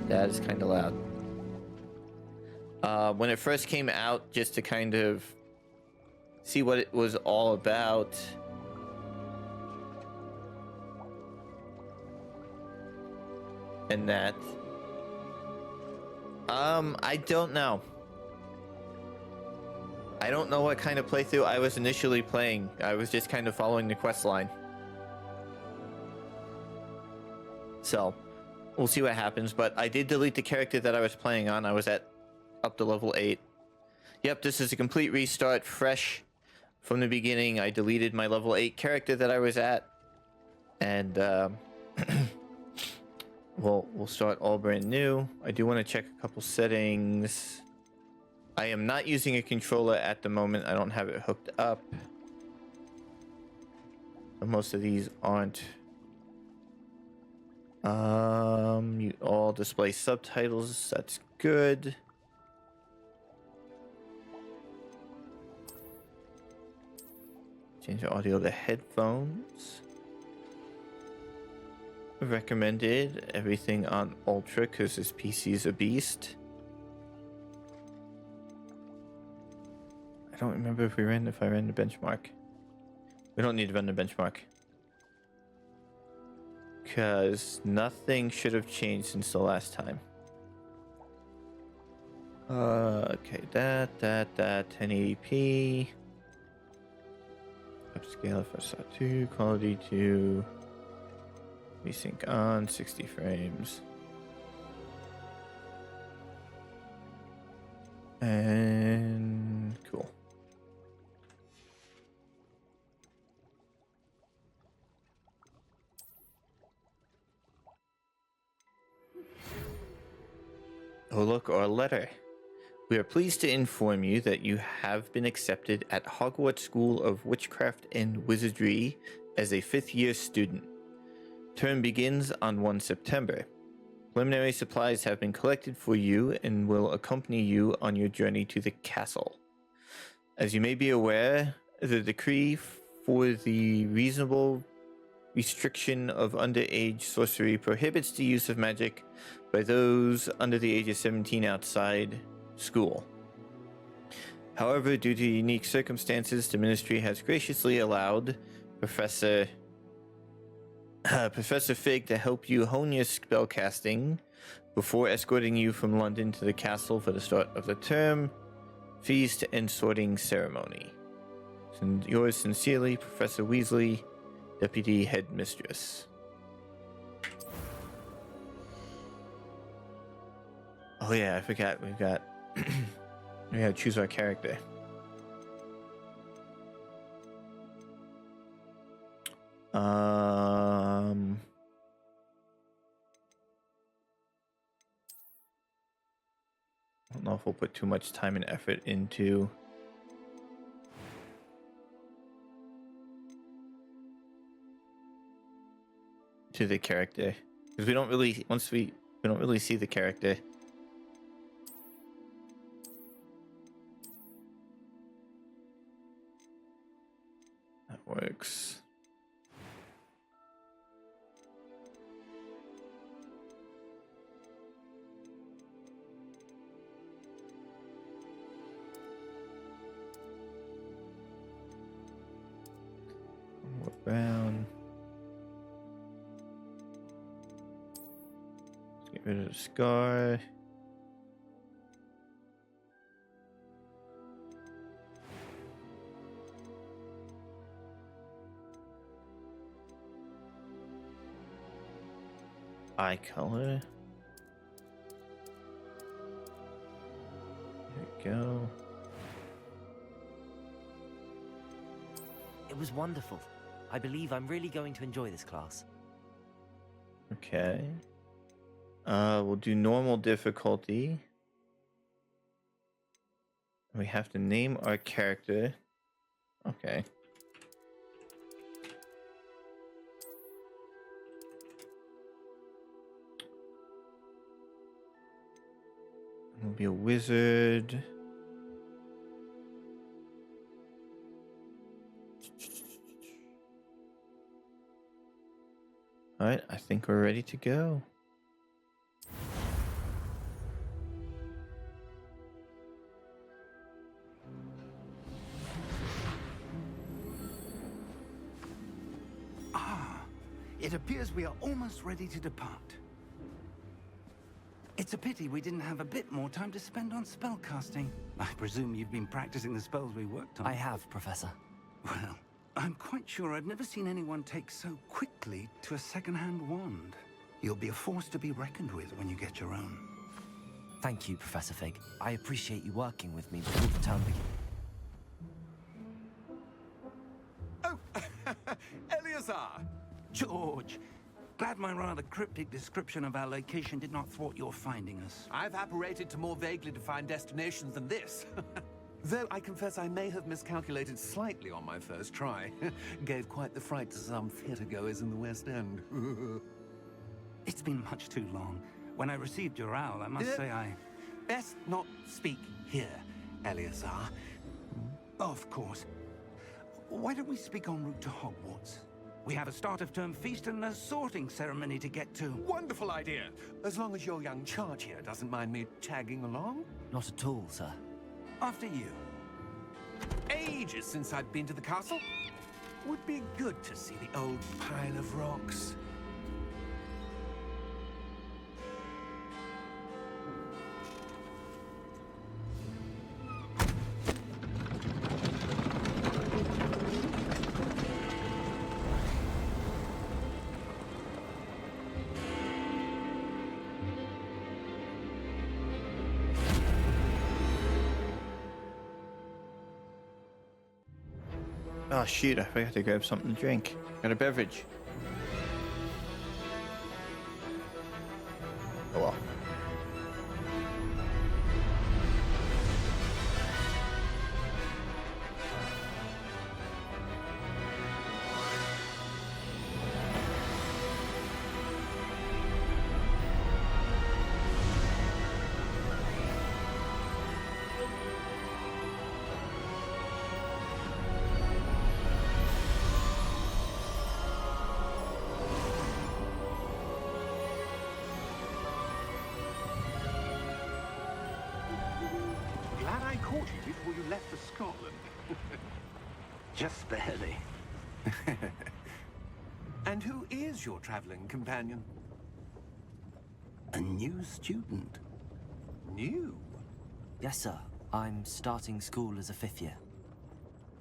That is kind of loud. When it first came out, just to kind of see what it was all about, and that, I don't know. I don't know what kind of playthrough I was initially playing. I was just kind of following the quest line. So, we'll see what happens, but I did delete the character that I was playing on. I was at up to level 8. Yep, this is a complete restart, fresh from the beginning. I deleted my level 8 character that I was at, and we'll start all brand new. I do want to check a couple settings. I am not using a controller at the moment. I don't have it hooked up. Most of these aren't. You all display subtitles. That's good. Change the audio to headphones. Recommended everything on Ultra because this PC is a beast. I don't remember if I ran the benchmark. We don't need to run the benchmark, because nothing should have changed since the last time. Okay, that 1080p. Upscale FSR2, quality 2. VSync on 60 frames. And cool. Oh look, our letter. We are pleased to inform you that you have been accepted at Hogwarts School of Witchcraft and Wizardry as a 5th-year student. Term begins on 1 September. Preliminary supplies have been collected for you and will accompany you on your journey to the castle. As you may be aware, the decree for the reasonable restriction of underage sorcery prohibits the use of magic by those under the age of 17 outside school. However, due to unique circumstances, the ministry has graciously allowed Professor Fig to help you hone your spellcasting before escorting you from London to the castle for the start of the term, feast, and sorting ceremony. Yours sincerely, Professor Weasley, Deputy Headmistress. Oh yeah, I forgot. We gotta choose our character. I don't know if we'll put too much time and effort into the character, because we don't really see the character. That works. Brown. Let's get rid of the scar. Eye color. There we go. It was wonderful. I believe I'm really going to enjoy this class. Okay. We'll do normal difficulty. We have to name our character. Okay. We'll be a wizard. All right, I think we're ready to go. It appears we are almost ready to depart. It's a pity we didn't have a bit more time to spend on spellcasting. I presume you've been practicing the spells we worked on. I have, Professor. Well, I'm quite sure I've never seen anyone take so quickly to a second-hand wand. You'll be a force to be reckoned with when you get your own. Thank you, Professor Fig. I appreciate you working with me before the term begins. Oh, Eleazar! George, glad my rather cryptic description of our location did not thwart your finding us. I've apparated to more vaguely defined destinations than this. Though I confess I may have miscalculated slightly on my first try. Gave quite the fright to some theatergoers in the West End. It's been much too long. When I received your owl, I must say I... Best not speak here, Eleazar. Of course. Why don't we speak en route to Hogwarts? We have a start-of-term feast and a sorting ceremony to get to. Wonderful idea! As long as your young charge here doesn't mind me tagging along. Not at all, sir. After you. Ages since I've been to the castle. Would be good to see the old pile of rocks. Oh shoot, I forgot to grab something to drink. Got a beverage. Oh well. Glad I caught you before you left for Scotland. Just barely. And who is your traveling companion? A new student. New? Yes, sir. I'm starting school as a 5th year.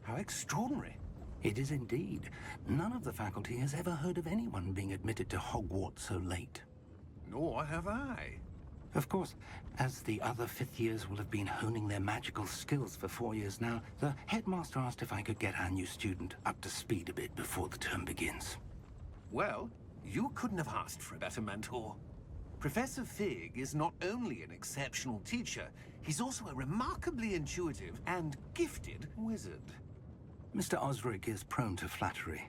How extraordinary. It is indeed. None of the faculty has ever heard of anyone being admitted to Hogwarts so late. Nor have I. Of course, as the other 5th years will have been honing their magical skills for 4 years now, the headmaster asked if I could get our new student up to speed a bit before the term begins. Well, you couldn't have asked for a better mentor. Professor Fig is not only an exceptional teacher, he's also a remarkably intuitive and gifted wizard. Mr. Osric is prone to flattery.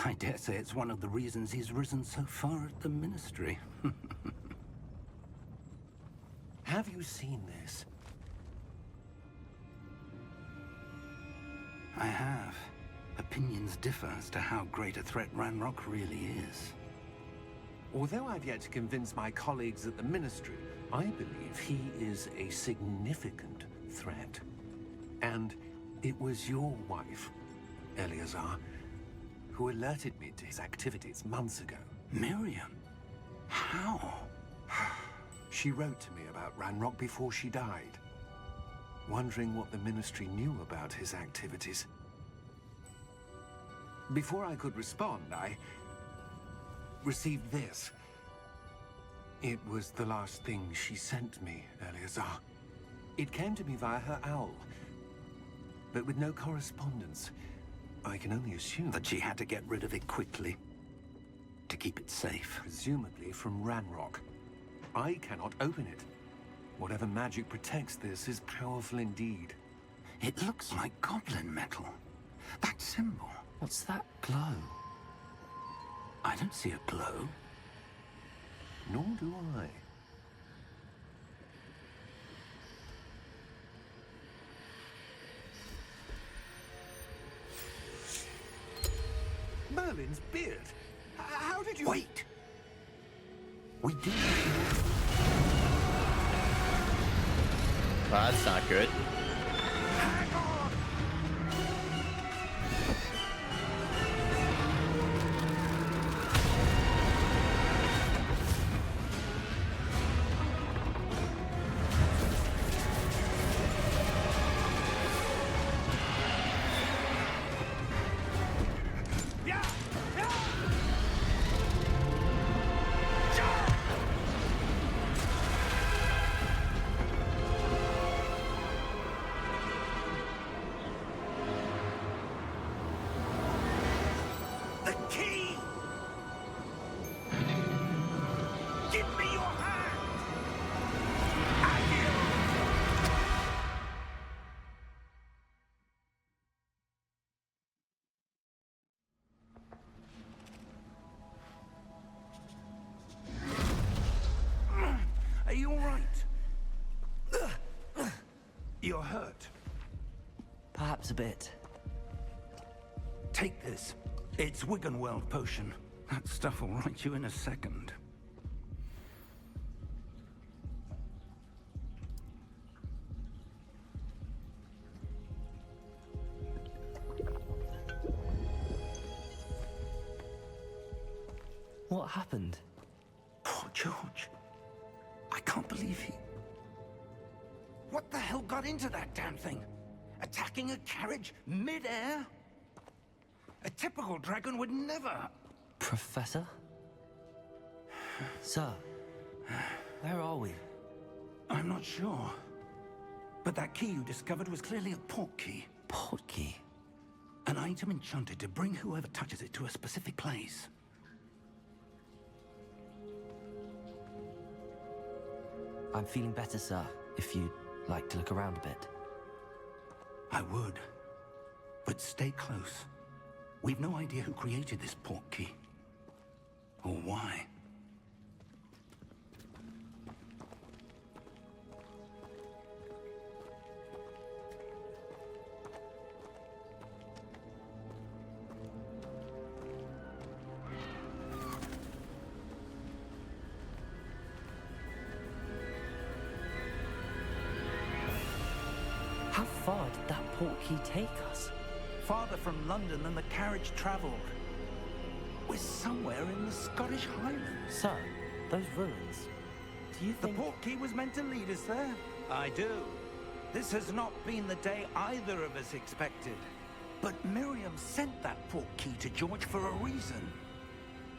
I dare say it's one of the reasons he's risen so far at the Ministry. Have you seen this? I have. Opinions differ as to how great a threat Ranrock really is. Although I've yet to convince my colleagues at the Ministry, I believe he is a significant threat. And it was your wife, Eleazar, who alerted me to his activities months ago. Miriam? How? She wrote to me about Ranrock before she died, wondering what the Ministry knew about his activities. Before I could respond, I received this. It was the last thing she sent me, Eleazar. It came to me via her owl, but with no correspondence. I can only assume That she had to get rid of it quickly. To keep it safe. presumably from Ranrock. I cannot open it. Whatever magic protects this is powerful indeed. It looks like goblin metal. That symbol. What's that glow? I don't see a glow. Nor do I. Merlin's beard. How did you... Wait! We did. Well, that's not good. Hang on! The key! Give me your hand! Are you all right? You're hurt. Perhaps a bit. Take this. It's Wiggenweld potion. That stuff will right you in a second. What happened? Poor George. I can't believe he... What the hell got into that damn thing? Attacking a carriage mid-air? A typical dragon would never... Professor? Sir, where are we? I'm not sure. But that key you discovered was clearly a port key. Port key? An item enchanted to bring whoever touches it to a specific place. I'm feeling better, sir, if you'd like to look around a bit. I would. But stay close. We've no idea who created this port key. Or why. How far did that port key take us? Farther from London than the carriage traveled. We're somewhere in the Scottish Highlands. Sir, those ruins. Do you The think... port key was meant to lead us there? I do. This has not been the day either of us expected. But Miriam sent that port key to George for a reason.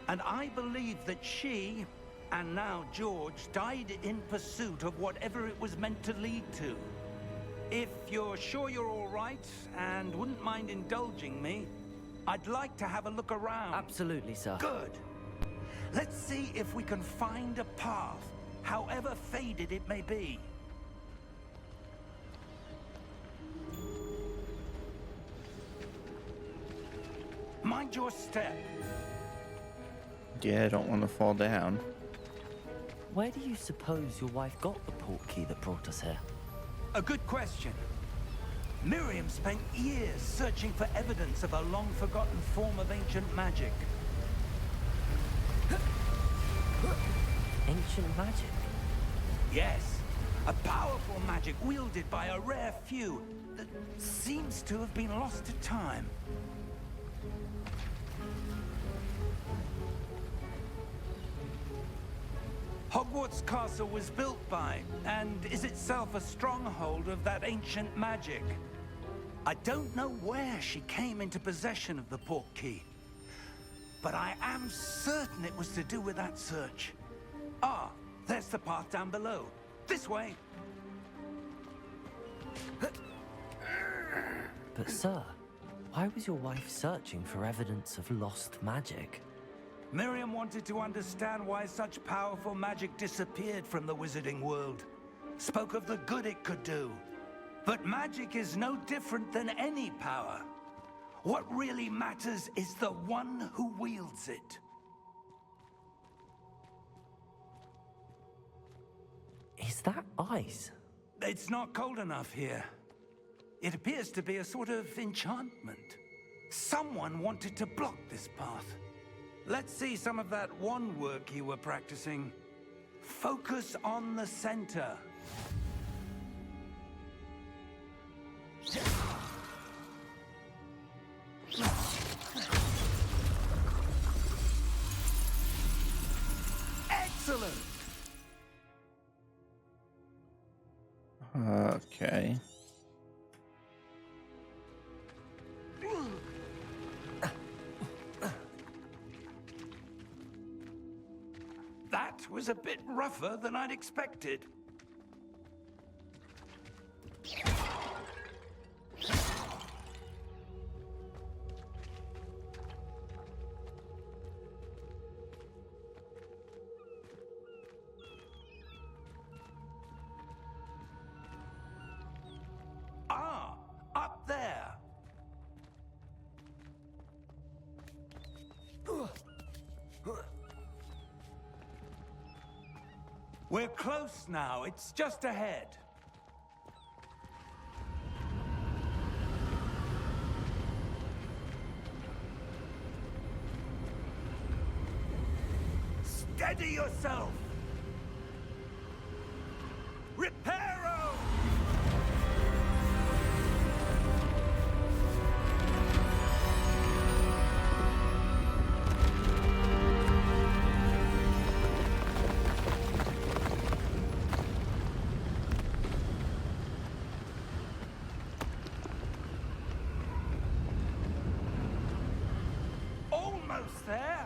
And I believe that she, and now George, died in pursuit of whatever it was meant to lead to. If you're sure you're all right, and wouldn't mind indulging me, I'd like to have a look around. Absolutely, sir. Good. Let's see if we can find a path, however faded it may be. Mind your step. Yeah, I don't want to fall down. Where do you suppose your wife got the port key that brought us here? A good question. Miriam spent years searching for evidence of a long-forgotten form of ancient magic. Ancient magic? Yes, a powerful magic wielded by a rare few that seems to have been lost to time. Hogwarts Castle was built by, and is itself a stronghold of that ancient magic. I don't know where she came into possession of the port key, but I am certain it was to do with that search. Ah, there's the path down below. This way. But sir, why was your wife searching for evidence of lost magic? Miriam wanted to understand why such powerful magic disappeared from the wizarding world. Spoke of the good it could do. But magic is no different than any power. What really matters is the one who wields it. Is that ice? It's not cold enough here. It appears to be a sort of enchantment. Someone wanted to block this path. Let's see some of that wand work you were practicing. Focus on the center. Excellent! Okay. That was a bit rougher than I'd expected. We're close now. It's just ahead. Steady yourself! Reparo! Almost there!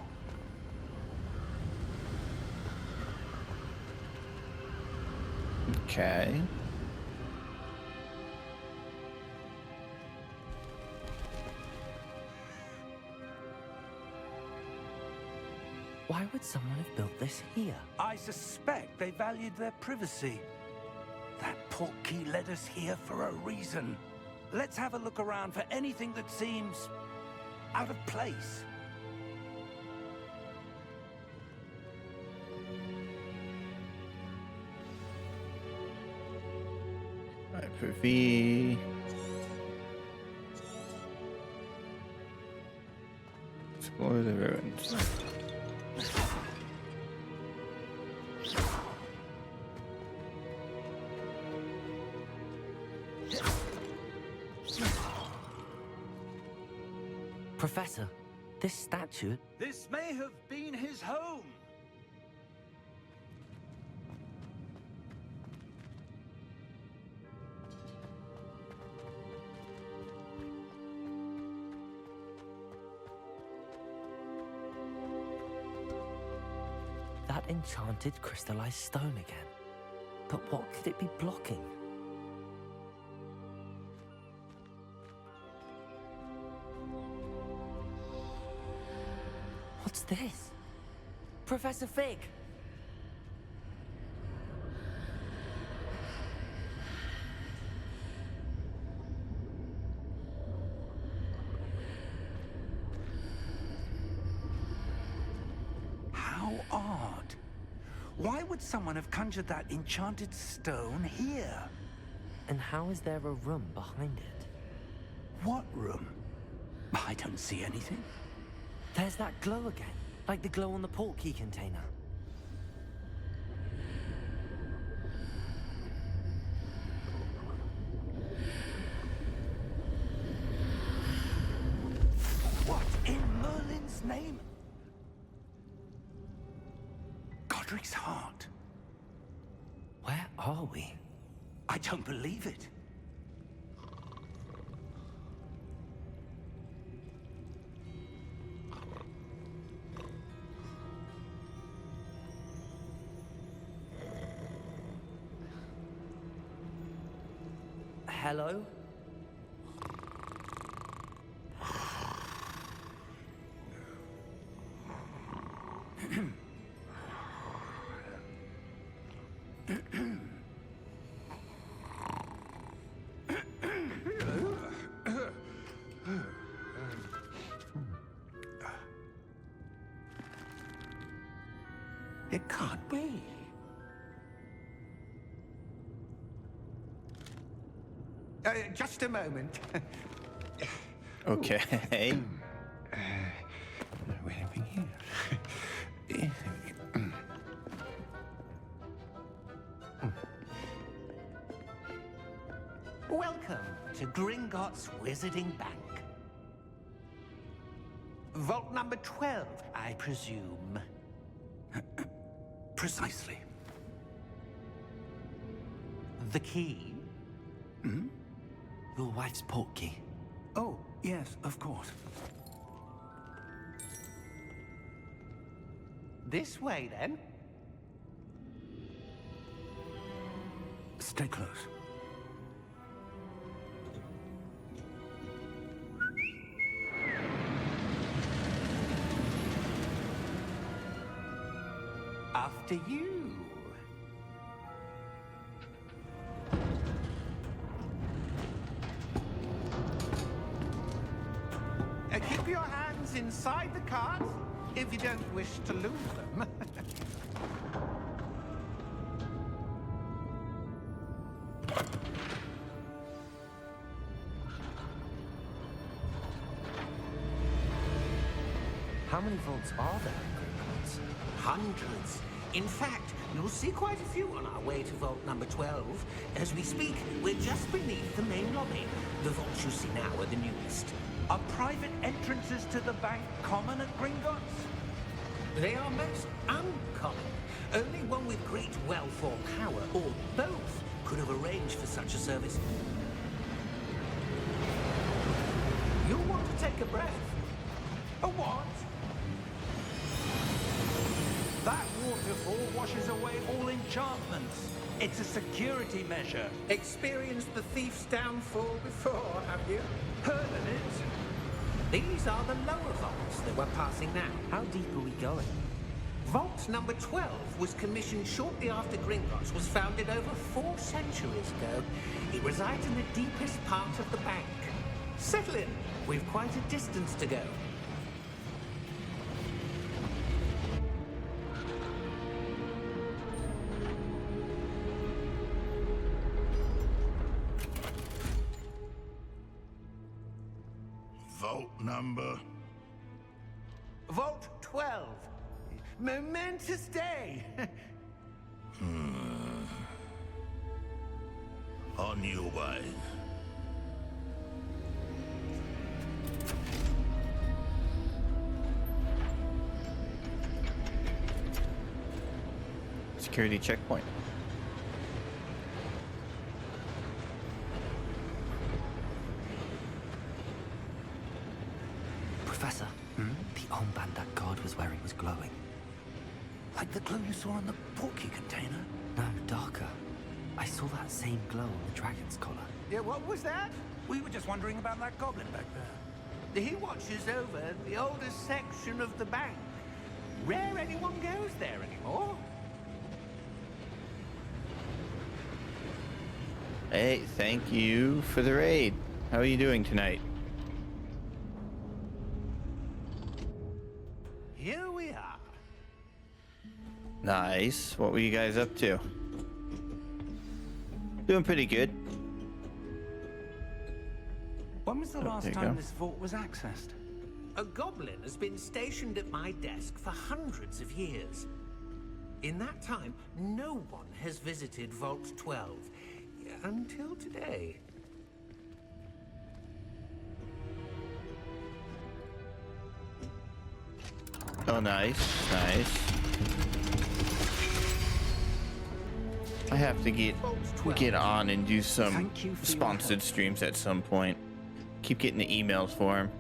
Okay. Why would someone have built this here? I suspect they valued their privacy. That portkey led us here for a reason. Let's have a look around for anything that seems out of place. Right, privy. Explore the ruins. Professor, this statue... This may have been his home. That enchanted crystallized stone again. But what could it be blocking? What's this? Professor Fig! How odd. Why would someone have conjured that enchanted stone here? And how is there a room behind it? What room? I don't see anything. There's that glow again, like the glow on the portkey container. What in Merlin's name? Godric's heart. Where are we? I don't believe it. Hello? It can't be. Just a moment. Okay. Wait, anything here? Welcome to Gringotts Wizarding Bank. Vault number 12, I presume. Precisely. The key? Your wife's portkey. Oh, yes, of course. This way, then. Stay close. After you. Keep your hands inside the cart if you don't wish to lose them. How many vaults are there in Gringotts? Hundreds. In fact, you'll see quite a few on our way to vault number 12. As we speak, we're just beneath the main lobby. The vaults you see now are the newest. Are private entrances to the bank common at Gringotts? They are most uncommon. Only one with great wealth or power, or both, could have arranged for such a service. You'll want to take a breath. A what? That waterfall washes away all enchantments. It's a security measure. Experienced the thief's downfall before, have you? Heard of it? These are the lower vaults that we're passing now. How deep are we going? Vault number 12 was commissioned shortly after Gringotts was founded over 4 centuries ago. It resides in the deepest part of the bank. Settle in. We've quite a distance to go. Vault number. Vault 12. Momentous day. On your way. Security checkpoint. Professor, the armband that guard was wearing was glowing. Like the glow you saw on the portkey container? No, darker. I saw that same glow on the dragon's collar. Yeah, what was that? We were just wondering about that goblin back there. He watches over the oldest section of the bank. Rare anyone goes there anymore. Hey, thank you for the raid. How are you doing tonight? Here we are. Nice. What were you guys up to? Doing pretty good. When was the there last you time go. this vault was accessed? A goblin has been stationed at my desk for hundreds of years. In that time, no one has visited Vault 12. Until today. Oh, nice. Nice. I have to get on and do some Thank you for your sponsored help. streams at some point. Keep getting the emails for him.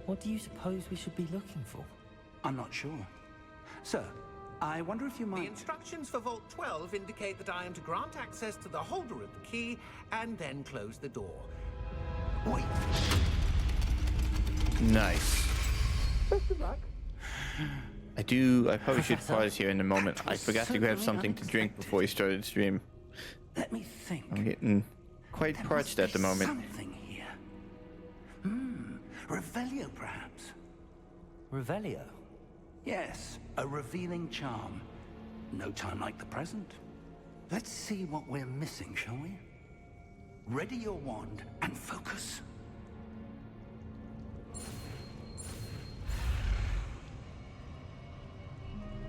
What do you suppose we should be looking for? I'm not sure. Sir, I wonder if you The might... instructions for Vault 12 indicate that I am to grant access to the holder of the key and then close the door. Wait. Nice. I probably should Professor, pause here in a moment. I forgot to grab certainly something to drink unexpected. before we started stream. Let me think. I'm getting quite There parched must at the be moment. something here. Revelio, perhaps? Revelio? Yes, a revealing charm. No time like the present. Let's see what we're missing, shall we? Ready your wand and focus.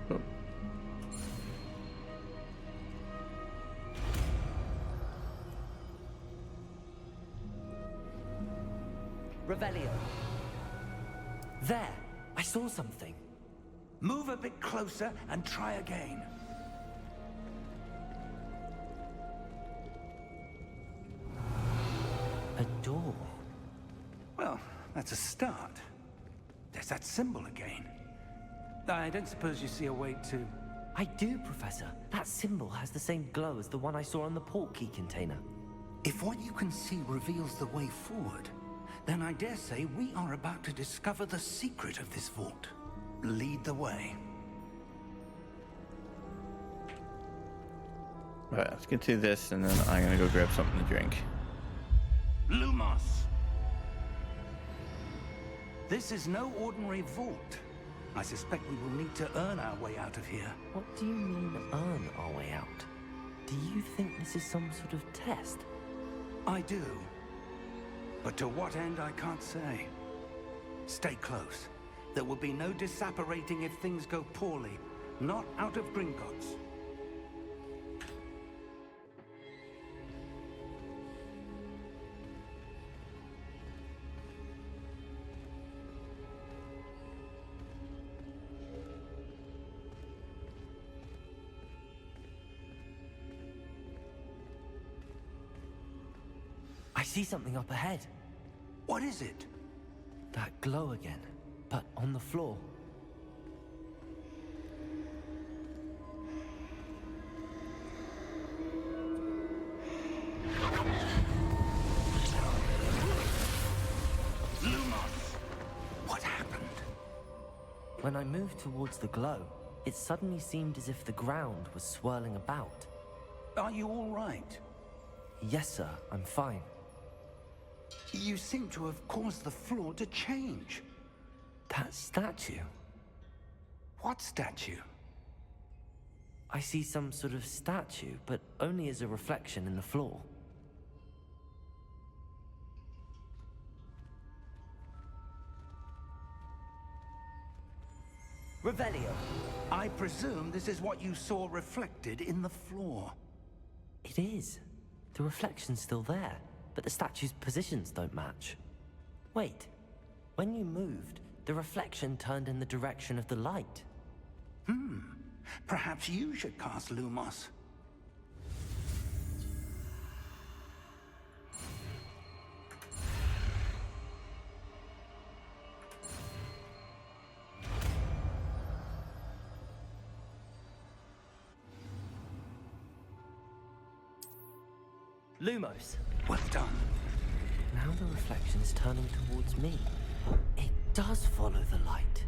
Oh. Revelio. There! I saw something. Move a bit closer and try again. A door. Well, that's a start. There's that symbol again. I don't suppose you see a way to... I do, Professor. That symbol has the same glow as the one I saw on the portkey container. If what you can see reveals the way forward, then I dare say we are about to discover the secret of this vault. Lead the way. Alright, let's get to this and then I'm gonna go grab something to drink. Lumos! This is no ordinary vault. I suspect we will need to earn our way out of here. What do you mean, earn our way out? Do you think this is some sort of test? I do. But to what end, I can't say. Stay close. There will be no disapparating if things go poorly. Not out of Gringotts. I see something up ahead. What is it? That glow again, but on the floor. What happened? When I moved towards the glow, it suddenly seemed as if the ground was swirling about. Are you all right? Yes, sir, I'm fine. You seem to have caused the floor to change. That statue. What statue? I see some sort of statue, but only as a reflection in the floor. Revelio. I presume this is what you saw reflected in the floor. It is. The reflection's still there, but the statue's positions don't match. Wait. When you moved, the reflection turned in the direction of the light. Perhaps you should cast Lumos. Lumos. Well done. Now the reflection is turning towards me. It does follow the light.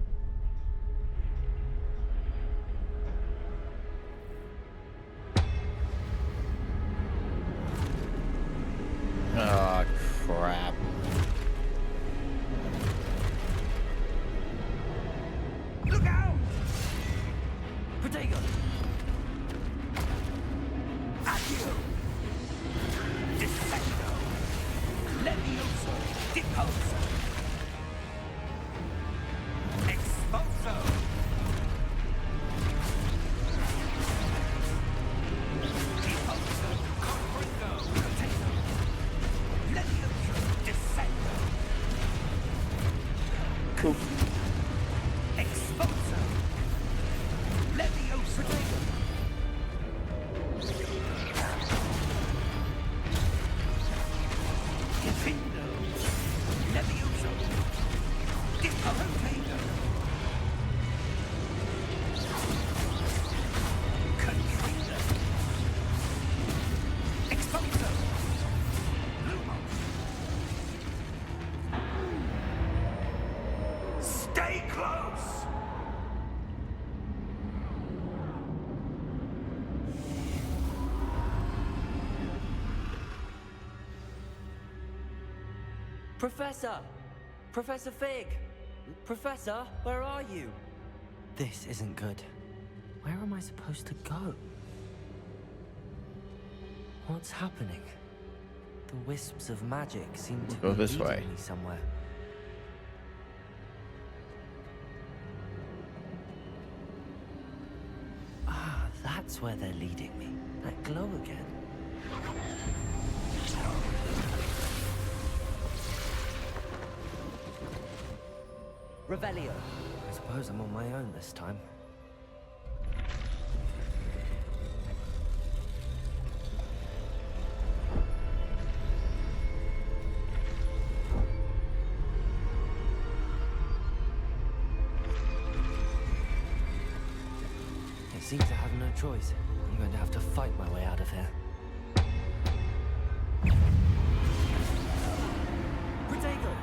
Oh, crap. Look out! Protego! Accio! Descendo! Levioso! Deposo! Expulso! Deposo! Confringo! Potato! Levioso! Descendo! Cool. Expulso! Levioso! Potato! Defendo! Levioso! Potato! Confringo! Expulso! Lumos! Stay close! Professor! Professor Fig! Professor, where are you? This isn't good. Where am I supposed to go? What's happening? The wisps of magic seem to Go be this leading way. me somewhere. Ah, that's where they're leading me. That glow again. Revelio. I suppose I'm on my own this time. It seems I have no choice. I'm going to have to fight my way out of here. Protego!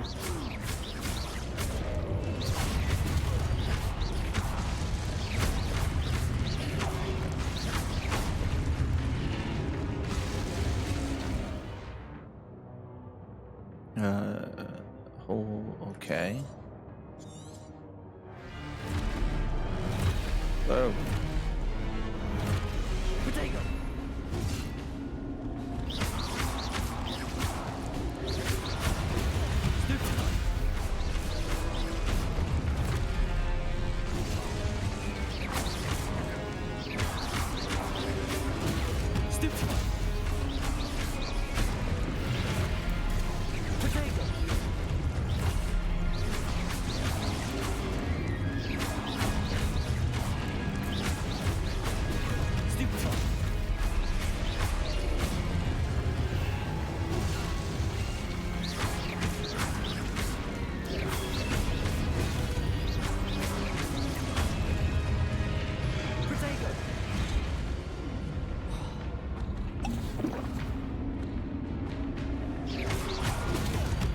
Oh, okay. Oh, Protego! Stupefy. Potato. Stupefy. Potato.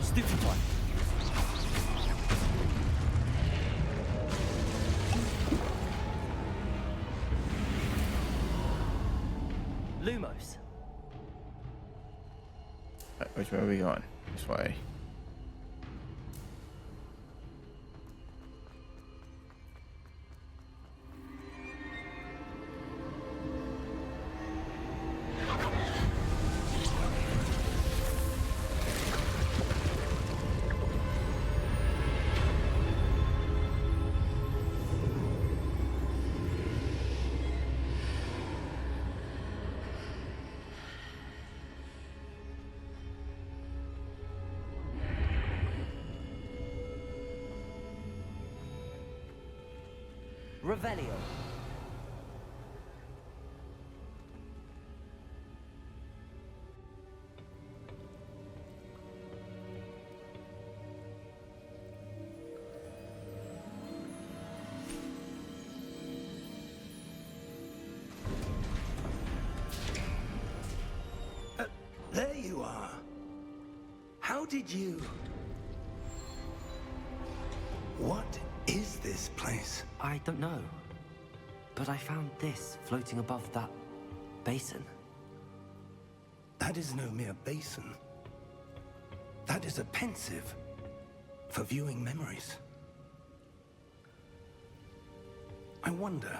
Stupefy. Lumos. Which way are we going? This way. Revelio. There you are. How did you... What is this place? I don't know. But I found this floating above that basin. That is no mere basin. That is a pensive for viewing memories. I wonder...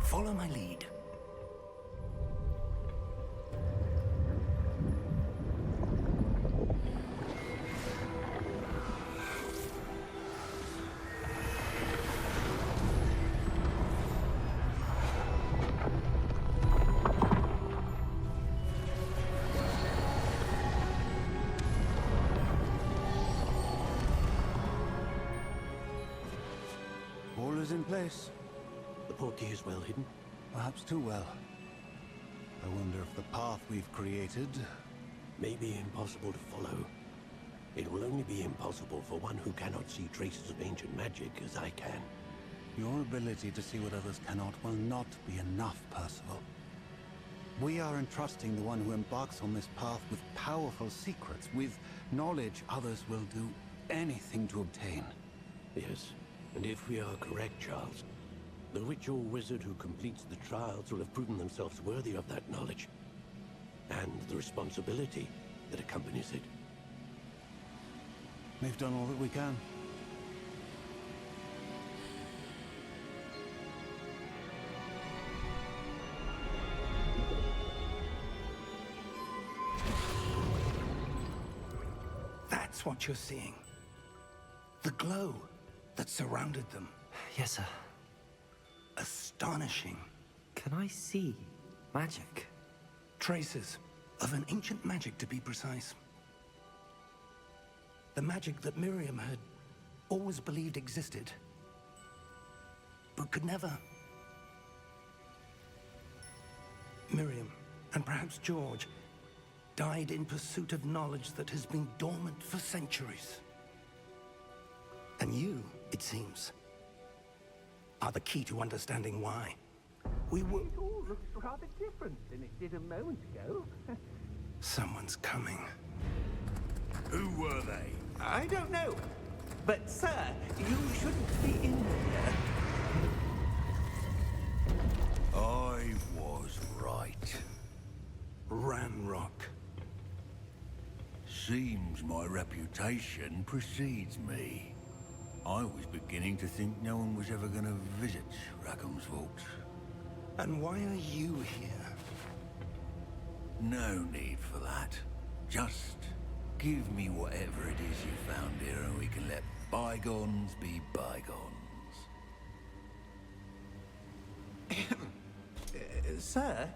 Follow my lead. All is in place. The portkey is well hidden. Perhaps too well. I wonder if the path we've created... May be impossible to follow. It will only be impossible for one who cannot see traces of ancient magic as I can. Your ability to see what others cannot will not be enough, Percival. We are entrusting the one who embarks on this path with powerful secrets, with knowledge others will do anything to obtain. Yes, and if we are correct, Charles, the witch or wizard who completes the trials will have proven themselves worthy of that knowledge, and the responsibility that accompanies it. We've done all that we can. That's what you're seeing. The glow that surrounded them. Yes, sir. Astonishing. Can I see magic? Traces of an ancient magic, to be precise. The magic that Miriam had always believed existed, but could never. Miriam, and perhaps George, died in pursuit of knowledge that has been dormant for centuries. And you, it seems, are the key to understanding why. We were... It all looks rather different than it did a moment ago. Someone's coming. Who were they? I don't know. But, sir, you shouldn't be in here. I was right. Ranrock. Seems my reputation precedes me. I was beginning to think no one was ever going to visit Rackham's vaults. And why are you here? No need for that. Just give me whatever it is you found here and we can let bygones be bygones. Sir,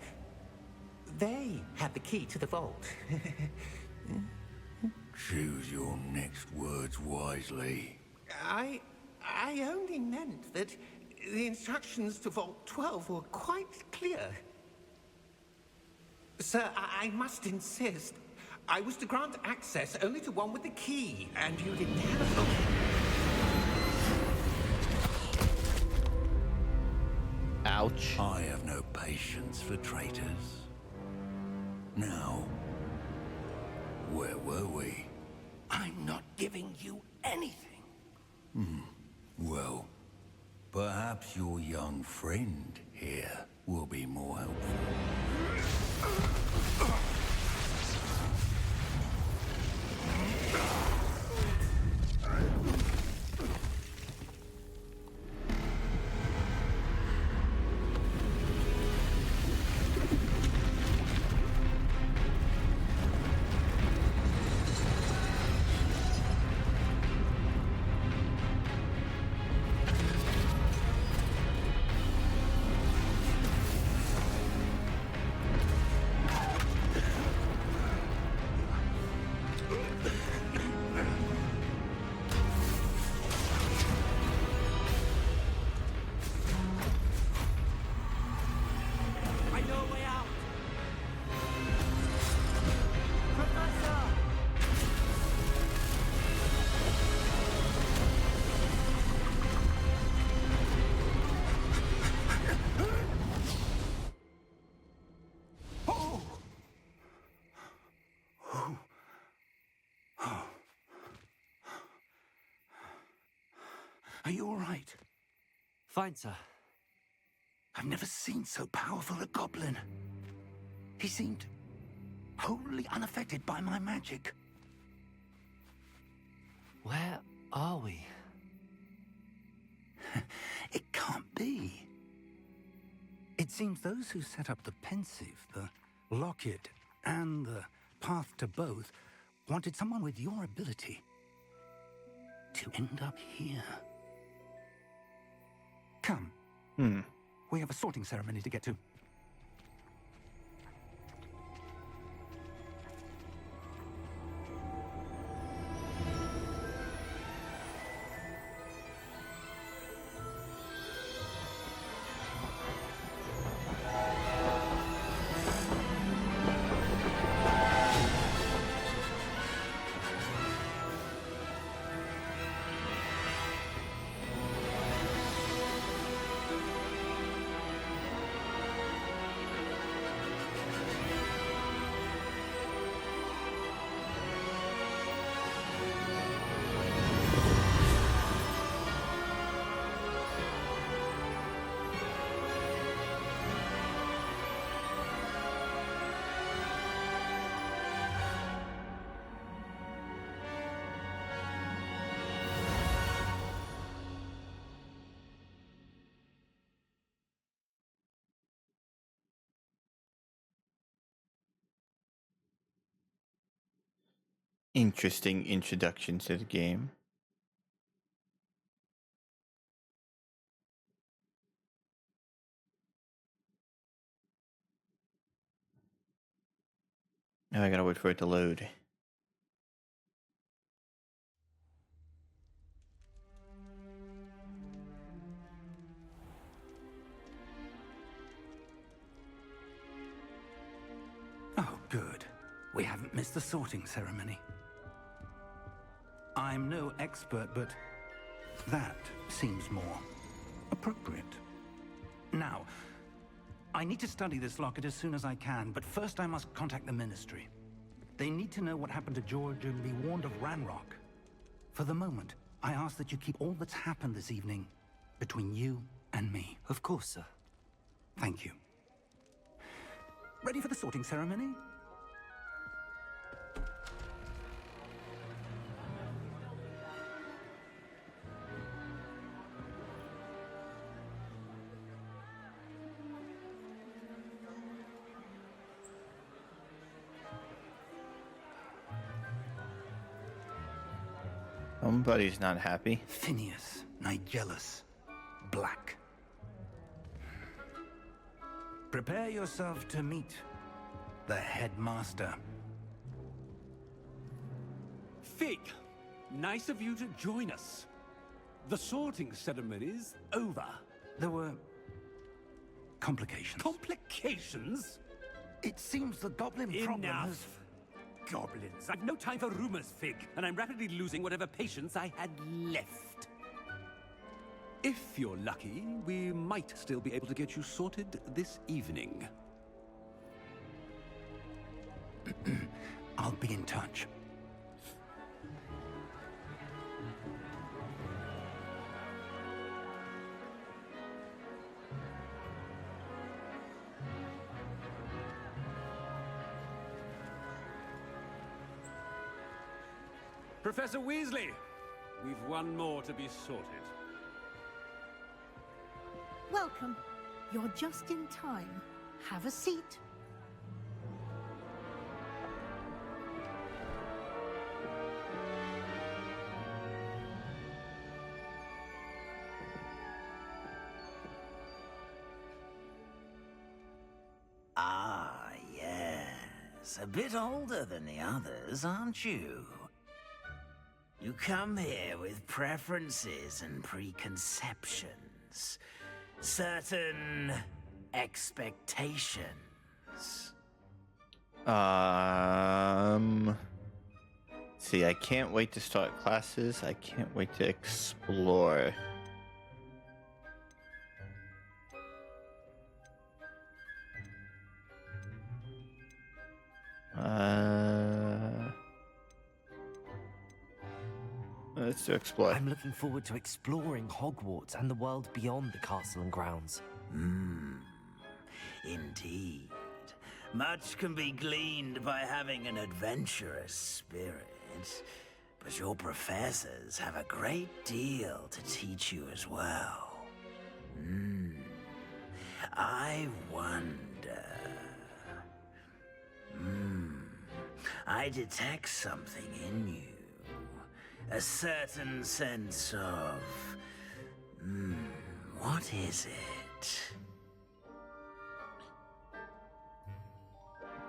they had the key to the vault. Choose your next words wisely. I only meant that the instructions to Vault 12 were quite clear. Sir, I must insist. I was to grant access only to one with the key, and you didn't have... Ouch. I have no patience for traitors. Now, where were we? I'm not giving you anything. Well, perhaps your young friend here will be more helpful. I know a way out! Professor! Are you all right? Fine, sir. I've never seen so powerful a goblin. He seemed wholly unaffected by my magic. Where are we? It can't be. It seems those who set up the pensive, the locket, and the path to both wanted someone with your ability to end up here. Come. We have a sorting ceremony to get to. Interesting introduction to the game. Now I gotta wait for it to load. Oh, good. We haven't missed the sorting ceremony. I'm no expert, but that seems more appropriate. Now, I need to study this locket as soon as I can, but first I must contact the Ministry. They need to know what happened to George and be warned of Ranrock. For the moment, I ask that you keep all that's happened this evening between you and me. Of course, sir. Thank you. Ready for the sorting ceremony? Somebody's not happy. Phineas, Nigellus, Black. Prepare yourself to meet the headmaster. Fig, nice of you to join us. The sorting ceremony's over. There were complications. Complications? It seems the goblin problem has... Enough. Goblins. I've no time for rumors, Fig, and I'm rapidly losing whatever patience I had left. If you're lucky, we might still be able to get you sorted this evening. I'll be in touch. Professor Weasley, we've one more to be sorted. Welcome. You're just in time. Have a seat. Ah, yes. A bit older than the others, aren't you? You come here with preferences and preconceptions. Certain expectations. See, I can't wait to start classes. I can't wait to explore. Let's do explore. I'm looking forward to exploring Hogwarts and the world beyond the castle and grounds. Indeed. Much can be gleaned by having an adventurous spirit, but your professors have a great deal to teach you as well. I wonder... I detect something in you. A certain sense of... what is it?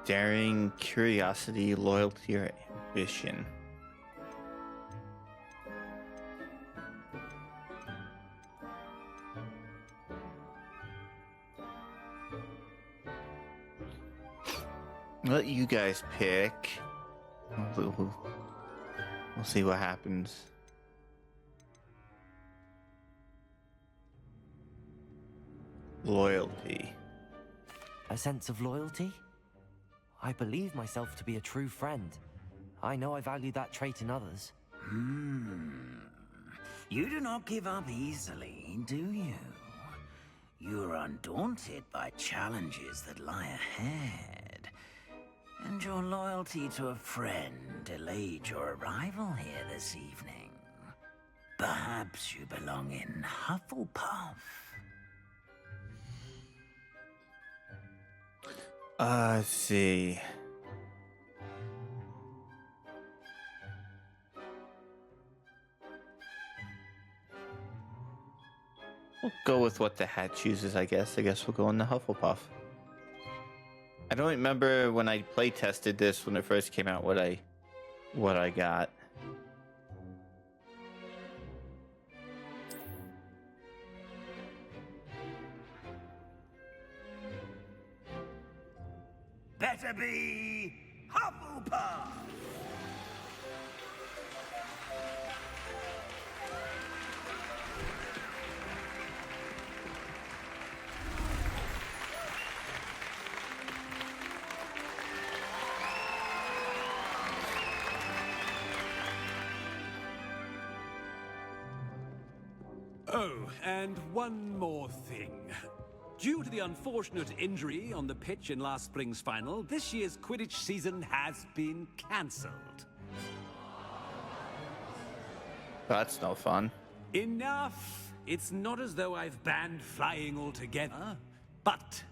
Daring, curiosity, loyalty, or ambition. Let you guys pick. We'll see what happens. Loyalty. A sense of loyalty? I believe myself to be a true friend. I know I value that trait in others. You do not give up easily, do you? You're undaunted by challenges that lie ahead. And your loyalty to a friend delayed your arrival here this evening. Perhaps you belong in Hufflepuff. Let's see. We'll go with what the hat chooses, I guess. I guess we'll go in the Hufflepuff. I don't remember when I play tested this when it first came out what I got. Better be Hufflepuff! Oh, and one more thing. Due to the unfortunate injury on the pitch in last spring's final, this year's Quidditch season has been cancelled. That's no fun. Enough! It's not as though I've banned flying altogether, but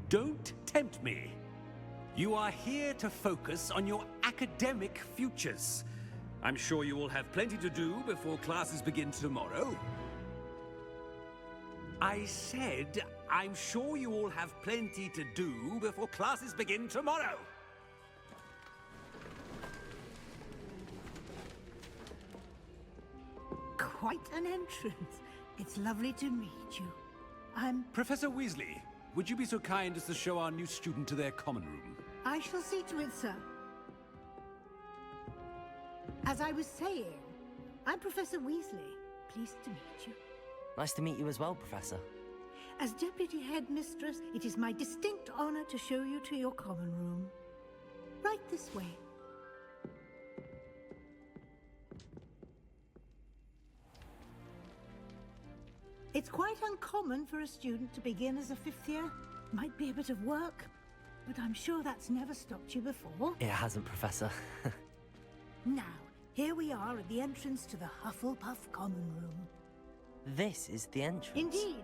don't tempt me. You are here to focus on your academic futures. I'm sure you all have plenty to do before classes begin tomorrow. I said, I'm sure you all have plenty to do before classes begin tomorrow. Quite an entrance. It's lovely to meet you. I'm... Professor Weasley, would you be so kind as to show our new student to their common room? I shall see to it, sir. As I was saying, I'm Professor Weasley. Pleased to meet you. Nice to meet you as well, Professor. As Deputy Headmistress, it is my distinct honor to show you to your common room. Right this way. It's quite uncommon for a student to begin as a fifth year. Might be a bit of work, but I'm sure that's never stopped you before. It hasn't, Professor. Now, here we are at the entrance to the Hufflepuff Common Room. This is the entrance. Indeed.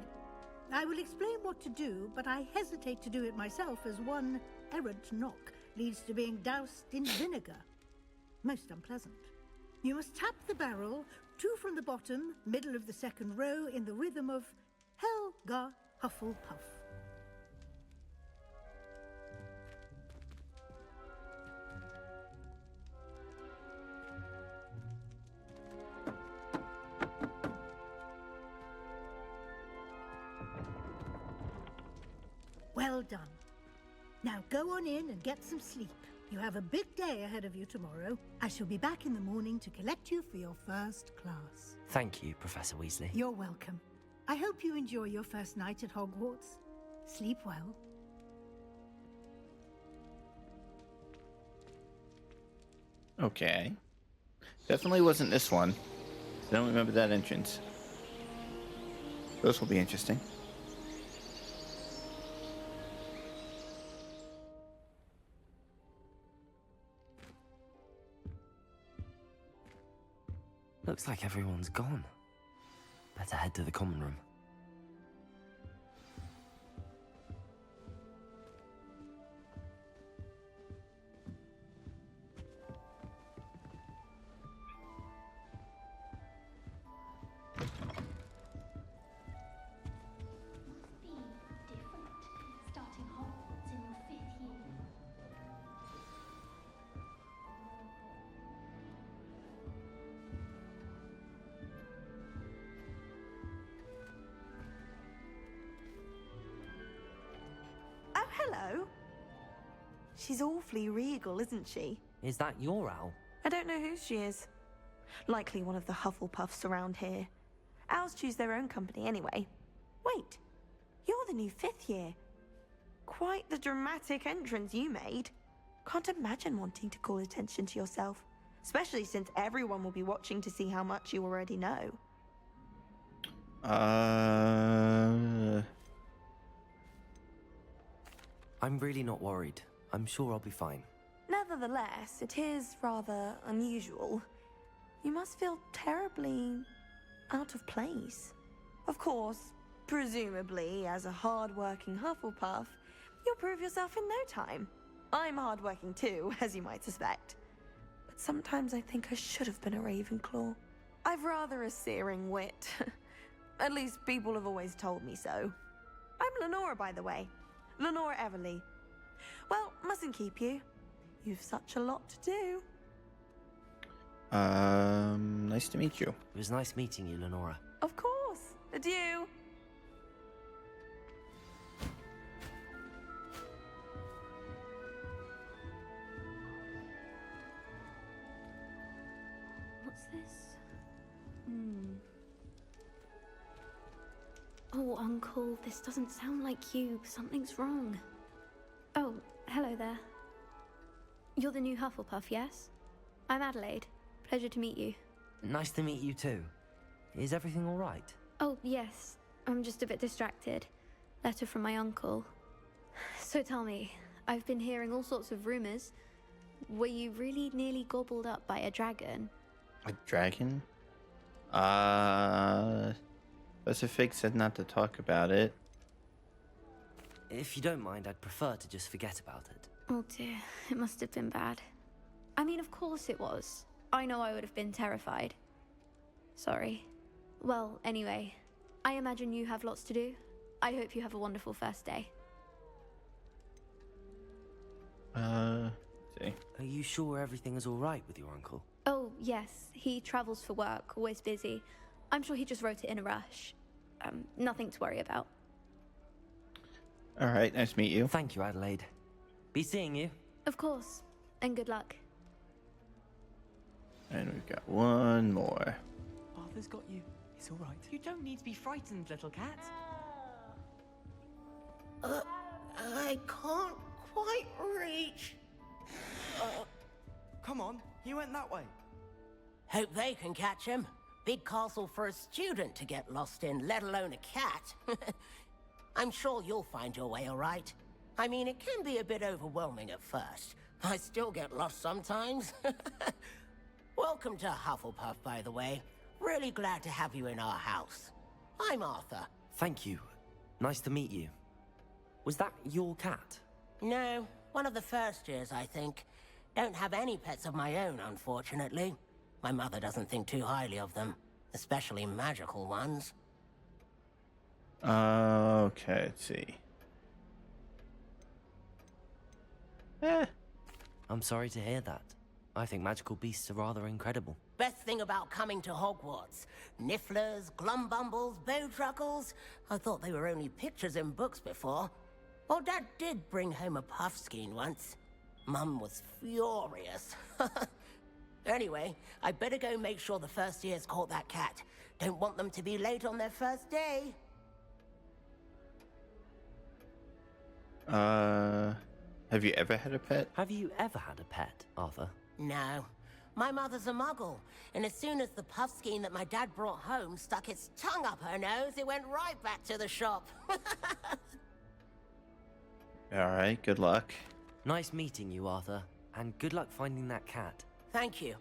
I will explain what to do, but I hesitate to do it myself as one errant knock leads to being doused in vinegar. Most unpleasant. You must tap the barrel, 2 from the bottom, middle of the second row, in the rhythm of Helga Hufflepuff. Well done. Now go on in and get some sleep. You have a big day ahead of you tomorrow. I shall be back in the morning to collect you for your first class. Thank you, Professor Weasley. You're welcome. I hope you enjoy your first night at Hogwarts. Sleep well. Okay. Definitely wasn't this one. I don't remember that entrance. Those will be interesting. Looks like everyone's gone. Better head to the common room. Hello. She's awfully regal, isn't she? Is that your owl? I don't know who she is. Likely one of the Hufflepuffs around here. Owls choose their own company anyway. Wait, you're the new fifth year. Quite the dramatic entrance you made. Can't imagine wanting to call attention to yourself, especially since everyone will be watching to see how much you already know. I'm really not worried. I'm sure I'll be fine. Nevertheless, it is rather unusual. You must feel terribly out of place. Of course, presumably, as a hard-working Hufflepuff, you'll prove yourself in no time. I'm hard-working too, as you might suspect. But sometimes I think I should have been a Ravenclaw. I've rather a searing wit. At least people have always told me so. I'm Lenora, by the way. Lenora Everly. Well, mustn't keep you. You've such a lot to do. Nice to meet you. It was nice meeting you, Lenora. Of course. Adieu. What's this? Oh, Uncle, this doesn't sound like you. Something's wrong. Oh, hello there. You're the new Hufflepuff, yes? I'm Adelaide. Pleasure to meet you. Nice to meet you too. Is everything all right? Oh, yes. I'm just a bit distracted. Letter from my uncle. So tell me, I've been hearing all sorts of rumors. Were you really nearly gobbled up by a dragon? A dragon? Professor Fig said not to talk about it. If you don't mind, I'd prefer to just forget about it. Oh dear, it must have been bad. I mean, of course it was. I know I would have been terrified. Sorry. Well, anyway, I imagine you have lots to do. I hope you have a wonderful first day. See. Are you sure everything is all right with your uncle? Oh, yes. He travels for work, always busy. I'm sure he just wrote it in a rush. Nothing to worry about. All right, nice to meet you. Thank you, Adelaide. Be seeing you. Of course. And good luck. And we've got one more. Arthur's got you. It's all right. You don't need to be frightened, little cat. I can't quite reach. Come on, he went that way. Hope they can catch him. Big castle for a student to get lost in, let alone a cat. I'm sure you'll find your way all right. I mean, it can be a bit overwhelming at first. I still get lost sometimes. Welcome to Hufflepuff, by the way. Really glad to have you in our house. I'm Arthur. Thank you. Nice to meet you. Was that your cat? No, one of the first years, I think. Don't have any pets of my own, unfortunately. My mother doesn't think too highly of them, especially magical ones. Okay, let's see. I'm sorry to hear that. I think magical beasts are rather incredible. Best thing about coming to Hogwarts. Nifflers, glumbumbles, bowtruckles. I thought they were only pictures in books before. Well, Dad did bring home a puffskein once. Mum was furious. Anyway, I better go make sure the first years caught that cat. Don't want them to be late on their first day. Have you ever had a pet? Have you ever had a pet, Arthur? No. My mother's a muggle, and as soon as the puffskein that my dad brought home stuck its tongue up her nose, it went right back to the shop. Alright, good luck. Nice meeting you, Arthur, and good luck finding that cat. Thank you.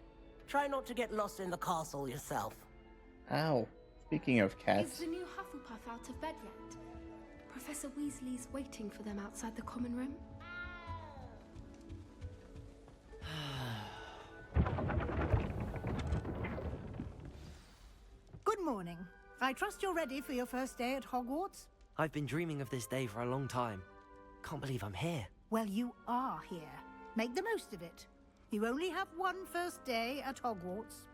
Try not to get lost in the castle yourself. Ow. Speaking of cats. Is the new Hufflepuff out of bed yet? Professor Weasley's waiting for them outside the common room. Good morning. I trust you're ready for your first day at Hogwarts? I've been dreaming of this day for a long time. Can't believe I'm here. Well, you are here. Make the most of it. You only have one first day at Hogwarts.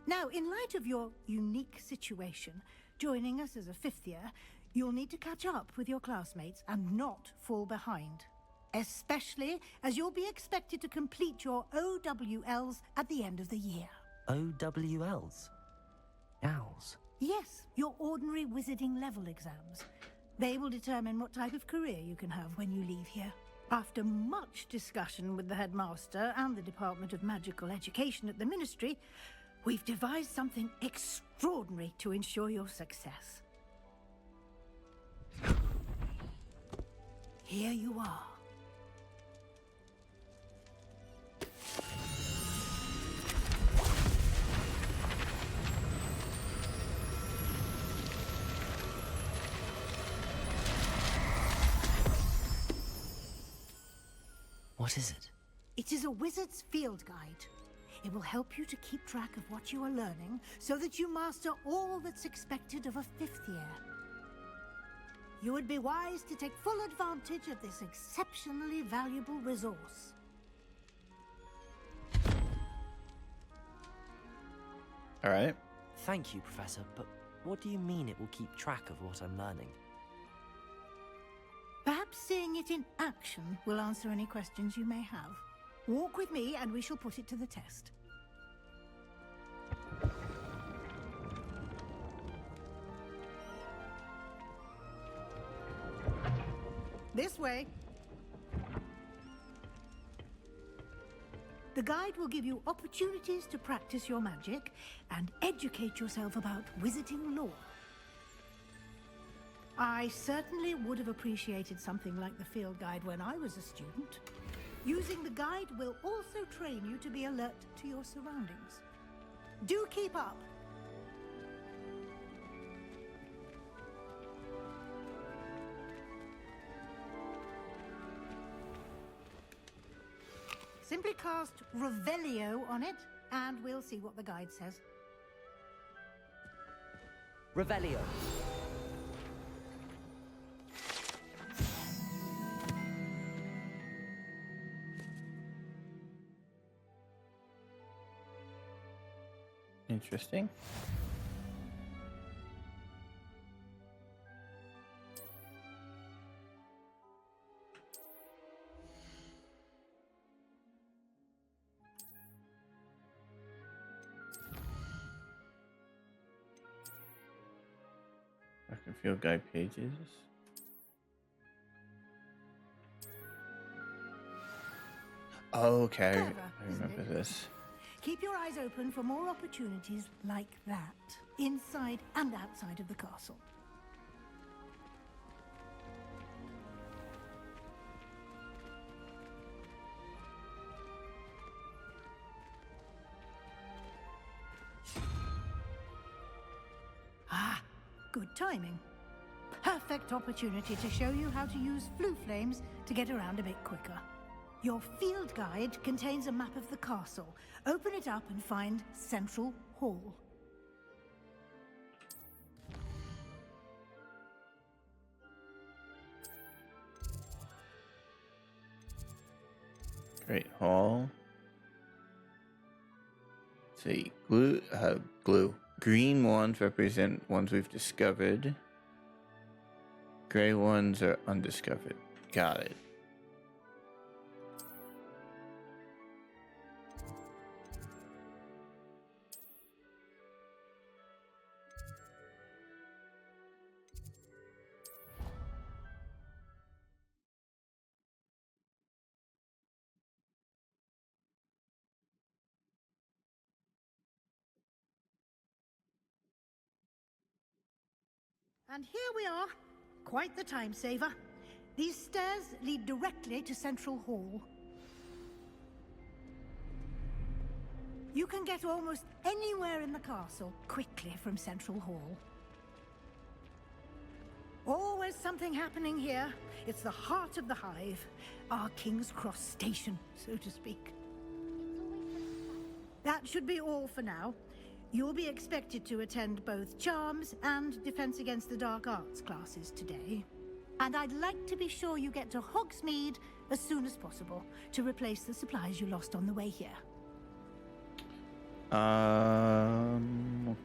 Now, in light of your unique situation, joining us as a fifth year, you'll need to catch up with your classmates and not fall behind. Especially as you'll be expected to complete your OWLs at the end of the year. OWLs? Owls? Yes, your ordinary wizarding level exams. They will determine what type of career you can have when you leave here. After much discussion with the headmaster and the Department of Magical Education at the Ministry, we've devised something extraordinary to ensure your success. Here you are. What is it? It is a wizard's field guide. It will help you to keep track of what you are learning so that you master all that's expected of a fifth year. You would be wise to take full advantage of this exceptionally valuable resource. All right. Thank you, Professor, but what do you mean it will keep track of what I'm learning? Perhaps seeing it in action will answer any questions you may have. Walk with me and we shall put it to the test. This way. The guide will give you opportunities to practice your magic and educate yourself about wizarding lore. I certainly would have appreciated something like the field guide when I was a student. Using the guide will also train you to be alert to your surroundings. Do keep up. Simply cast Revelio on it, and we'll see what the guide says. Revelio. Interesting. I can feel guide pages. Okay, Clever, I remember this. Keep your eyes open for more opportunities like that, inside and outside of the castle. Ah, good timing. Perfect opportunity to show you how to use flue flames to get around a bit quicker. Your field guide contains a map of the castle. Open it up and find Central Hall. Great Hall. Let's see, glue. Green ones represent ones we've discovered. Gray ones are undiscovered. Got it. And here we are. Quite the time saver. These stairs lead directly to Central Hall. You can get almost anywhere in the castle quickly from Central Hall. Always something happening here. It's the heart of the hive. Our King's Cross station, so to speak. That should be all for now. You'll be expected to attend both Charms and Defense Against the Dark Arts classes today. And I'd like to be sure you get to Hogsmeade as soon as possible to replace the supplies you lost on the way here.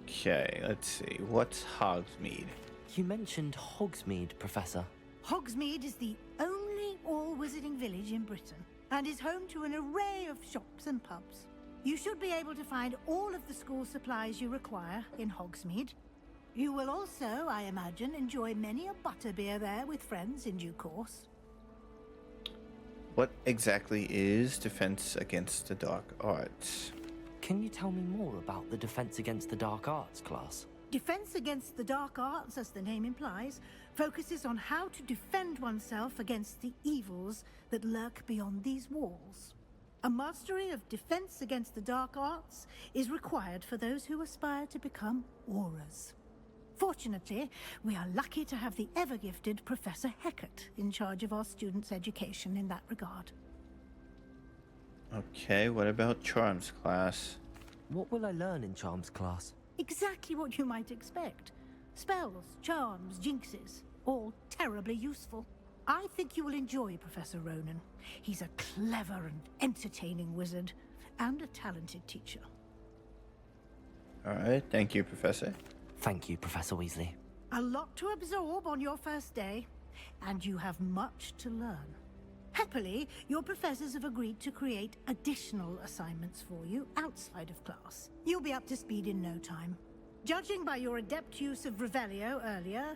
Okay, let's see. What's Hogsmeade? You mentioned Hogsmeade, Professor. Hogsmeade is the only all-wizarding village in Britain and is home to an array of shops and pubs. You should be able to find all of the school supplies you require in Hogsmeade. You will also, I imagine, enjoy many a butterbeer there with friends in due course. What exactly is Defense Against the Dark Arts? Can you tell me more about the Defense Against the Dark Arts class? Defense Against the Dark Arts, as the name implies, focuses on how to defend oneself against the evils that lurk beyond these walls. A mastery of Defense Against the Dark Arts is required for those who aspire to become Aurors. Fortunately, we are lucky to have the ever-gifted Professor Hecat in charge of our students' education in that regard. Okay, what about Charms class? What will I learn in Charms class? Exactly what you might expect. Spells, charms, jinxes, all terribly useful. I think you will enjoy Professor Ronan. He's a clever and entertaining wizard, and a talented teacher. Alright, thank you, Professor. Thank you, Professor Weasley. A lot to absorb on your first day, and you have much to learn. Happily, your professors have agreed to create additional assignments for you outside of class. You'll be up to speed in no time. Judging by your adept use of Revelio earlier,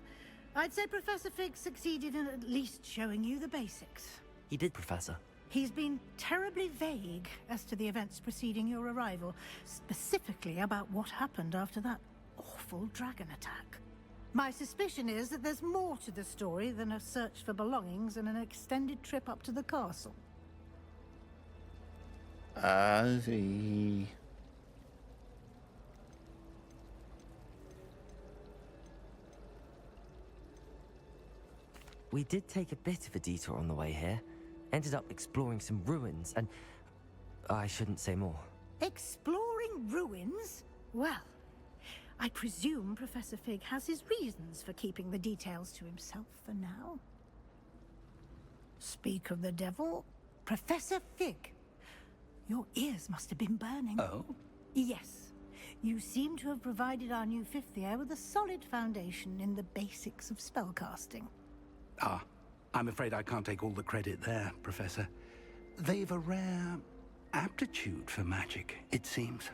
I'd say Professor Fig succeeded in at least showing you the basics. He did, Professor. He's been terribly vague as to the events preceding your arrival, specifically about what happened after that awful dragon attack. My suspicion is that there's more to the story than a search for belongings and an extended trip up to the castle. I see. We did take a bit of a detour on the way here. Ended up exploring some ruins and... I shouldn't say more. Exploring Exploring ruins? Well, I presume Professor Fig has his reasons for keeping the details to himself for now. Speak of the devil, Professor Fig. Your ears must have been burning. Oh? Yes. You seem to have provided our new fifth year with a solid foundation in the basics of spellcasting. Ah, I'm afraid I can't take all the credit there, Professor. They've a rare aptitude for magic, it seems.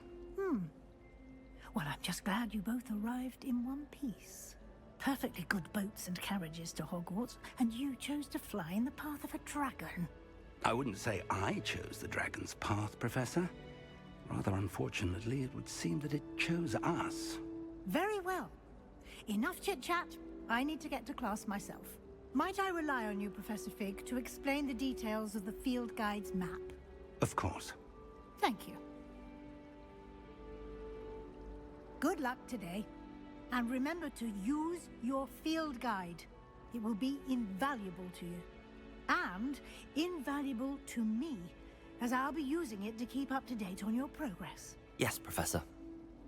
Well, I'm just glad you both arrived in one piece. Perfectly good boats and carriages to Hogwarts, and you chose to fly in the path of a dragon. I wouldn't say I chose the dragon's path, Professor. Rather unfortunately, it would seem that it chose us. Very well. Enough chit-chat. I need to get to class myself. Might I rely on you, Professor Fig, to explain the details of the field guide's map? Of course. Thank you. Good luck today. And remember to use your field guide. It will be invaluable to you. And invaluable to me, as I'll be using it to keep up to date on your progress. Yes, Professor.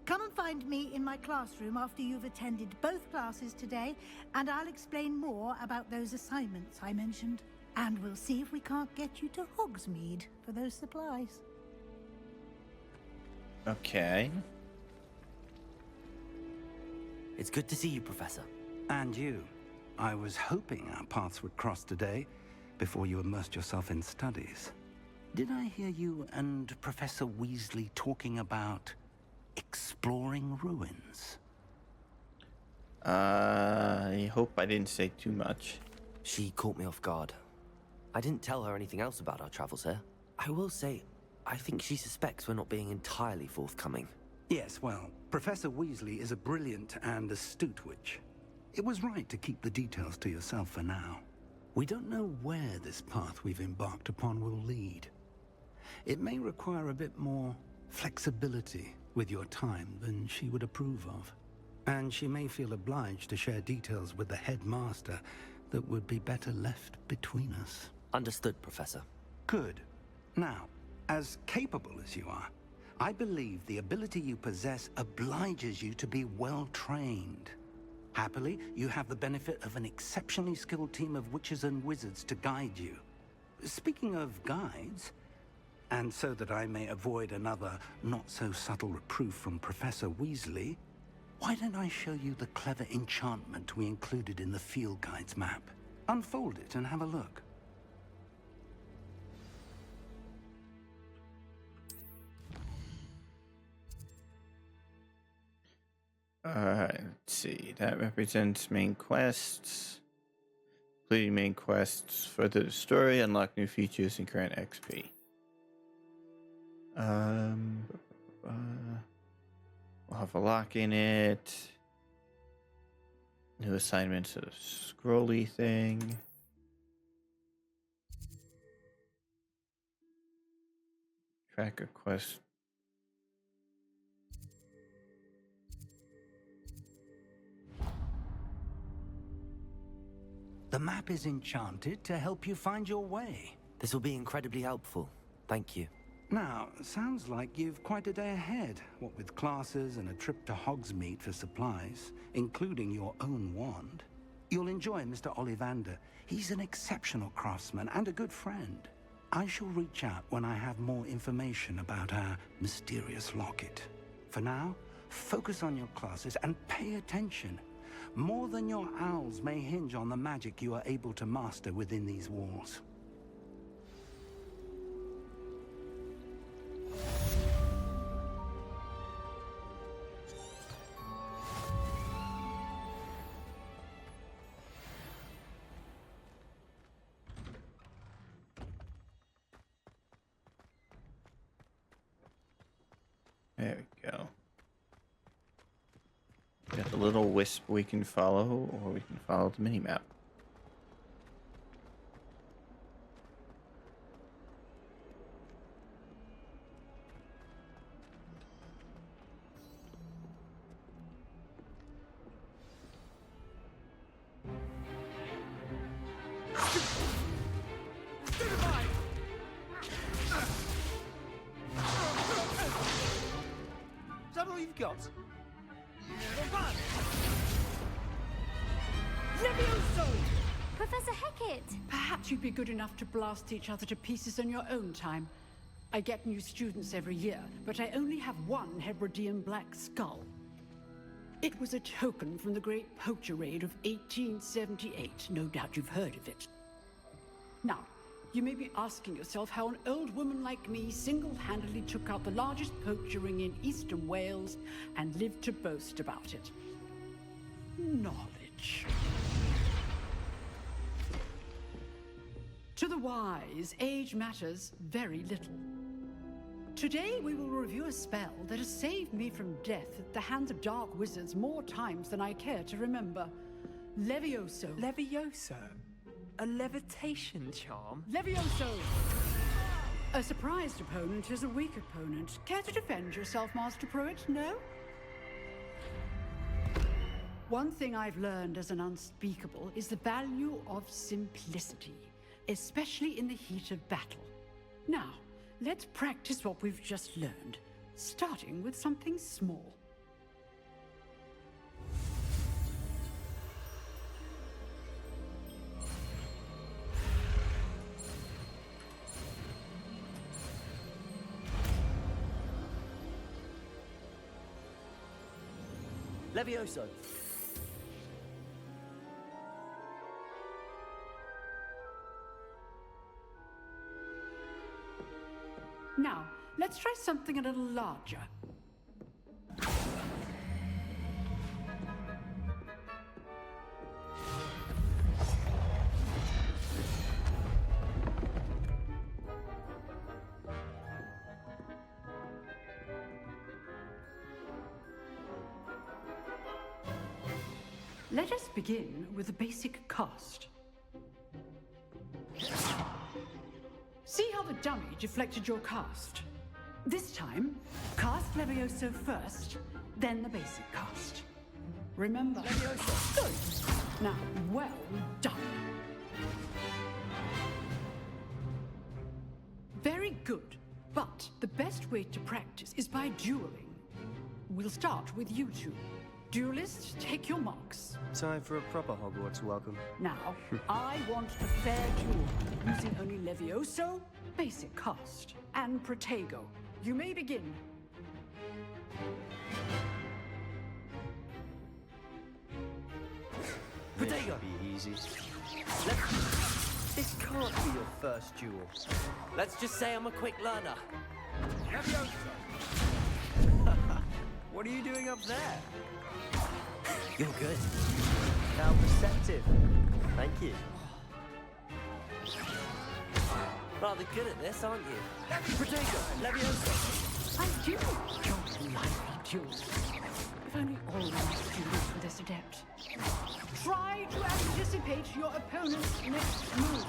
Come and find me in my classroom after you've attended both classes today, and I'll explain more about those assignments I mentioned. And we'll see if we can't get you to Hogsmeade for those supplies. Okay. It's good to see you, Professor. And you. I was hoping our paths would cross today, before you immersed yourself in studies. Did I hear you and Professor Weasley talking about exploring ruins? I hope I didn't say too much. She caught me off guard. I didn't tell her anything else about our travels here. I will say, I think she suspects we're not being entirely forthcoming. Yes, well, Professor Weasley is a brilliant and astute witch. It was right to keep the details to yourself for now. We don't know where this path we've embarked upon will lead. It may require a bit more flexibility with your time than she would approve of. And she may feel obliged to share details with the headmaster that would be better left between us. Understood, Professor. Good. Now, as capable as you are, I believe the ability you possess obliges you to be well trained. Happily, you have the benefit of an exceptionally skilled team of witches and wizards to guide you. Speaking of guides, and so that I may avoid another not-so-subtle reproof from Professor Weasley, why don't I show you the clever enchantment we included in the field guide's map? Unfold it and have a look. Alright, let's see. That represents main quests. Completing main quests, further the story, unlock new features, and grant XP. We'll have a lock in it. New assignments, a scrolly thing. Tracker quest. The map is enchanted to help you find your way. This will be incredibly helpful. Thank you. Now, sounds like you've quite a day ahead, what with classes and a trip to Hogsmeade for supplies, including your own wand. You'll enjoy Mr. Ollivander. He's an exceptional craftsman and a good friend. I shall reach out when I have more information about our mysterious locket. For now, focus on your classes and pay attention. More than your owls may hinge on the magic you are able to master within these walls. There we go. Got the little wisp we can follow, or we can follow the mini-map. all you've got? Levioso! Professor Hecat! Perhaps you'd be good enough to blast each other to pieces in your own time. I get new students every year, but I only have one Hebridean black skull. It was a token from the Great Poacher Raid of 1878. No doubt you've heard of it. Now, you may be asking yourself how an old woman like me single-handedly took out the largest poacher ring in eastern Wales and lived to boast about it. Knowledge. To the wise, age matters very little. Today we will review a spell that has saved me from death at the hands of dark wizards more times than I care to remember. Levioso. Levioso? A levitation charm? Levioso! A surprised opponent is a weak opponent. Care to defend yourself, Master Pruitt? No? One thing I've learned as an unspeakable is the value of simplicity, especially in the heat of battle. Now, let's practice what we've just learned, starting with something small. Levioso! Now, let's try something a little larger. Let us begin with a basic cast. See how the dummy deflected your cast? This time, cast Levioso first, then the basic cast. Remember? Levioso. Good. Now, well done. Very good. But the best way to practice is by dueling. We'll start with you two. Duelists, take your marks. Time for a proper Hogwarts welcome. Now, I want a fair duel, using only Levioso, basic cast, and Protego. You may begin. Protego! Be easy. This can't be your first duel. Let's just say I'm a quick learner. Levioso! What are you doing up there? You're good. How perceptive. Thank you. Rather good at this, aren't you? Protego! Levioso! I do enjoy lively duels. If only all of my students were this adept. Try to anticipate your opponent's next move.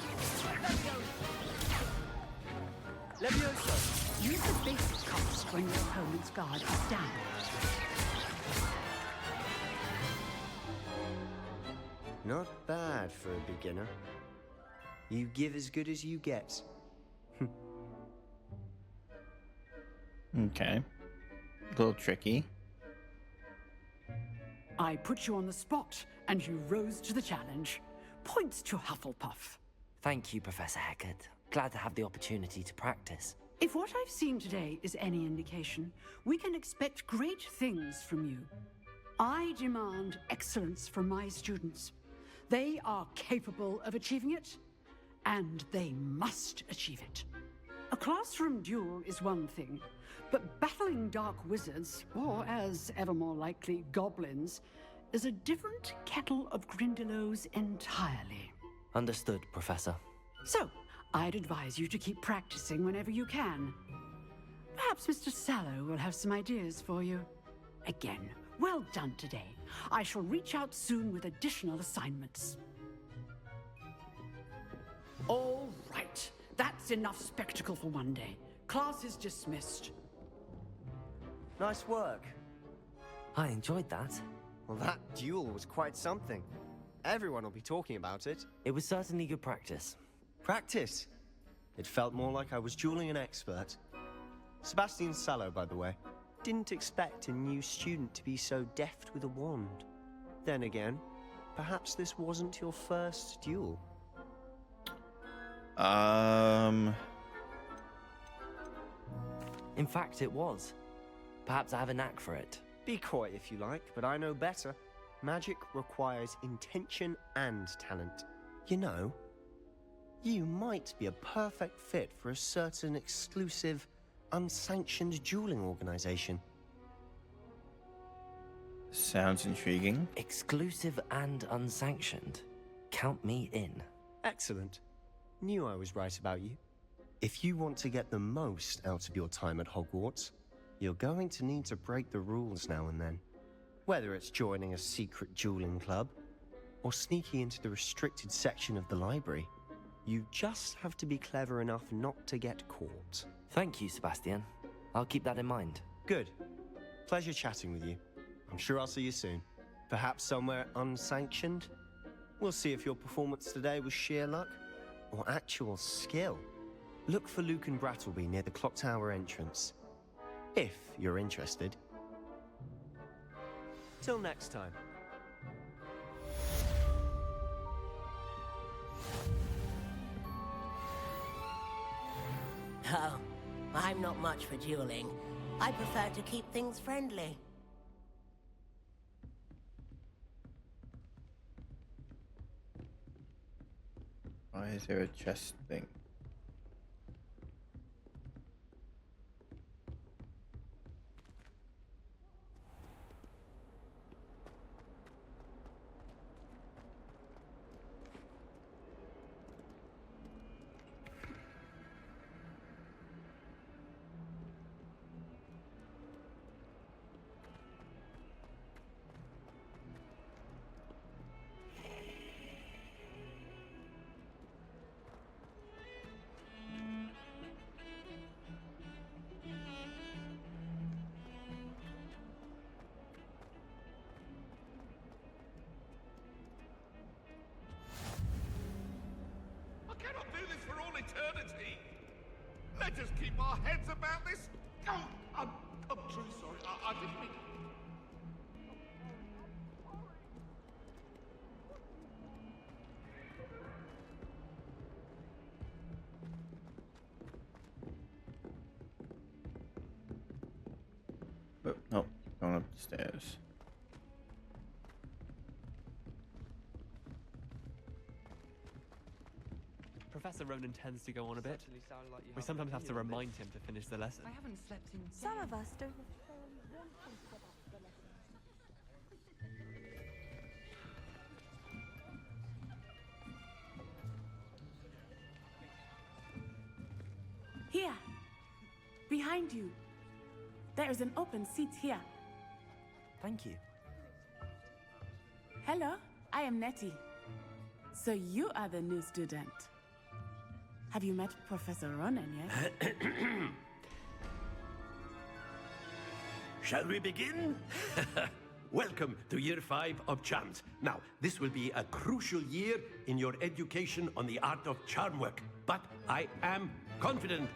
Levioso! Use the basic cast when your opponent's guard is down. Not bad for a beginner. You give as good as you get. Okay. A little tricky. I put you on the spot, and you rose to the challenge. Points to Hufflepuff. Thank you, Professor Hecat. Glad to have the opportunity to practice. If what I've seen today is any indication, we can expect great things from you. I demand excellence from my students. They are capable of achieving it, and they must achieve it. A classroom duel is one thing, but battling dark wizards, or as ever more likely, goblins, is a different kettle of Grindylows entirely. Understood, Professor. So, I'd advise you to keep practicing whenever you can. Perhaps Mr. Sallow will have some ideas for you. Again, well done today. I shall reach out soon with additional assignments. All right. That's enough spectacle for one day. Class is dismissed. Nice work. I enjoyed that. Well, that duel was quite something. Everyone will be talking about it. It was certainly good practice. Practice? It felt more like I was dueling an expert. Sebastian Sallow, by the way. Didn't expect a new student to be so deft with a wand. Then again, perhaps this wasn't your first duel. In fact, it was. Perhaps I have a knack for it. Be coy if you like, but I know better. Magic requires intention and talent. You know, you might be a perfect fit for a certain exclusive, unsanctioned dueling organization. Sounds intriguing. Exclusive and unsanctioned. Count me in. Excellent. Knew I was right about you. If you want to get the most out of your time at Hogwarts, you're going to need to break the rules now and then. Whether it's joining a secret dueling club, or sneaking into the restricted section of the library, you just have to be clever enough not to get caught. Thank you, Sebastian. I'll keep that in mind. Good. Pleasure chatting with you. I'm sure I'll see you soon. Perhaps somewhere unsanctioned? We'll see if your performance today was sheer luck or actual skill. Look for Luke and Brattleby near the clock tower entrance. If you're interested. Till next time. Oh, I'm not much for dueling. I prefer to keep things friendly. Why is there a chest thing? Eternity. Let us keep our heads about this. Oh, I'm truly sorry. I didn't mean. Oh, no, going up the stairs. Professor Ronan tends to go on a bit. We sometimes have to remind him to finish the lesson. I haven't slept in. Some of us don't. Here, behind you. There is an open seat here. Thank you. Hello, I am Nettie. So you are the new student. Have you met Professor Ronan yet? Shall we begin? Welcome to Year 5 of Charms. Now, this will be a crucial year in your education on the art of charm work. But I am confident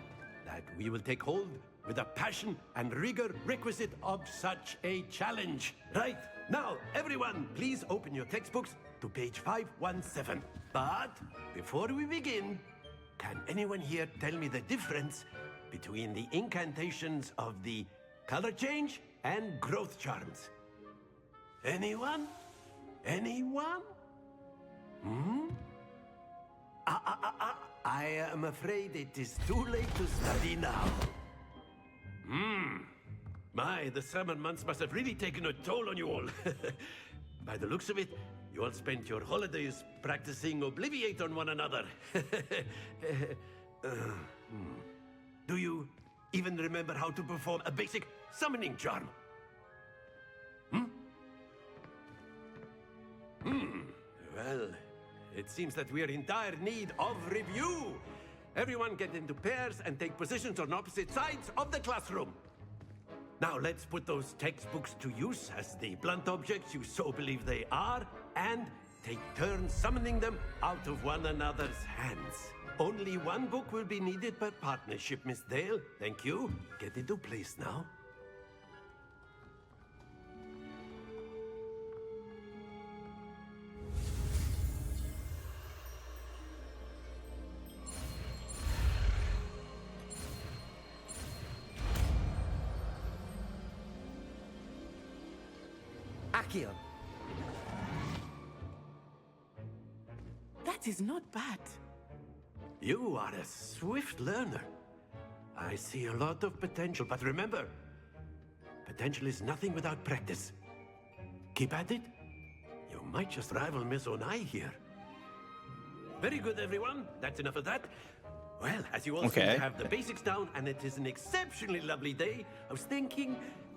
that we will take hold with the passion and rigor requisite of such a challenge. Right, now, everyone, please open your textbooks to page 517. But before we begin, can anyone here tell me the difference between the incantations of the color change and growth charms? Anyone? Anyone? Hmm? I am afraid it is too late to study now. My, the summer months must have really taken a toll on you all. By the looks of it, you all spent your holidays practicing Obliviate on one another. Do you even remember how to perform a basic summoning charm? Well, it seems that we are in dire need of review. Everyone get into pairs and take positions on opposite sides of the classroom. Now let's put those textbooks to use as the blunt objects you so believe they are, and take turns summoning them out of one another's hands. Only one book will be needed per partnership, Miss Dale. Thank you. Get into place now. Accio. That is not bad. You are a swift learner. I see a lot of potential, but remember, potential is nothing without practice. Keep at it. You might just rival Miss Onai here. Very good, everyone. That's enough of that. Well, as you all seem to have the basics down, and it is an exceptionally lovely day, I was thinking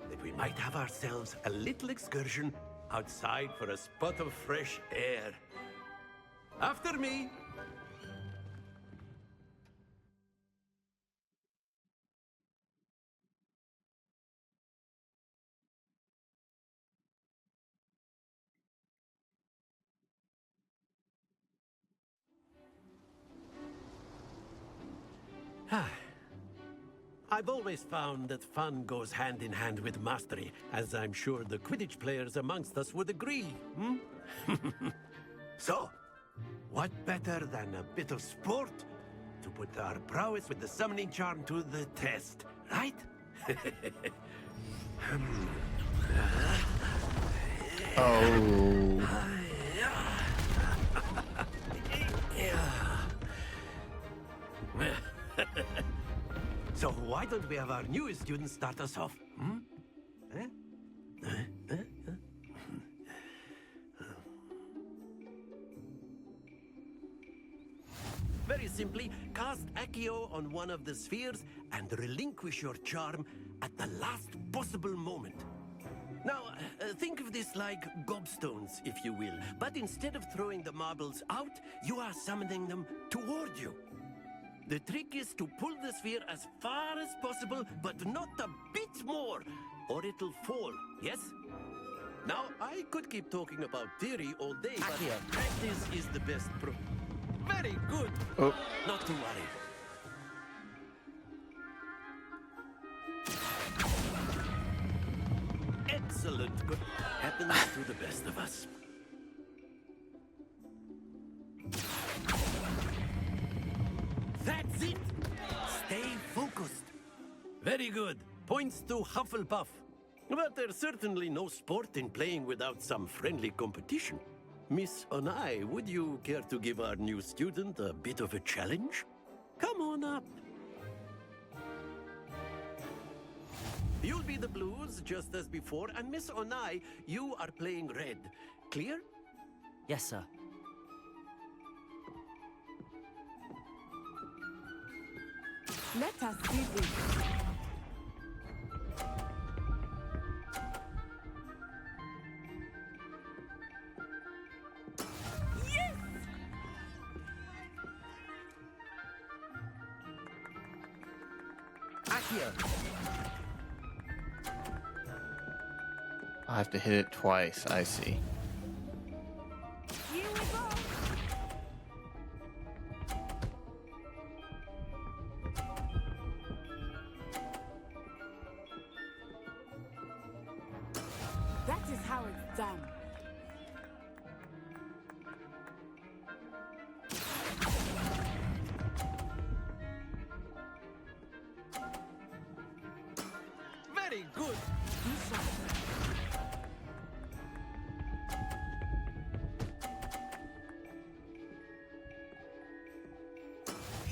that we might have ourselves a little excursion outside for a spot of fresh air. After me. I've always found that fun goes hand in hand with mastery, as I'm sure the Quidditch players amongst us would agree, hmm? So, what better than a bit of sport to put our prowess with the summoning charm to the test, right? Oh. So why don't we have our newest student start us off? Hmm? Very simply, cast Accio on one of the spheres and relinquish your charm at the last possible moment. Now, think of this like gobstones, if you will. But instead of throwing the marbles out, you are summoning them toward you. The trick is to pull the sphere as far as possible, but not a bit more, or it'll fall, yes? Now, I could keep talking about theory all day, but practice is the best Very good! Oh. Not to worry. Excellent. Good. Happens to the best of us. That's it! Stay focused. Very good. Points to Hufflepuff. But there's certainly no sport in playing without some friendly competition. Miss Onai, would you care to give our new student a bit of a challenge? Come on up. You'll be the blues, just as before, and Miss Onai, you are playing red. Clear? Yes, sir. Let us see this. Yes! Accio. I have to hit it twice, I see. Here we go. That is how it's done. Very good.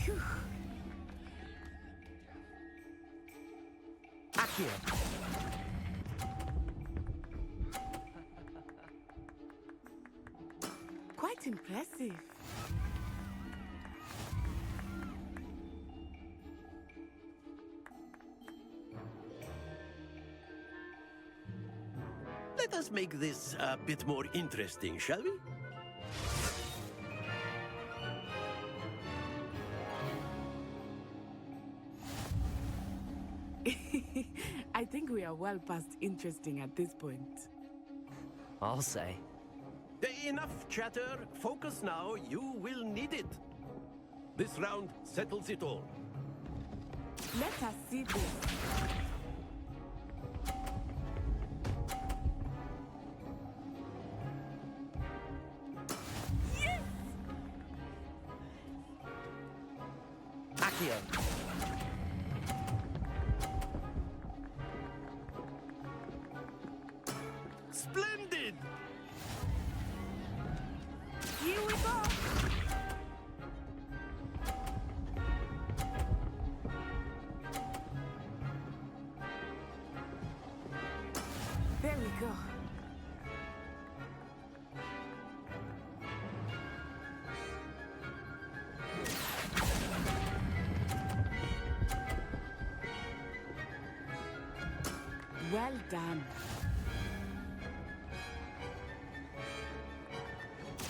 Phew. Accio. Quite impressive. Let us make this a bit more interesting, shall we? I think we are well past interesting at this point. I'll say. Enough chatter. Focus now. You will need it. This round settles it all. Let us see this. Yes! Accio. Splendid! go. Well done.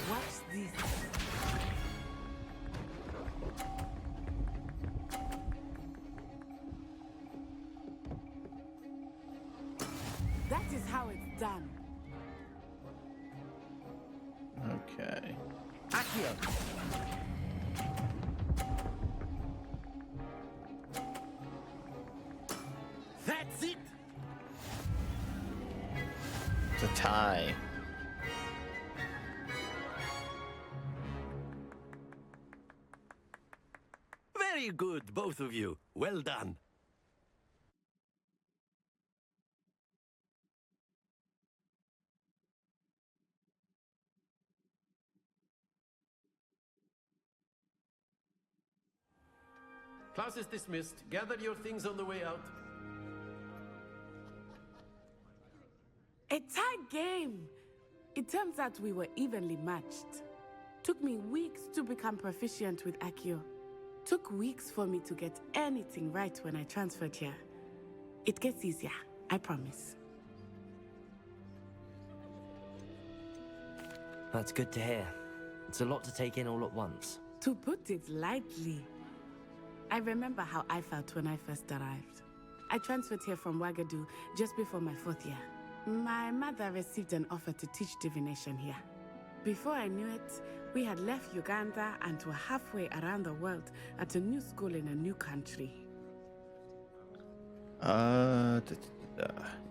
Watch this. That is how it's done. Okay. Accio! That's it! It's a tie. Very good, both of you. Well done. Class is dismissed. Gather your things on the way out. A tight game. It turns out we were evenly matched. Took me weeks to become proficient with Accio. Took weeks for me to get anything right when I transferred here. It gets easier, I promise. That's good to hear. It's a lot to take in all at once. To put it lightly, I remember how I felt when I first arrived. I transferred here from Wagadu just before my 4th year. My mother received an offer to teach divination here. Before I knew it, we had left Uganda and were halfway around the world at a new school in a new country.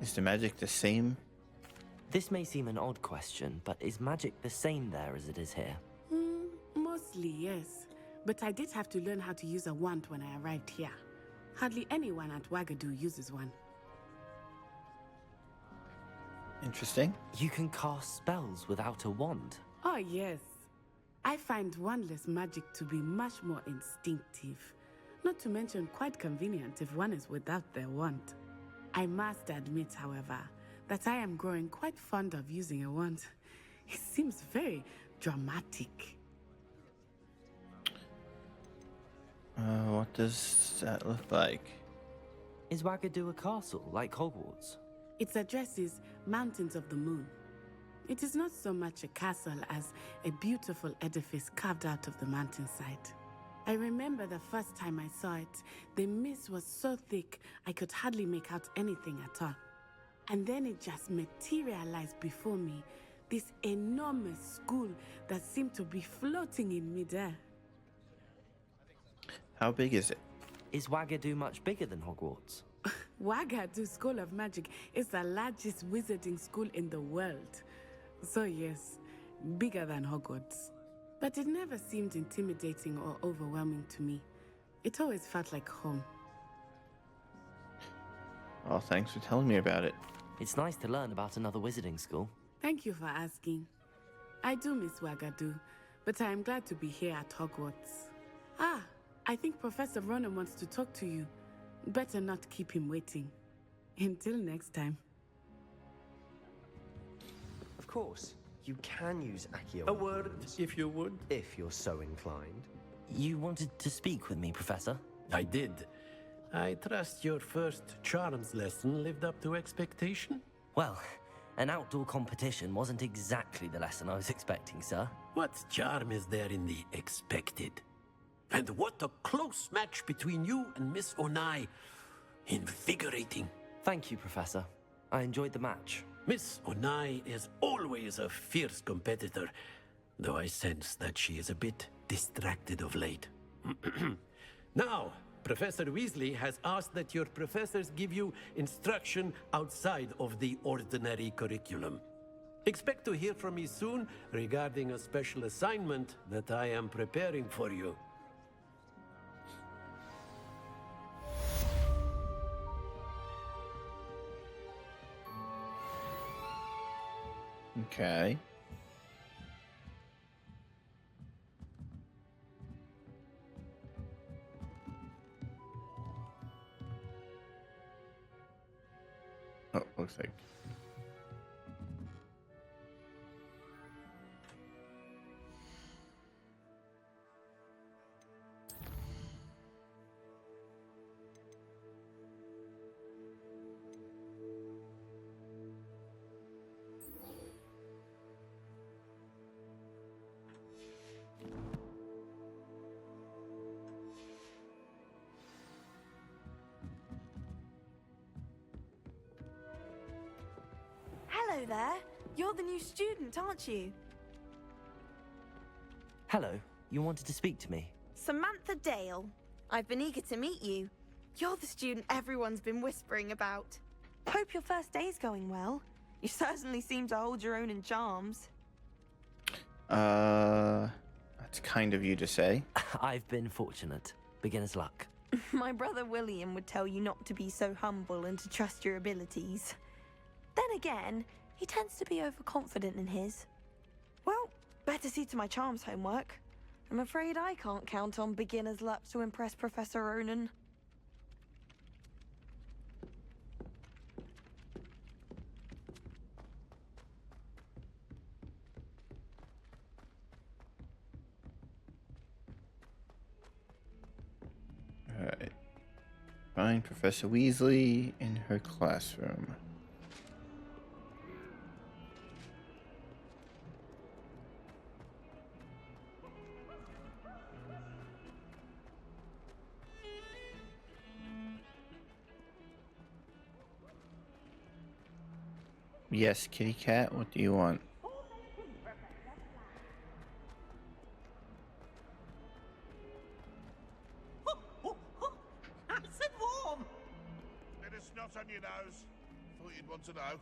Is the magic the same? This may seem an odd question, but is magic the same there as it is here? Mostly, yes. But I did have to learn how to use a wand when I arrived here. Hardly anyone at Wagadu uses one. Interesting. You can cast spells without a wand. Oh, yes. I find wandless magic to be much more instinctive. Not to mention quite convenient if one is without their wand. I must admit, however, that I am growing quite fond of using a wand. It seems very dramatic. What does that look like? Is Wagadu a castle, like Hogwarts? Its address is Mountains of the Moon. It is not so much a castle as a beautiful edifice carved out of the mountainside. I remember the first time I saw it, the mist was so thick I could hardly make out anything at all. And then it just materialized before me, this enormous school that seemed to be floating in midair. How big is it? Is Wagadu much bigger than Hogwarts? Wagadu School of Magic is the largest wizarding school in the world. So yes, bigger than Hogwarts. But it never seemed intimidating or overwhelming to me. It always felt like home. Oh, thanks for telling me about it. It's nice to learn about another wizarding school. Thank you for asking. I do miss Wagadu, but I am glad to be here at Hogwarts. Ah, I think Professor Ronan wants to talk to you. Better not keep him waiting. Until next time. Of course, you can use Accio. A word, if you would. If you're so inclined. You wanted to speak with me, Professor? I did. I trust your first charms lesson lived up to expectation? Well, an outdoor competition wasn't exactly the lesson I was expecting, sir. What charm is there in the expected? And what a close match between you and Miss Onai. Invigorating. Thank you, Professor. I enjoyed the match. Miss Onai is always a fierce competitor, though I sense that she is a bit distracted of late. Now, Professor Weasley has asked that your professors give you instruction outside of the ordinary curriculum. Expect to hear from me soon regarding a special assignment that I am preparing for you. Okay. Oh, looks like Hello there. You're the new student, aren't you? Hello, you wanted to speak to me? Samantha Dale. I've been eager to meet you. You're the student everyone's been whispering about. Hope your first day's going well. You certainly seem to hold your own in charms. That's kind of you to say. I've been fortunate. Beginner's luck. My brother William would tell you not to be so humble and to trust your abilities. Then again, he tends to be overconfident in his. Well, better see to my charms homework. I'm afraid I can't count on beginner's luck to impress Professor Ronan. Alright. Find Professor Weasley in her classroom. Yes, kitty cat, what do you want? Nice and warm. Bit of snot on your nose. Thought you'd want to know.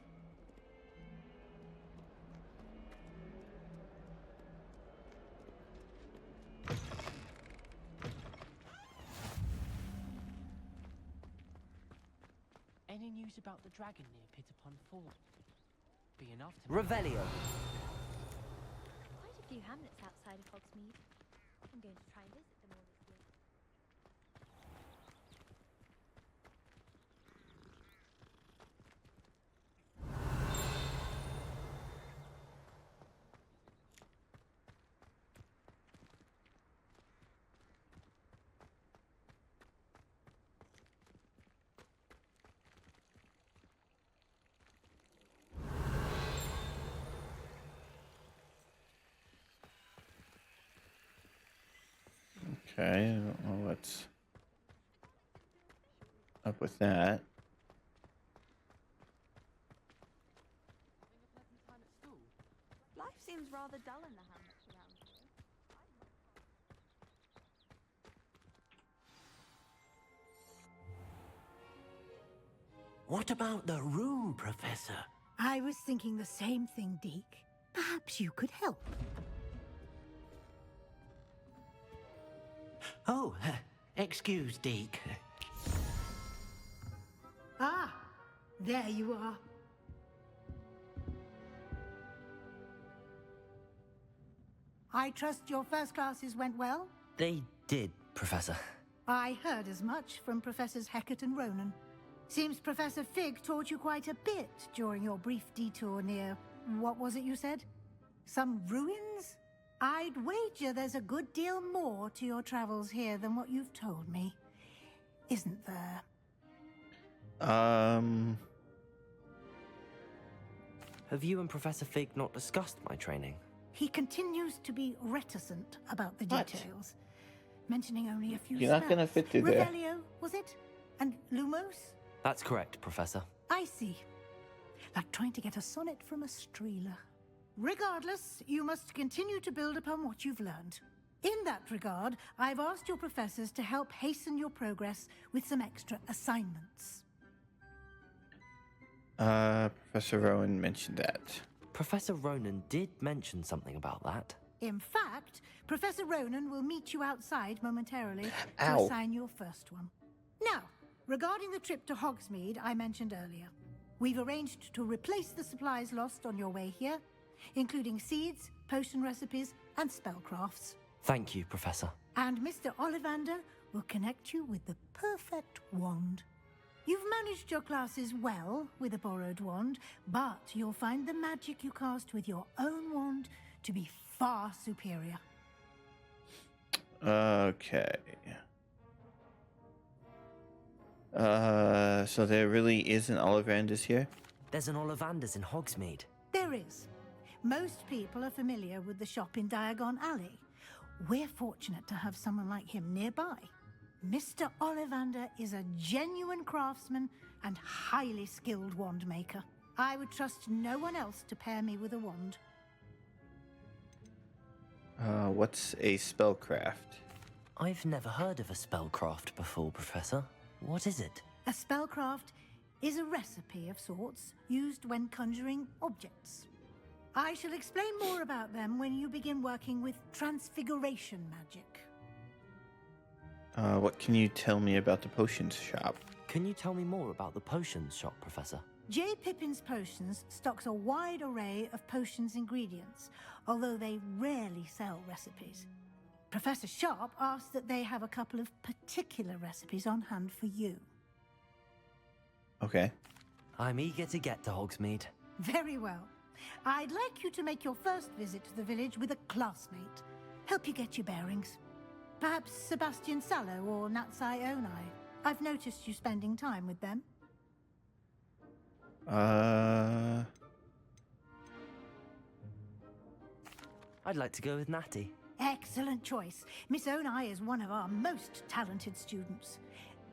Any news about the dragon near Pitterpond Fort? Be enough to Revelio. Quite a few hamlets outside of Hogsmeade. I'm going to try and visit them all this year. Okay, I don't know what's up with that. Life seems rather dull in the hamlets around here. What about the room, Professor? I was thinking the same thing, Deke. Perhaps you could help. Oh, excuse, Deke. Ah, there you are. I trust your first classes went well? They did, Professor. I heard as much from Professors Hecat and Ronan. Seems Professor Fig taught you quite a bit during your brief detour near... what was it you said? Some ruins? I'd wager there's a good deal more to your travels here than what you've told me. Isn't there? Have you and Professor Fig not discussed my training? He continues to be reticent about the What? details, mentioning only a few You're not gonna spells. fit through there. Revelio, was it? And Lumos? That's correct, Professor. I see. Like trying to get a sonnet from a streeler. Regardless, you must continue to build upon what you've learned. In that regard, I've asked your professors to help hasten your progress with some extra assignments. Professor Rowan mentioned that. Professor Ronan did mention something about that. In fact, Professor Ronan will meet you outside momentarily to Ow. assign your first one. Now, regarding the trip to Hogsmeade I mentioned earlier, we've arranged to replace the supplies lost on your way here, including seeds, potion recipes, and spellcrafts. Thank you, Professor. And Mr. Ollivander will connect you with the perfect wand. You've managed your classes well with a borrowed wand, but you'll find the magic you cast with your own wand to be far superior. Okay. So there really is an Ollivanders here? There's an Ollivanders in Hogsmeade. There is. Most people are familiar with the shop in Diagon Alley. We're fortunate to have someone like him nearby. Mr. Ollivander is a genuine craftsman and highly skilled wand maker. I would trust no one else to pair me with a wand. What's a spellcraft? I've never heard of a spellcraft before, Professor. What is it? A spellcraft is a recipe of sorts used when conjuring objects. I shall explain more about them when you begin working with transfiguration magic. What can you tell me about the potions shop? Can you tell me more about the potions shop, Professor? J. Pippin's Potions stocks a wide array of potions ingredients, although they rarely sell recipes. Professor Sharp asked that they have a couple of particular recipes on hand for you. Okay. I'm eager to get to Hogsmeade. Very well. I'd like you to make your first visit to the village with a classmate. Help you get your bearings. Perhaps Sebastian Sallow or Natsai Onai. I've noticed you spending time with them. I'd like to go with Natty. Excellent choice. Miss Onai is one of our most talented students.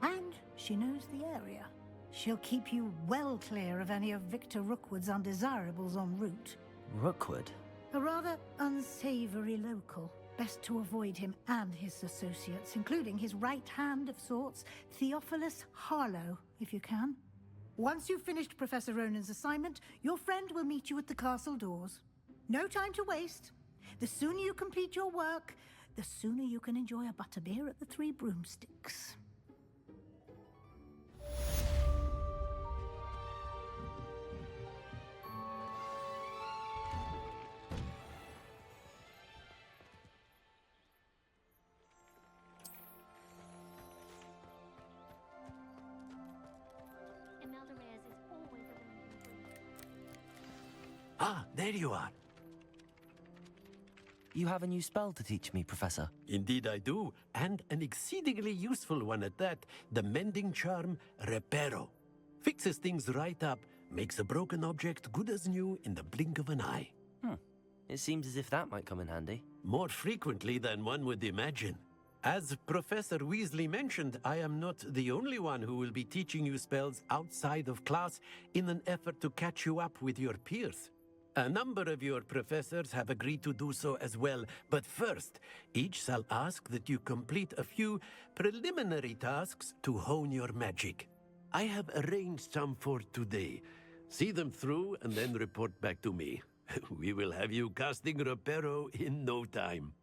And she knows the area. She'll keep you well clear of any of Victor Rookwood's undesirables en route. Rookwood? A rather unsavory local. Best to avoid him and his associates, including his right hand of sorts, Theophilus Harlow, if you can. Once you've finished Professor Ronan's assignment, your friend will meet you at the castle doors. No time to waste. The sooner you complete your work, the sooner you can enjoy a butterbeer at the Three Broomsticks. Ah, there you are. You have a new spell to teach me, Professor. Indeed I do, and an exceedingly useful one at that. The mending charm, Reparo. Fixes things right up, makes a broken object good as new in the blink of an eye. It seems as if that might come in handy. More frequently than one would imagine. As Professor Weasley mentioned, I am not the only one who will be teaching you spells outside of class in an effort to catch you up with your peers. A number of your professors have agreed to do so as well, but first, each shall ask that you complete a few preliminary tasks to hone your magic. I have arranged some for today. See them through and then report back to me. We will have you casting Reparo in no time.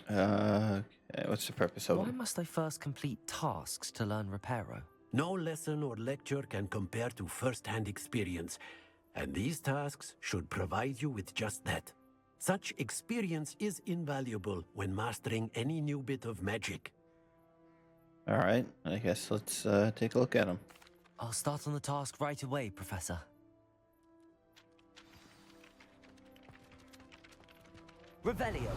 Okay, what's the purpose of Why them? must I first complete tasks to learn Reparo? No lesson or lecture can compare to first-hand experience, and these tasks should provide you with just that. Such experience is invaluable when mastering any new bit of magic. All right, I guess let's take a look at them. I'll start on the task right away, Professor. Revelio.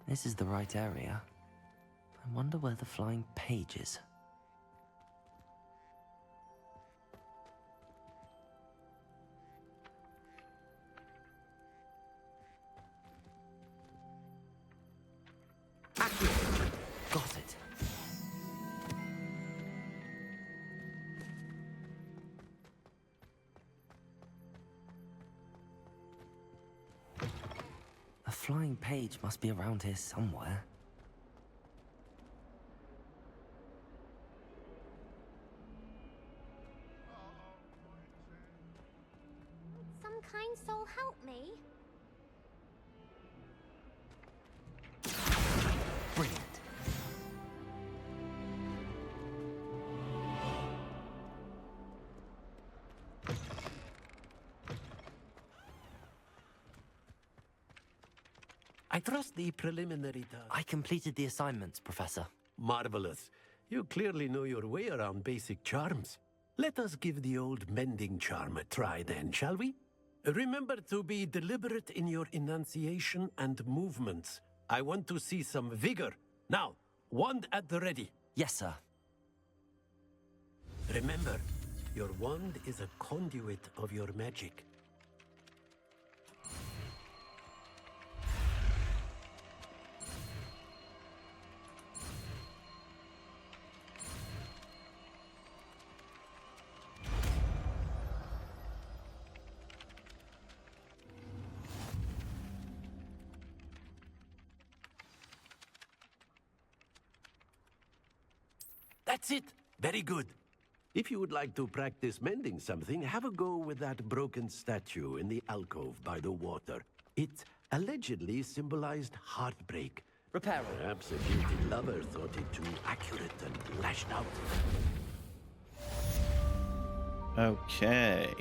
This is the right area. I wonder where the flying page is. Got it. A flying page must be around here somewhere. Some kind soul help me. Brilliant. I trust the preliminary task. I completed the assignments, Professor. Marvelous. You clearly know your way around basic charms. Let us give the old mending charm a try then, shall we? Remember to be deliberate in your enunciation and movements. I want to see some vigor. Now, wand at the ready. Yes, sir. Remember, Your wand is a conduit of your magic. That's it! Very good. If you would like to practice mending something, have a go with that broken statue in the alcove by the water. It allegedly symbolized heartbreak. Repair. Perhaps a guilty lover thought it too accurate and lashed out. Okay.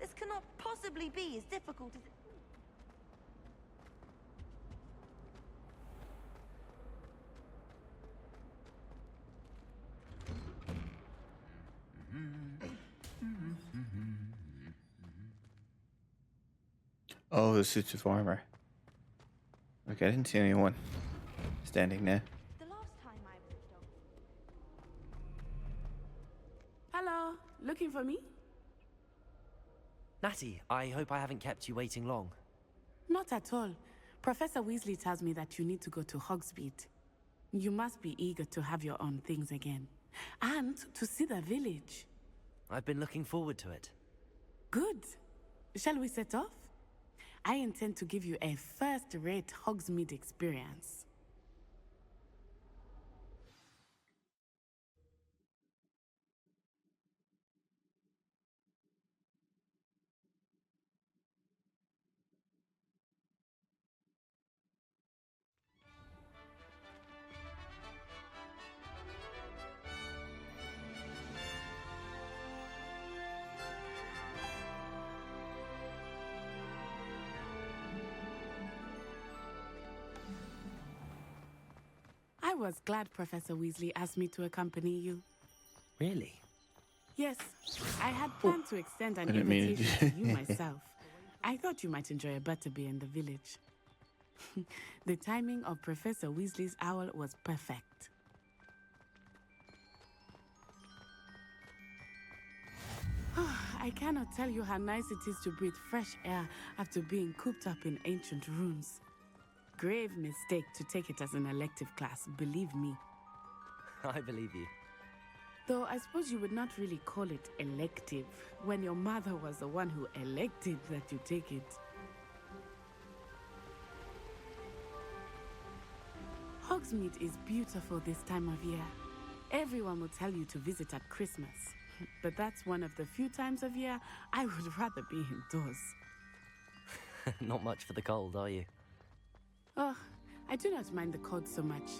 This cannot possibly be as difficult as it... Oh, the suits of armor. Okay, I didn't see anyone standing there. The last time I was Hello, looking for me? Natty, I hope I haven't kept you waiting long. Not at all. Professor Weasley tells me that you need to go to Hogsmeade. You must be eager to have your own things again. And to see the village. I've been looking forward to it. Good. Shall we set off? I intend to give you a first-rate Hogsmeade experience. I was glad Professor Weasley asked me to accompany you. Really? Yes, I had planned to extend an I didn't mean invitation it. to you myself. I thought you might enjoy a butterbeer in the village. The timing of Professor Weasley's owl was perfect. I cannot tell you how nice it is to breathe fresh air after being cooped up in ancient rooms. Grave mistake to take it as an elective class, believe me. I believe you. Though I suppose you would not really call it elective when your mother was the one who elected that you take it. Hogsmeade is beautiful this time of year. Everyone will tell you to visit at Christmas, but that's one of the few times of year I would rather be indoors. Not much for the cold, are you? Oh, I do not mind the cold so much,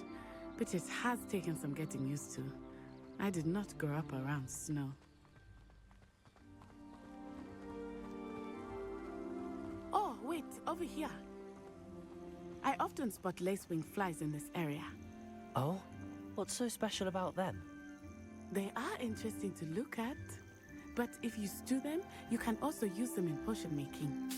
but it has taken some getting used to. I did not grow up around snow. Oh, wait, over here. I often spot lacewing flies in this area. Oh? What's so special about them? They are interesting to look at, but if you stew them, you can also use them in potion making.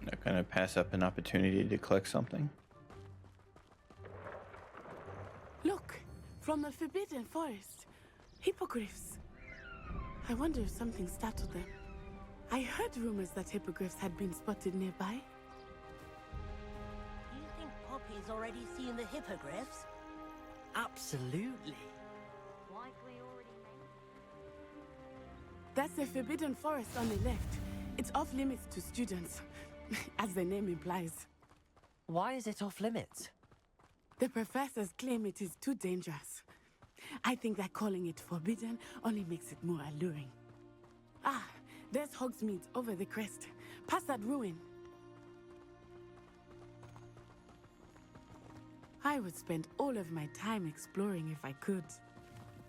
Not gonna pass up an opportunity to collect something. Look, from the Forbidden Forest. Hippogriffs. I wonder if something startled them. I heard rumors that hippogriffs had been spotted nearby. You think Poppy's already seen the hippogriffs? Absolutely. Likely already made. That's the Forbidden Forest on the left. It's off limits to students, as the name implies. Why is it off limits? The professors claim it is too dangerous. I think that calling it forbidden only makes it more alluring. Ah, there's Hogsmeade over the crest. Past that ruin. I would spend all of my time exploring if I could.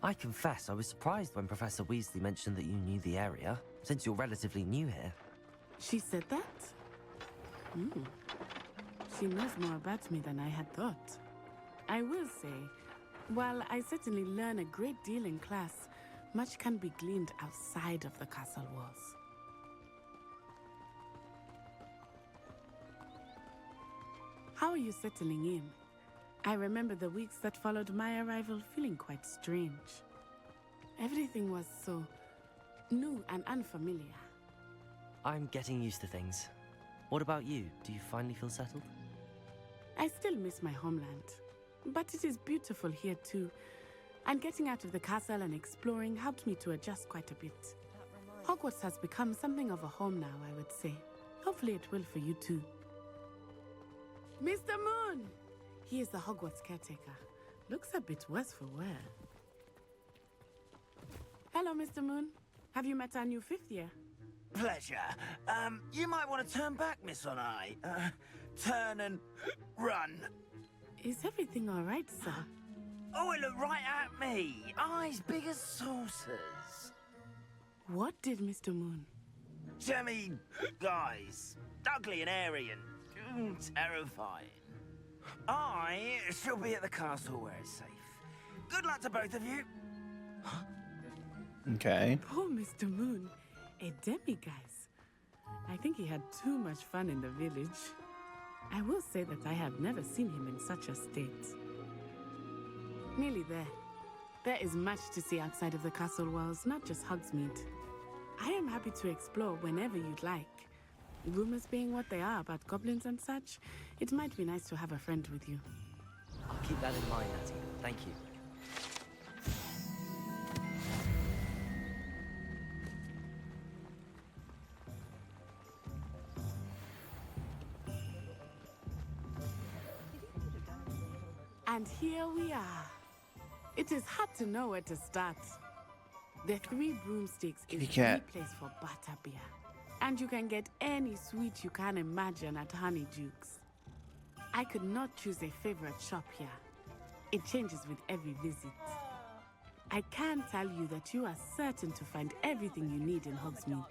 I confess I was surprised when Professor Weasley mentioned that you knew the area, since you're relatively new here. She said that? She knows more about me than I had thought. I will say, while I certainly learn a great deal in class, much can be gleaned outside of the castle walls. How are you settling in? I remember the weeks that followed my arrival feeling quite strange. Everything was so new and unfamiliar. I'm getting used to things. What about you? Do you finally feel settled? I still miss my homeland, but it is beautiful here too. And getting out of the castle and exploring helped me to adjust quite a bit. Hogwarts has become something of a home now, I would say. Hopefully it will for you too. Mr. Moon! He is the Hogwarts caretaker. Looks a bit worse for wear. Hello, Mr. Moon. Have you met our new 5th year? Pleasure. You might want to turn back, Miss Onai. Turn and run. Is everything all right, sir? Oh, it looked right at me. Eyes big as saucers. What did Mr. Moon? Jemmy, guys. Ugly and airy and terrifying. I shall be at the castle where it's safe. Good luck to both of you. Okay. Poor Mr. Moon. A demiguise. I think he had too much fun in the village. I will say that I have never seen him in such a state. Nearly there. There is much to see outside of the castle walls, not just Hogsmeade. I am happy to explore whenever you'd like. Rumors being what they are about goblins and such, it might be nice to have a friend with you. I'll keep that in mind, Natty. Thank you. And here we are. It is hard to know where to start. The 3 Broomsticks is the place for butterbeer. And you can get any sweet you can imagine at Honeydukes. I could not choose a favorite shop here. It changes with every visit. I can tell you that you are certain to find everything you need in Hogsmeade.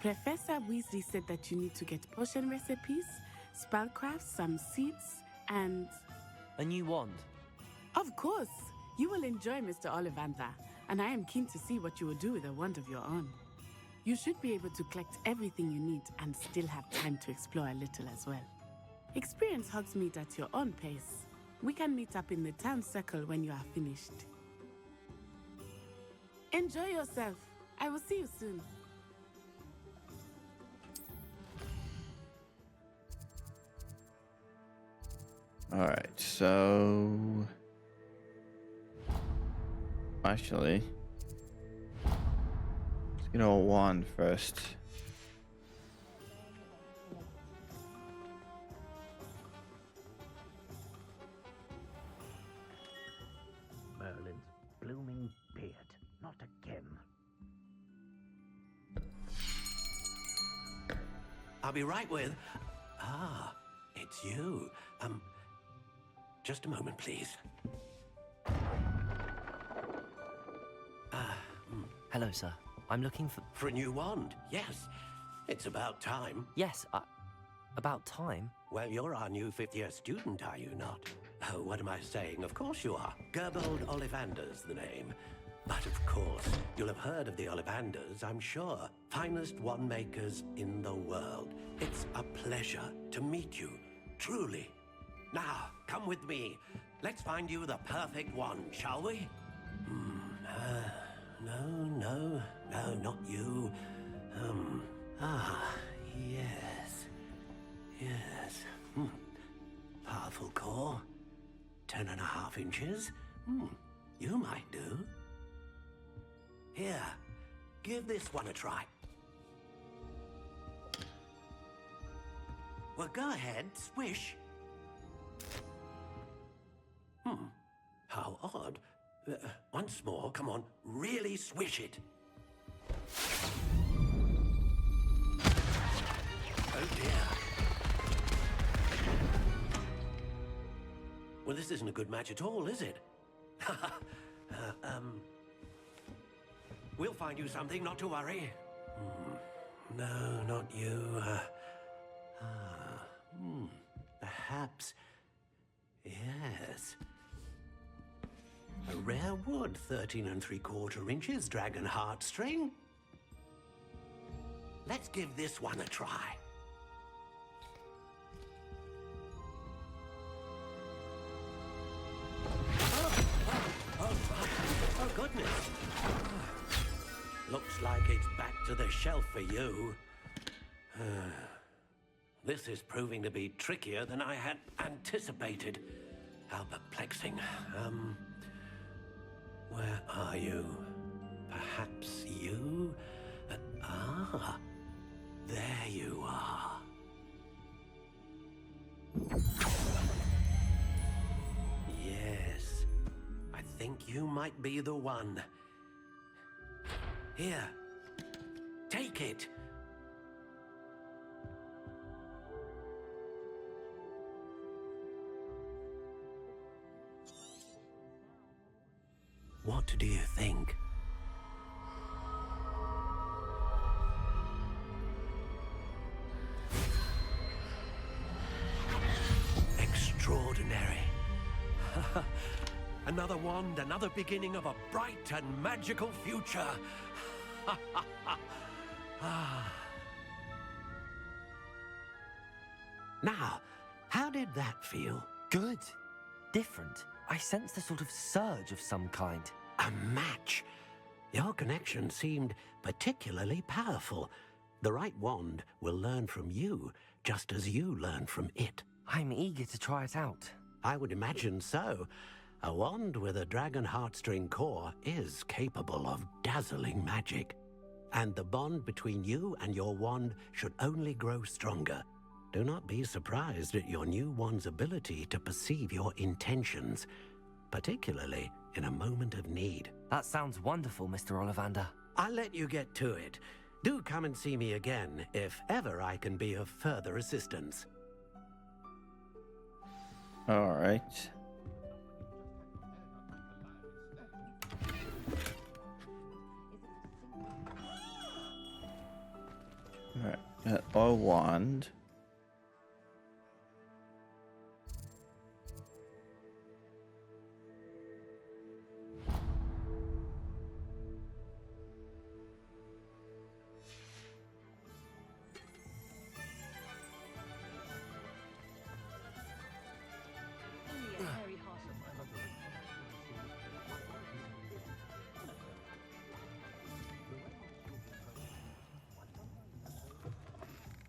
Professor Weasley said that you need to get potion recipes, spellcrafts, some seeds, and... A new wand? Of course! You will enjoy Mr. Ollivander, and I am keen to see what you will do with a wand of your own. You should be able to collect everything you need and still have time to explore a little as well. Experience Hogsmeade at your own pace. We can meet up in the town circle when you are finished. Enjoy yourself. I will see you soon. Alright, so... Actually... Let's get a wand first. Merlin's blooming beard. Not again. I'll be right with... Ah, it's you. Just a moment, please. Hello, sir. I'm looking for... For a new wand, yes. It's about time. Yes, about time? Well, you're our new 5th-year student, are you not? Oh, what am I saying? Of course you are. Gerbold Ollivander's the name. But of course, you'll have heard of the Ollivanders, I'm sure. Finest wand makers in the world. It's a pleasure to meet you, truly. Now, come with me. Let's find you the perfect wand, shall we? No, not you. Yes. Yes. Powerful core. 10.5 inches. You might do. Here, give this one a try. Well, go ahead, swish. How odd. Once more, come on, really swish it. Oh dear. Well, this isn't a good match at all, is it? We'll find you something, not to worry. No, not you. Perhaps. Yes. A rare wood, 13 3/4 inches, dragon heartstring. Let's give this one a try. Oh, goodness. Looks like it's back to the shelf for you. This is proving to be trickier than I had anticipated. How perplexing. Where are you? Perhaps you? There you are. Yes, I think you might be the one. Here, take it. What do you think? Extraordinary. Another wand, another beginning of a bright and magical future. Now, how did that feel? Good. Different. I sensed a sort of surge of some kind. A match. Your connection seemed particularly powerful. The right wand will learn from you, just as you learn from it. I'm eager to try it out. I would imagine so. A wand with a dragon heartstring core is capable of dazzling magic. And the bond between you and your wand should only grow stronger. Do not be surprised at your new wand's ability to perceive your intentions, particularly in a moment of need. That sounds wonderful, Mr. Ollivander. I'll let you get to it. Do come and see me again if ever I can be of further assistance. All right. All right. Got our wand.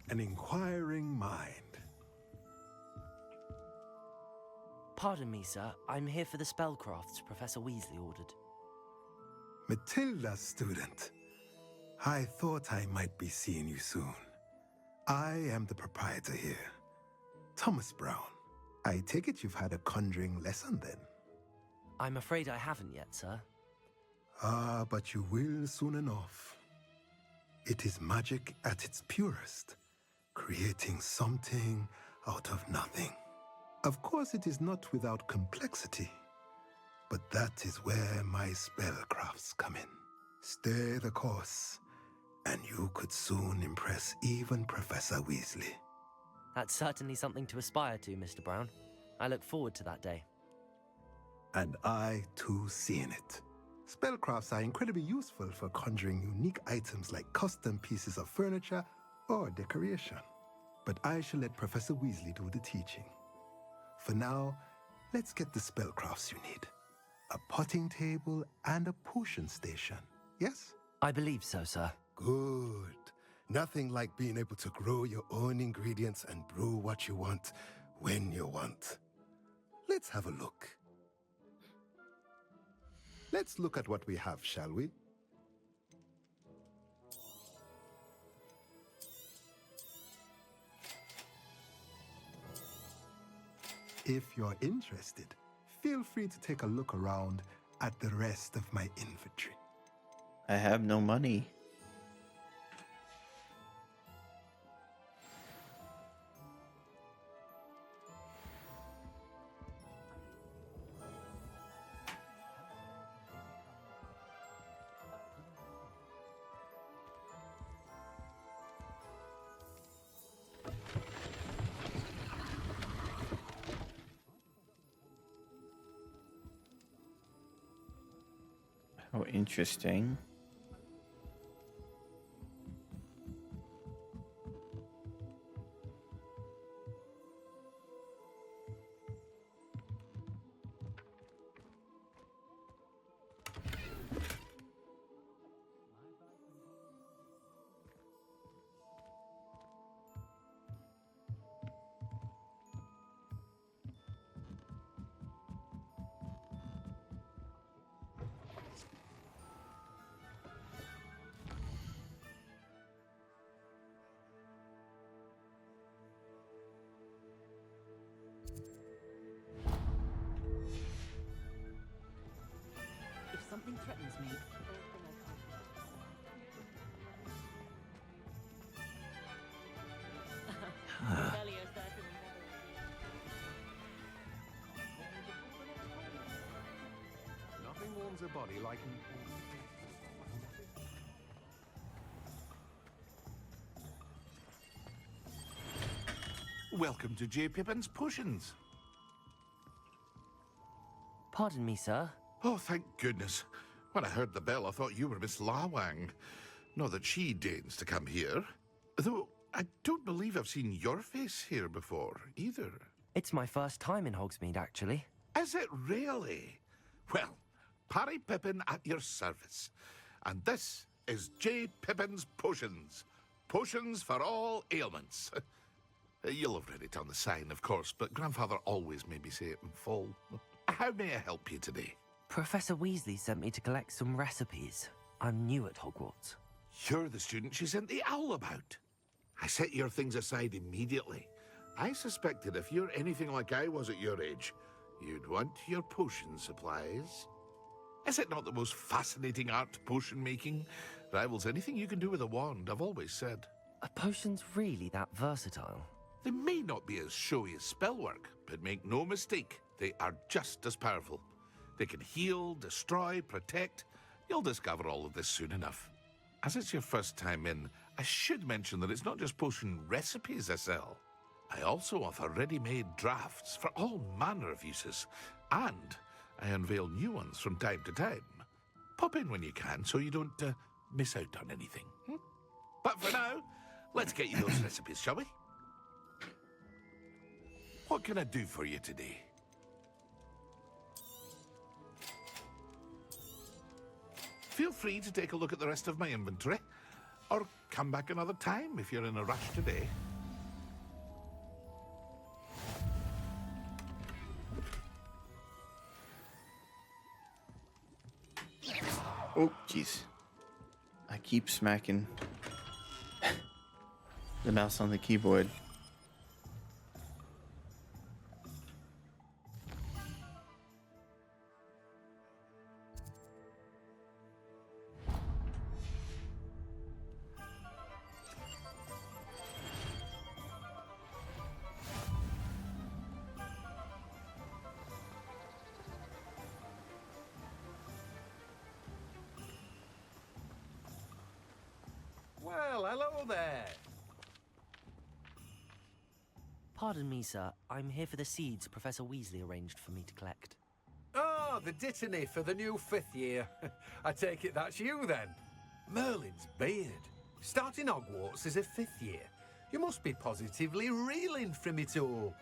An inquiring mind. Pardon me, sir. I'm here for the spellcrafts Professor Weasley ordered. Matilda, student. I thought I might be seeing you soon. I am the proprietor here, Thomas Brown. I take it you've had a conjuring lesson then? I'm afraid I haven't yet, sir. Ah, but you will soon enough. It is magic at its purest, creating something out of nothing. Of course, it is not without complexity, but that is where my spellcrafts come in. Stay the course, and you could soon impress even Professor Weasley. That's certainly something to aspire to, Mr. Brown. I look forward to that day. And I, too, seeing it. Spellcrafts are incredibly useful for conjuring unique items like custom pieces of furniture or decoration. But I shall let Professor Weasley do the teaching. For now, let's get the spellcrafts you need. A potting table and a potion station, yes? I believe so, sir. Good. Nothing like being able to grow your own ingredients and brew what you want when you want. Let's have a look. Let's look at what we have, shall we? If you're interested, feel free to take a look around at the rest of my inventory. I have no money. How interesting. If something threatens me, Nothing warms a body like... Welcome to J. Pippin's Potions. Pardon me, sir. Oh, thank goodness. When I heard the bell, I thought you were Miss Lawang. Not that she deigns to come here. Though, I don't believe I've seen your face here before, either. It's my first time in Hogsmeade, actually. Is it really? Well, Parry Pippin at your service. And this is J. Pippin's Potions. Potions for all ailments. You'll have read it on the sign, of course, but Grandfather always made me say it in full. How may I help you today? Professor Weasley sent me to collect some recipes. I'm new at Hogwarts. You're the student she sent the owl about. I set your things aside immediately. I suspected if you're anything like I was at your age, you'd want your potion supplies. Is it not the most fascinating art, potion making? Rivals anything you can do with a wand, I've always said. Are potions really that versatile? They may not be as showy as spellwork, but make no mistake, they are just as powerful. They can heal, destroy, protect. You'll discover all of this soon enough. As it's your first time in, I should mention that it's not just potion recipes I sell. I also offer ready-made drafts for all manner of uses, and I unveil new ones from time to time. Pop in when you can so you don't miss out on anything. But for now, let's get you those recipes, shall we? What can I do for you today? Feel free to take a look at the rest of my inventory, or come back another time if you're in a rush today. Oh, jeez. I keep smacking the mouse on the keyboard. Well, hello there. Pardon me, sir. I'm here for the seeds Professor Weasley arranged for me to collect. Oh, the dittany for the new 5th year. I take it that's you, then. Merlin's beard. Starting Hogwarts as a 5th year. You must be positively reeling from it all.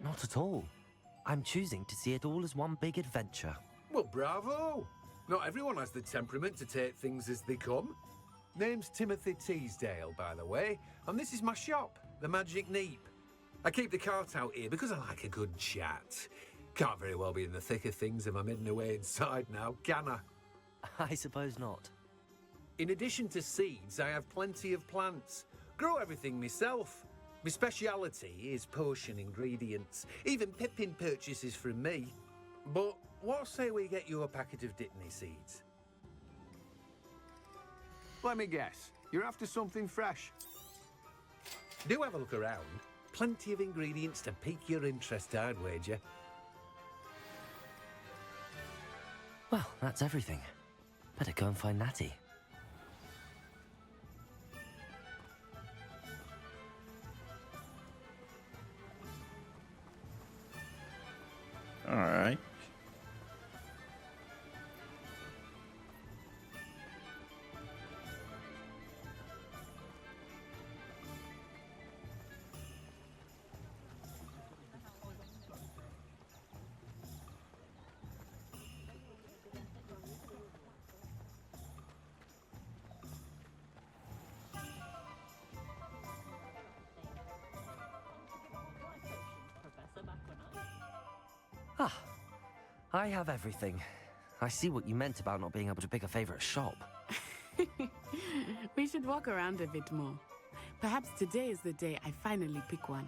Not at all. I'm choosing to see it all as one big adventure. Well, bravo. Not everyone has the temperament to take things as they come. Name's Timothy Teasdale, by the way, and this is my shop, the Magic Neep. I keep the cart out here because I like a good chat. Can't very well be in the thick of things if I'm hidden away inside now, can I? I suppose not. In addition to seeds, I have plenty of plants. Grow everything myself. My speciality is potion ingredients. Even Pippin purchases from me. But what say we get you a packet of Dittany seeds? Let me guess. You're after something fresh. Do have a look around. Plenty of ingredients to pique your interest, I'd wager. Well, that's everything. Better go and find Natty. All right. Ah, I have everything. I see what you meant about not being able to pick a favorite shop. We should walk around a bit more. Perhaps today is the day I finally pick one.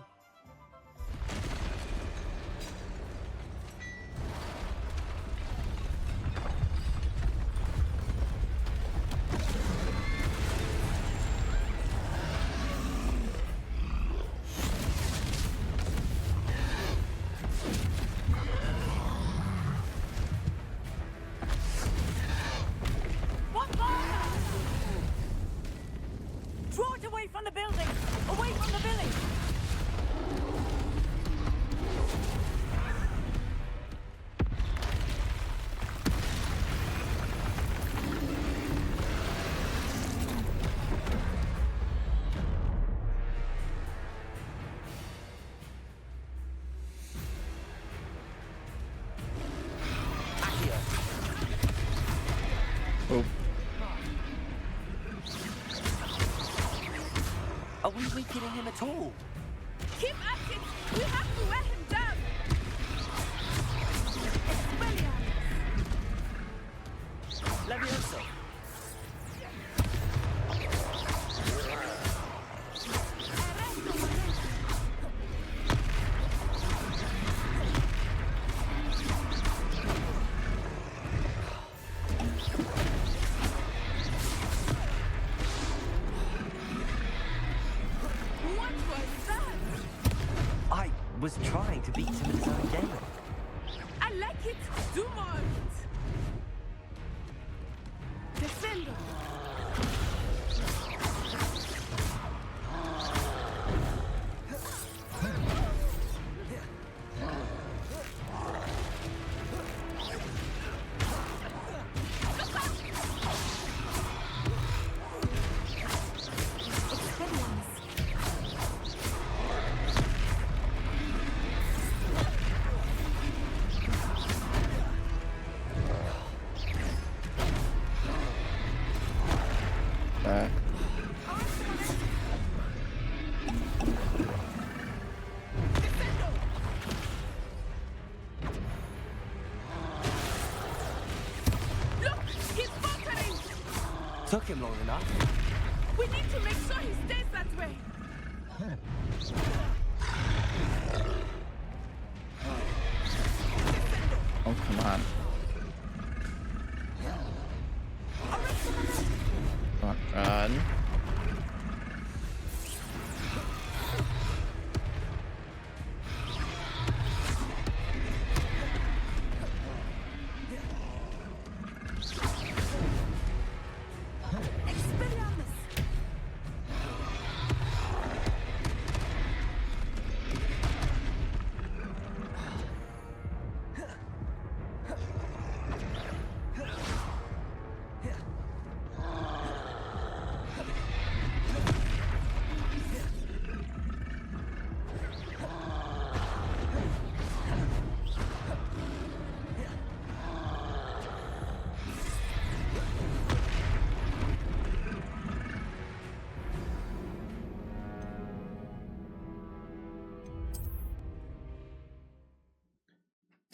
Draw it away from the building! Away from the village! Oh. Are we weakening him at all? Keep at it! We have to wear him down! Levioso! What was that? I was trying to beat him in his own game. I like it! Do more of it! Defendo! Look! He's faltering! Took him long enough. We need to make sure he stays that way! Oh, come on. Come on, run.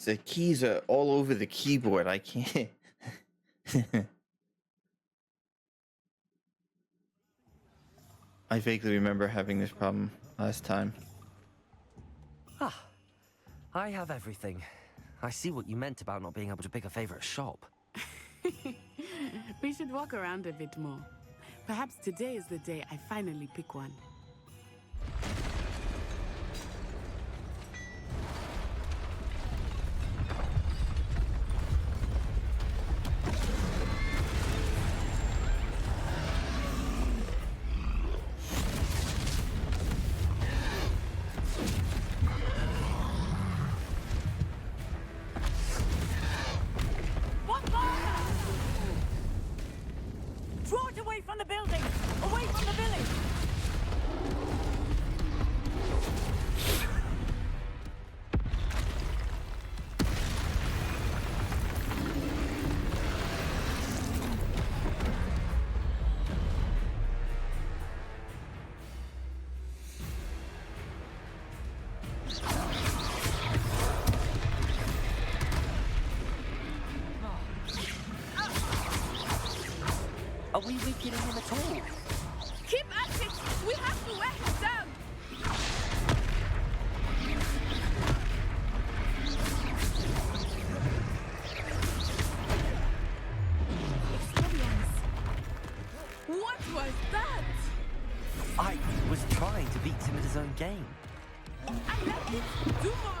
The keys are all over the keyboard. I can't. I vaguely remember having this problem last time. Ah, I have everything. I see what you meant about not being able to pick a favorite shop. We should walk around a bit more. Perhaps today is the day I finally pick one. Draw it away from the building! Away from the village! Are we weakening him at all? Keep at it! We have to wear him down! What was that? I was trying to beat him at his own game. I left it! Do more!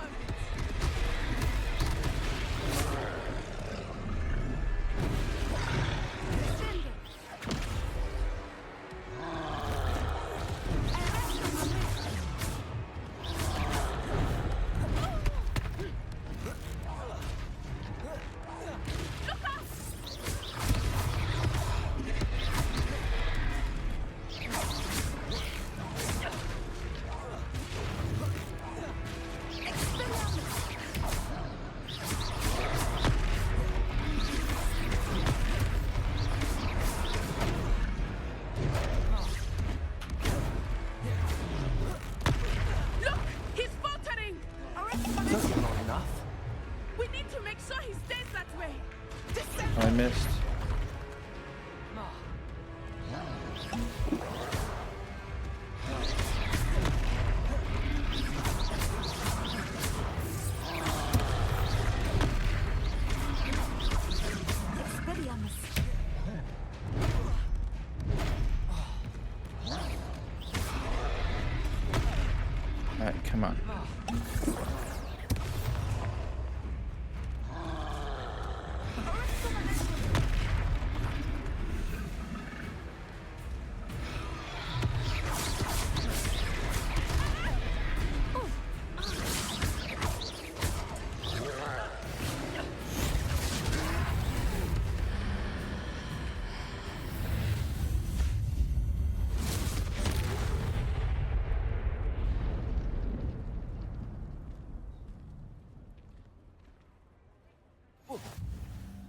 I missed. Alright, come on.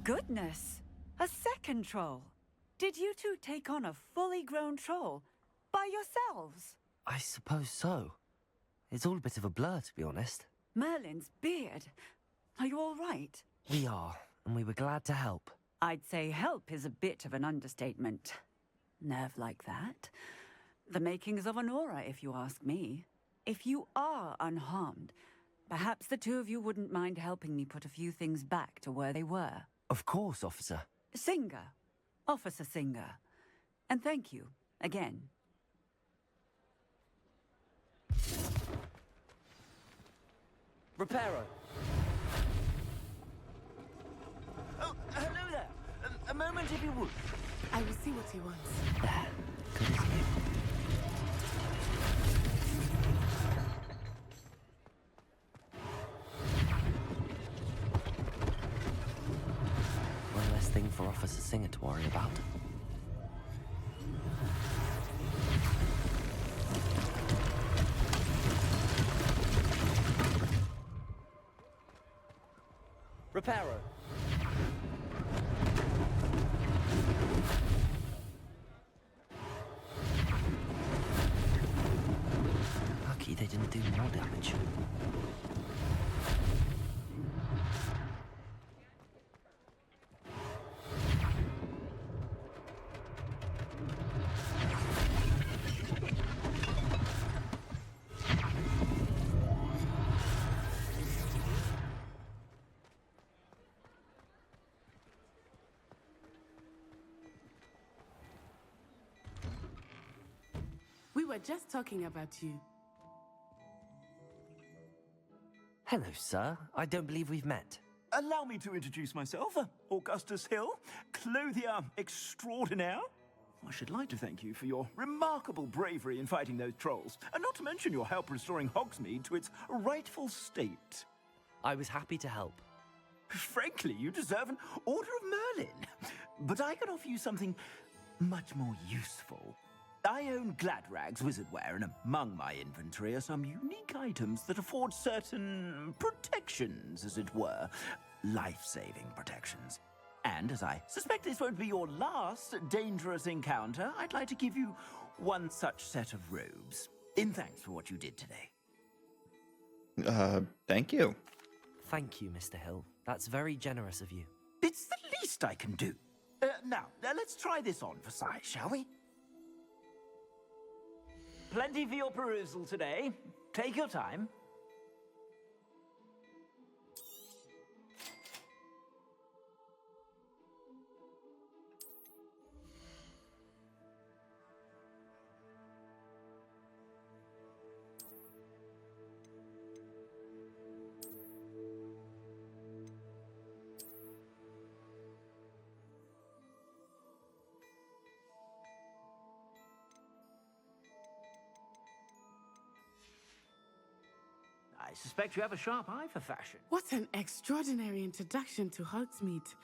Goodness! A second troll! Did you two take on a fully grown troll by yourselves? I suppose so. It's all a bit of a blur, to be honest. Merlin's beard. Are you all right? We are, and we were glad to help. I'd say help is a bit of an understatement. Nerve like that. The makings of an aura, if you ask me. If you are unharmed, perhaps the two of you wouldn't mind helping me put a few things back to where they were. Of course, officer. Singer. Officer Singer. And thank you, again. Reparo. Oh, hello there. A moment if you would. I will see what he wants. There. Good as new. One less thing for Officer Singer to worry about. Reparo. Lucky they didn't do more damage. were just talking about you. Hello, sir. I don't believe we've met. Allow me to introduce myself. Augustus Hill, clothier extraordinaire. I should like to thank you for your remarkable bravery in fighting those trolls, and not to mention your help restoring Hogsmeade to its rightful state. I was happy to help. Frankly, you deserve an Order of Merlin. But I can offer you something much more useful. I own Gladrag's wizardware, and among my inventory are some unique items that afford certain protections, as it were. Life-saving protections. And as I suspect this won't be your last dangerous encounter, I'd like to give you one such set of robes, in thanks for what you did today. Thank you. Thank you, Mr. Hill. That's very generous of you. It's the least I can do. Now, let's try this on for size, shall we? Plenty for your perusal today. Take your time. I suspect you have a sharp eye for fashion. What an extraordinary introduction to Hogsmeade.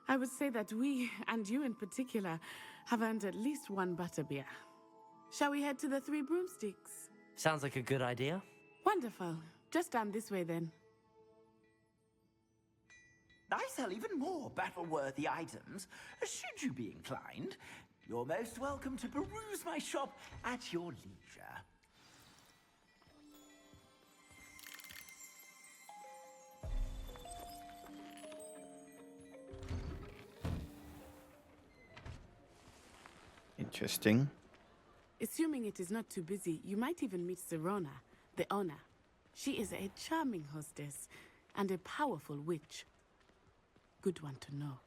I would say that we, and you in particular, have earned at least one butterbeer. Shall we head to the Three Broomsticks? Sounds like a good idea. Wonderful. Just down this way then. I sell even more battle-worthy items. Should you be inclined, you're most welcome to peruse my shop at your leisure. Interesting. Assuming it is not too busy, you might even meet Sirona, the owner. She is a charming hostess and a powerful witch. Good one to know.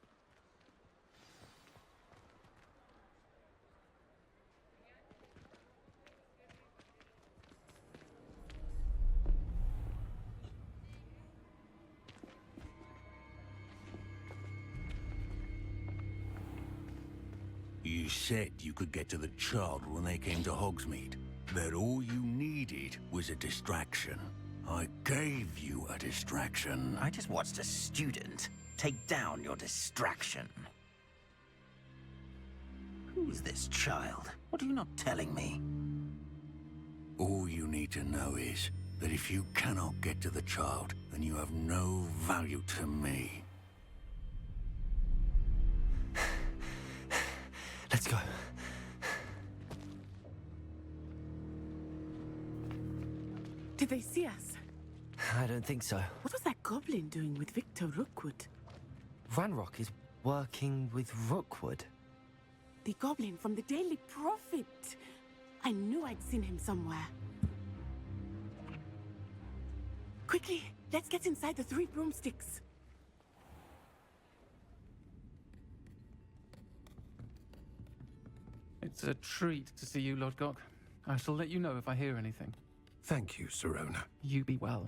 You said you could get to the child when they came to Hogsmeade. That all you needed was a distraction. I gave you a distraction. I just watched a student take down your distraction. Who is this child? What are you not telling me? All you need to know is that if you cannot get to the child, then you have no value to me. Let's go. Did they see us? I don't think so. What was that goblin doing with Victor Rookwood? Ranrock is working with Rookwood. The goblin from the Daily Prophet. I knew I'd seen him somewhere. Quickly, let's get inside the Three Broomsticks. It's a treat to see you, Lodgok. I shall let you know if I hear anything. Thank you, Sirona. You be well.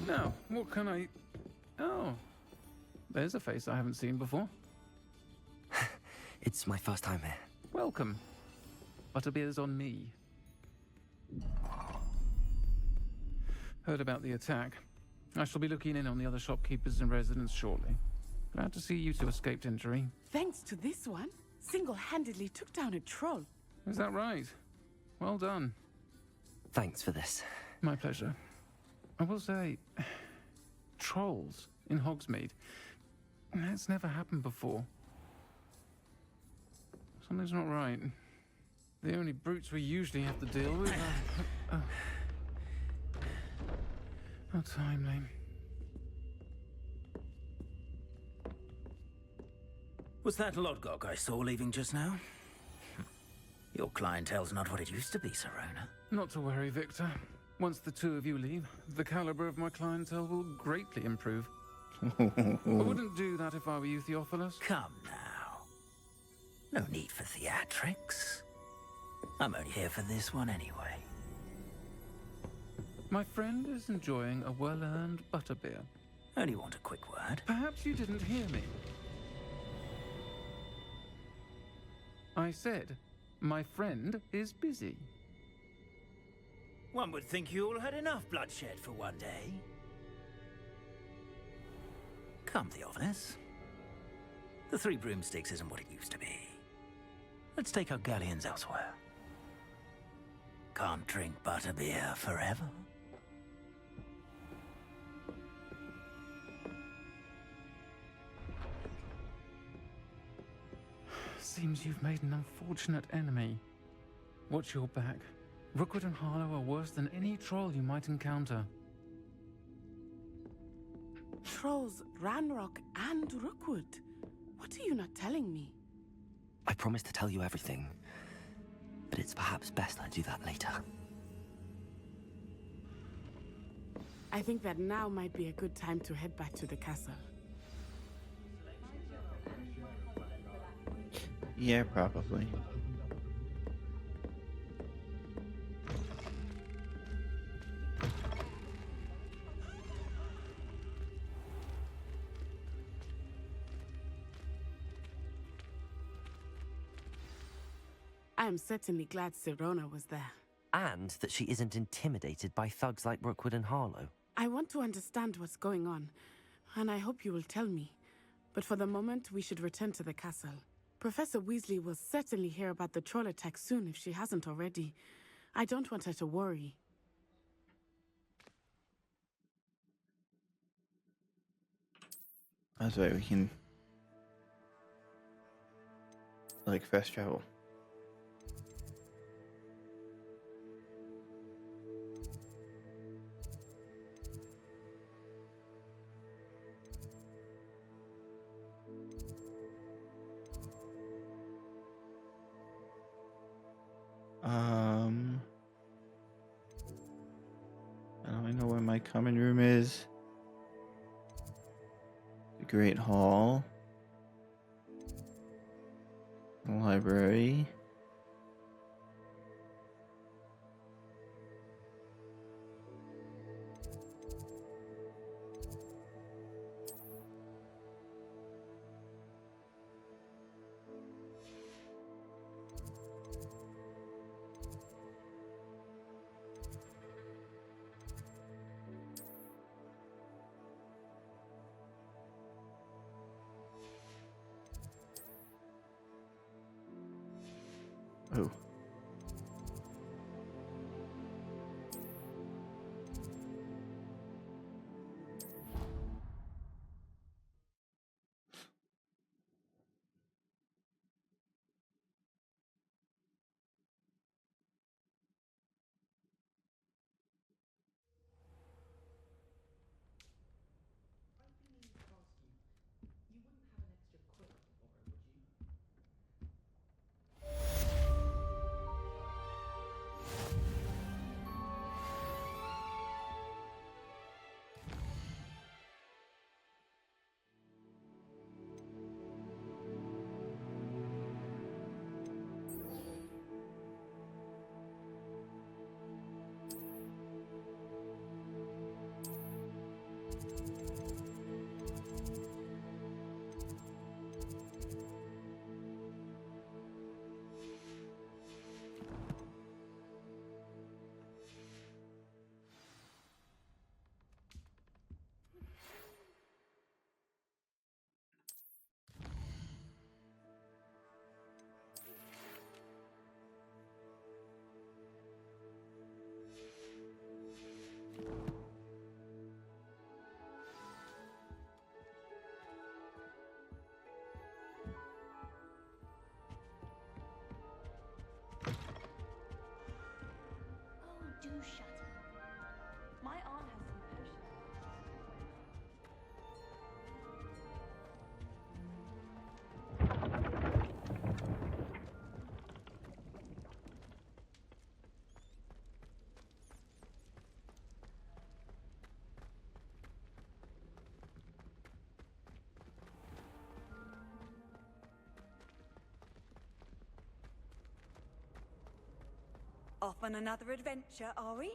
Now, what can I... Oh, there's a face I haven't seen before. It's my first time here. Welcome. Butterbeer's on me. Heard about the attack. I shall be looking in on the other shopkeepers and residents shortly. Glad to see you two escaped injury. Thanks to this one, single-handedly took down a troll. Is that right? Well done. Thanks for this. My pleasure. I will say, trolls in Hogsmeade. That's never happened before. Something's not right. The only brutes we usually have to deal with are... How timely. Was that Lodgok I saw leaving just now? Your clientele's not what it used to be, Sirona. Not to worry, Victor. Once the two of you leave, the caliber of my clientele will greatly improve. I wouldn't do that if I were you, Theophilus. Come now. No need for theatrics. I'm only here for this one anyway. My friend is enjoying a well-earned butterbeer. Only want a quick word. Perhaps you didn't hear me. I said, my friend is busy. One would think you all had enough bloodshed for one day. Come, Theophilus. The Three Broomsticks isn't what it used to be. Let's take our galleons elsewhere. Can't drink butterbeer forever. Seems you've made an unfortunate enemy. Watch your back. Rookwood and Harlow are worse than any troll you might encounter. Trolls, Ranrock, and Rookwood. What are you not telling me? I promised to tell you everything, but it's perhaps best I do that later. I think that now might be a good time to head back to the castle. Yeah, probably. I am certainly glad Sirona was there. And that she isn't intimidated by thugs like Rookwood and Harlow. I want to understand what's going on, and I hope you will tell me. But for the moment, we should return to the castle. Professor Weasley will certainly hear about the troll attack soon if she hasn't already. I don't want her to worry. That's right, we can like fast travel. I don't know where my common room is. The Great Hall. The library. Oh. Off on another adventure, are we?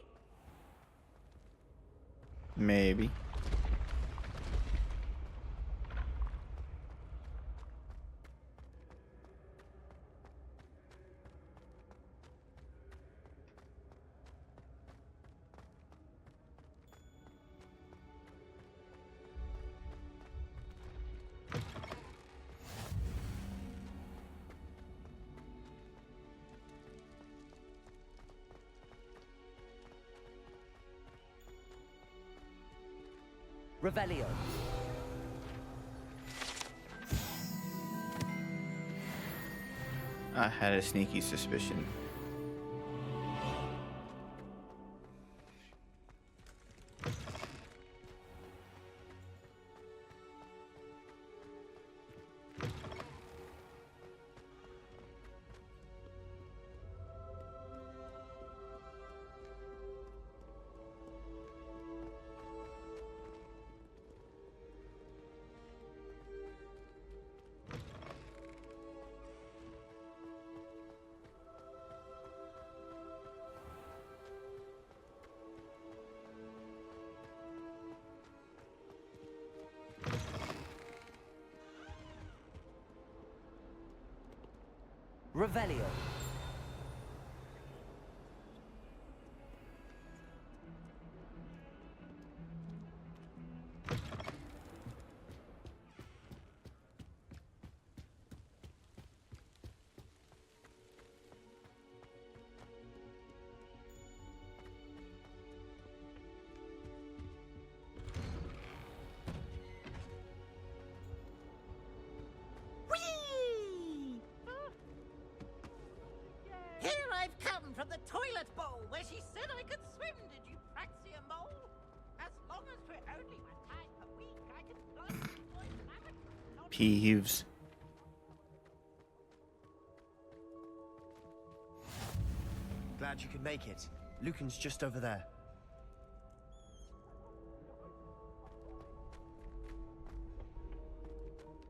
Maybe. Revelio. I had a sneaky suspicion. Revelio. Here I've come from the toilet bowl where she said I could swim. Did you Praxia Mole? As long as we're only one time a week, I can fly to Boys Peeves. Glad you could make it. Lucan's just over there.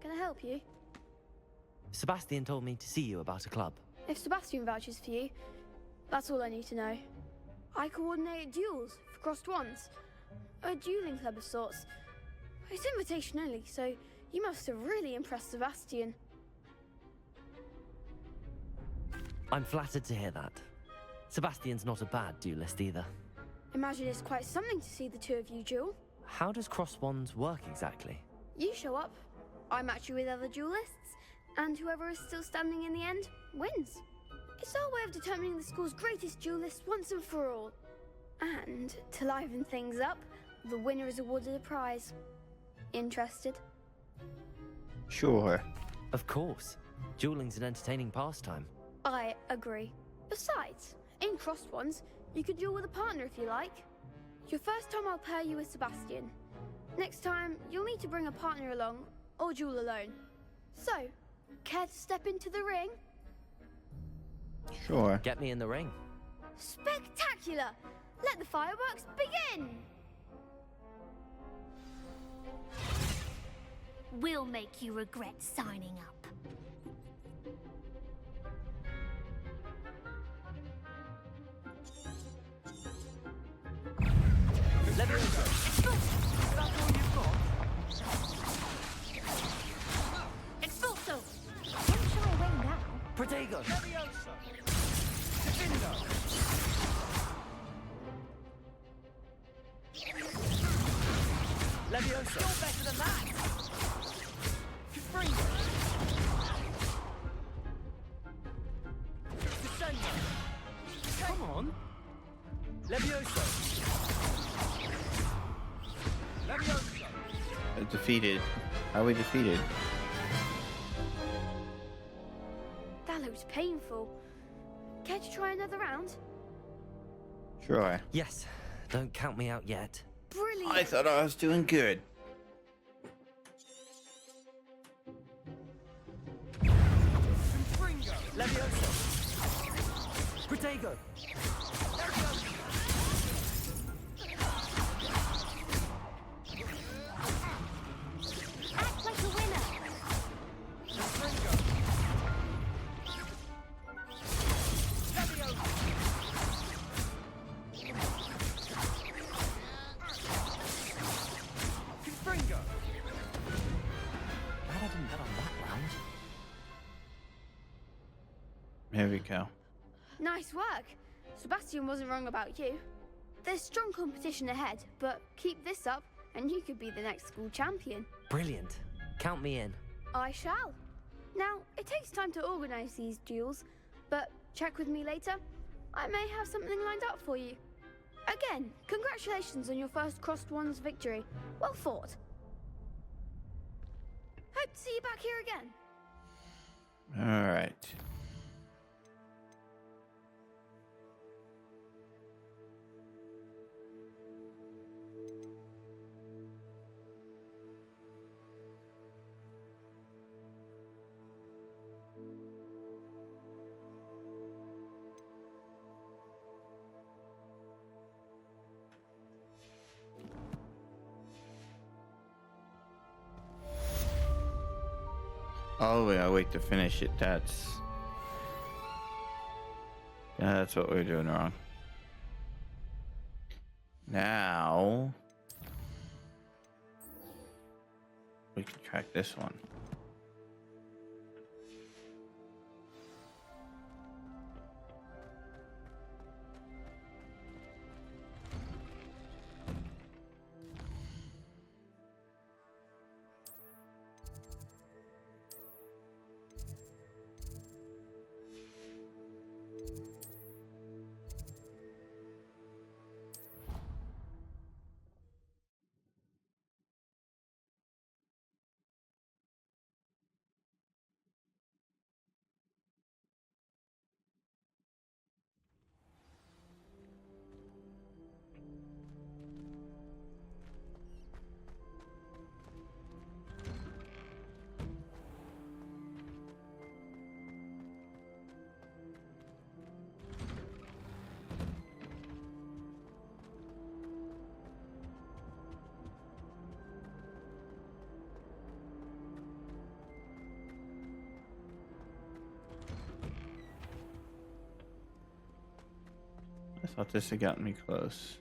Can I help you? Sebastian told me to see you about a club. If Sebastian vouches for you, that's all I need to know. I coordinate duels for crossed wands. A dueling club of sorts. It's invitation only, so you must have really impressed Sebastian. I'm flattered to hear that. Sebastian's not a bad duelist either. Imagine it's quite something to see the two of you duel. How does cross wands work exactly? You show up, I match you with other duelists, and whoever is still standing in the end wins. It's our way of determining the school's greatest duelist once and for all. And to liven things up, the winner is awarded a prize. Interested? Sure. Of course. Dueling's an entertaining pastime. I agree. Besides, in crossed ones, you could duel with a partner if you like. Your first time I'll pair you with Sebastian. Next time, you'll need to bring a partner along, or duel alone. So, care to step into the ring? Sure. Get me in the ring. Spectacular! Let the fireworks begin! We'll make you regret signing up. Levioso. Is that all you've got? Expulso! Don't shy away now. Protego. Levioso. Defendo. Levioso. You're better than that. Confringo. Descendo. Come on. Levioso. Levioso. Defeated. How are we defeated? That looks painful. Care to try another round? Sure. Yes. Don't count me out yet. Brilliant! I thought I was doing good. Confringo. Levioso. Protego. Act like a winner. Confringo. Levioso. Here we go. Nice work. Sebastian wasn't wrong about you. There's strong competition ahead, but keep this up and you could be the next school champion. Brilliant. Count me in. I shall. Now, it takes time to organize these duels, but check with me later. I may have something lined up for you. Again, congratulations on your first Crossed Wands victory. Well fought. Hope to see you back here again. All right. Oh, wait, I wait to finish it. That's what we're doing wrong. Now we can track this one. I thought this had gotten me close.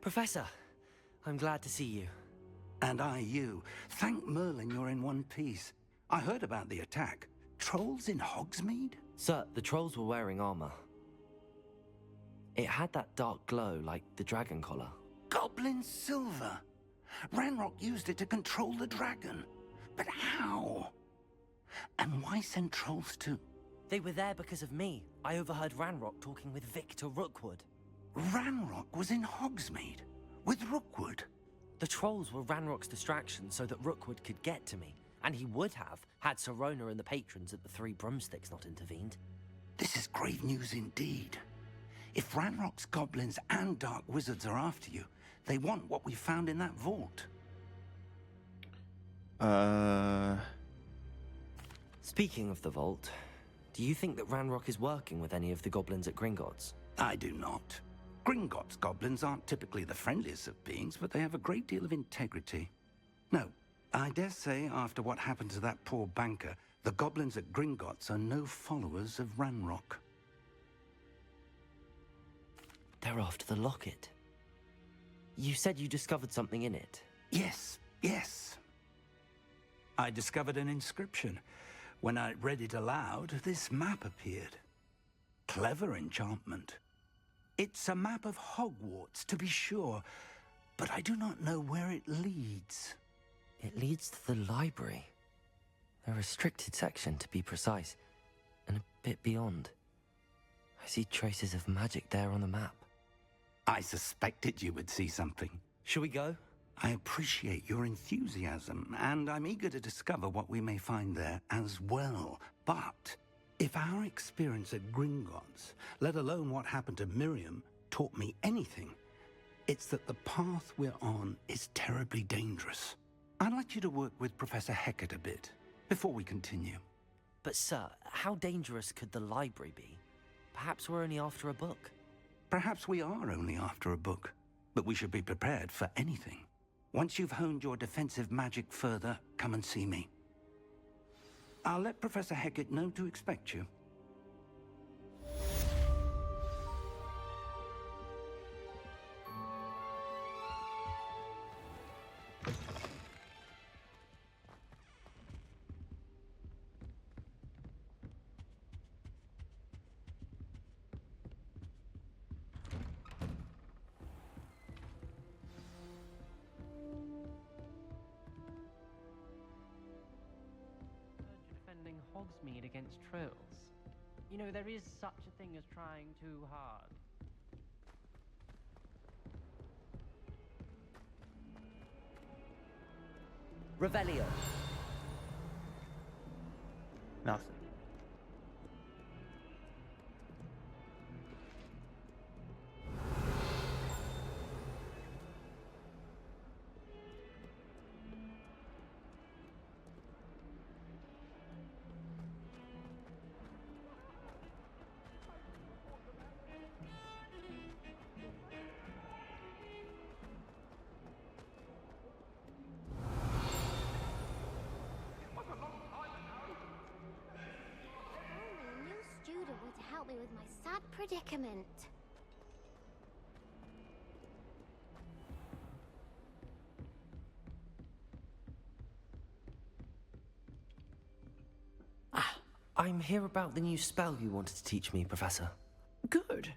Professor, I'm glad to see you. And I you. Thank Merlin you're in one piece. I heard about the attack. Trolls in Hogsmeade? Sir, the trolls were wearing armor. It had that dark glow like the dragon collar. Goblin silver. Ranrock used it to control the dragon. But how? And why send trolls too? They were there because of me. I overheard Ranrock talking with Victor Rookwood. Ranrock was in Hogsmeade with Rookwood. The trolls were Ranrock's distraction so that Rookwood could get to me. And he would have, had Sirona and the patrons at the Three Broomsticks not intervened. This is grave news indeed. If Ranrock's goblins and dark wizards are after you, they want what we found in that vault. Speaking of the vault, do you think that Ranrock is working with any of the goblins at Gringotts? I do not. Gringotts goblins aren't typically the friendliest of beings, but they have a great deal of integrity. No, I dare say after what happened to that poor banker, the goblins at Gringotts are no followers of Ranrock. They're after the locket. You said you discovered something in it. Yes, yes. I discovered an inscription. When I read it aloud, this map appeared. Clever enchantment. It's a map of Hogwarts, to be sure, but I do not know where it leads. It leads to the library. A restricted section, to be precise, and a bit beyond. I see traces of magic there on the map. I suspected you would see something. Shall we go? I appreciate your enthusiasm, and I'm eager to discover what we may find there as well. But if our experience at Gringotts, let alone what happened to Miriam, taught me anything, it's that the path we're on is terribly dangerous. I'd like you to work with Professor Hecat a bit before we continue. But sir, how dangerous could the library be? Perhaps we're only after a book. Perhaps we are only after a book, but we should be prepared for anything. Once you've honed your defensive magic further, come and see me. I'll let Professor Hecat know to expect you. Defending Hogsmeade against trolls. You know, there is such a thing as trying too hard. Revelio. Nothing. To help me with my sad predicament. I'm here about the new spell you wanted to teach me, Professor. Good.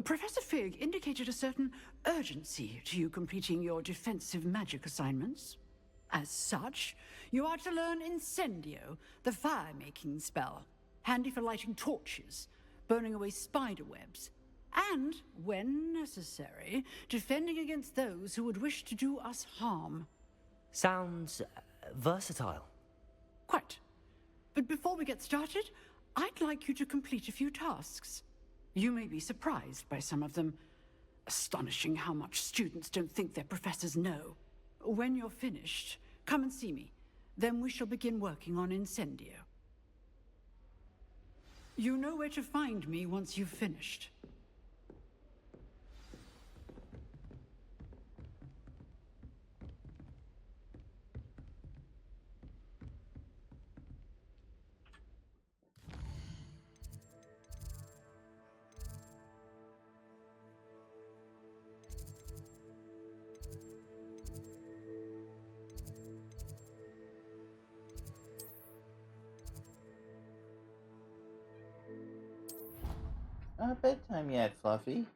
Professor Fig indicated a certain urgency to you completing your defensive magic assignments. As such, you are to learn Incendio, the fire-making spell, handy for lighting torches, burning away spider webs, and, when necessary, defending against those who would wish to do us harm. Sounds versatile. Quite. But before we get started, I'd like you to complete a few tasks. You may be surprised by some of them. Astonishing how much students don't think their professors know. When you're finished, come and see me. Then we shall begin working on Incendio. You know where to find me once you've finished. Not bedtime yet, Fluffy.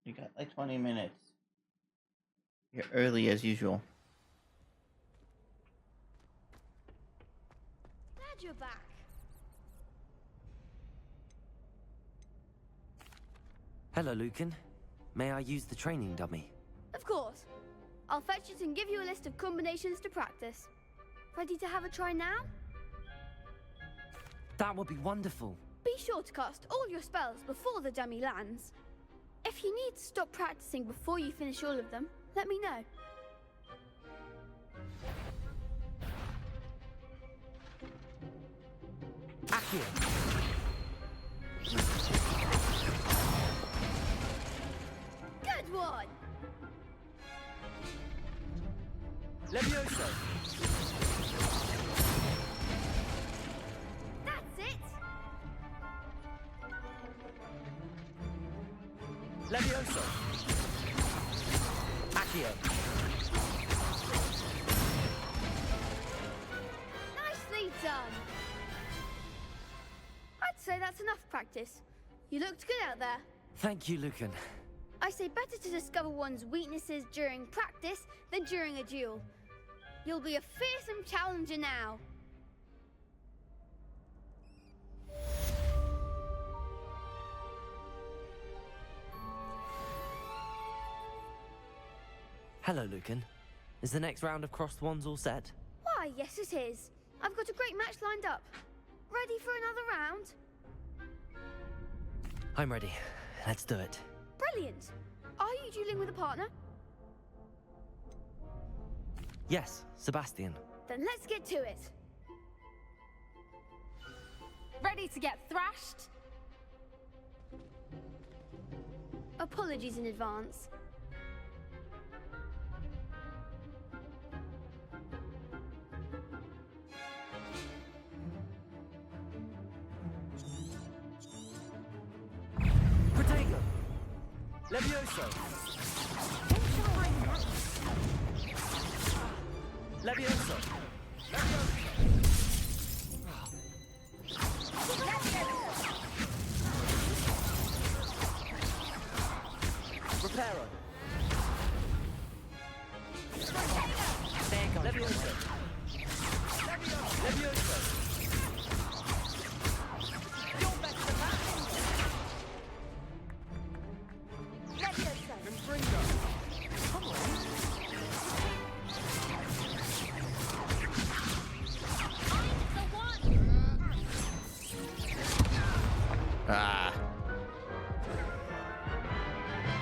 You got like 20 minutes. You're early as usual. Glad you're back. Hello, Lucan. May I use the training dummy? Of course. I'll fetch it and give you a list of combinations to practice. Ready to have a try now? That would be wonderful. Be sure to cast all your spells before the dummy lands. If you need to stop practicing before you finish all of them, let me know. Accio. Good one! Levioso. That's it! Levioso. Accio. Nicely done! I'd say that's enough practice. You looked good out there. Thank you, Lucan. I say better to discover one's weaknesses during practice than during a duel. You'll be a fearsome challenger now. Hello, Lucan. Is the next round of crossed wands all set? Why, yes it is. I've got a great match lined up. Ready for another round? I'm ready. Let's do it. Brilliant. Are you dueling with a partner? Yes, Sebastian. Then let's get to it. Ready to get thrashed? Apologies in advance. Protego! Levioso! Levioso! Reparo! Levioso! Levioso! You're better than that! Levioso! Confringo! Come on! Ah.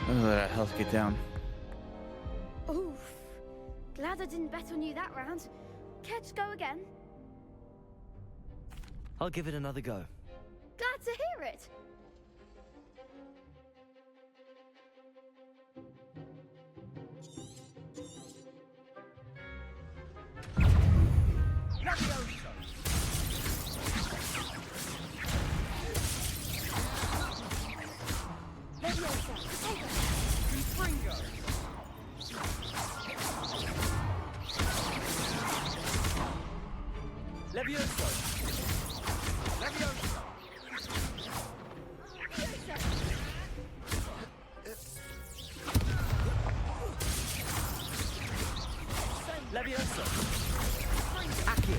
Oh, that health get down. Oof. Glad I didn't bet on you that round. Care to go again? I'll give it another go. Glad to hear it. Levioso! Levioso! Levioso! Accio!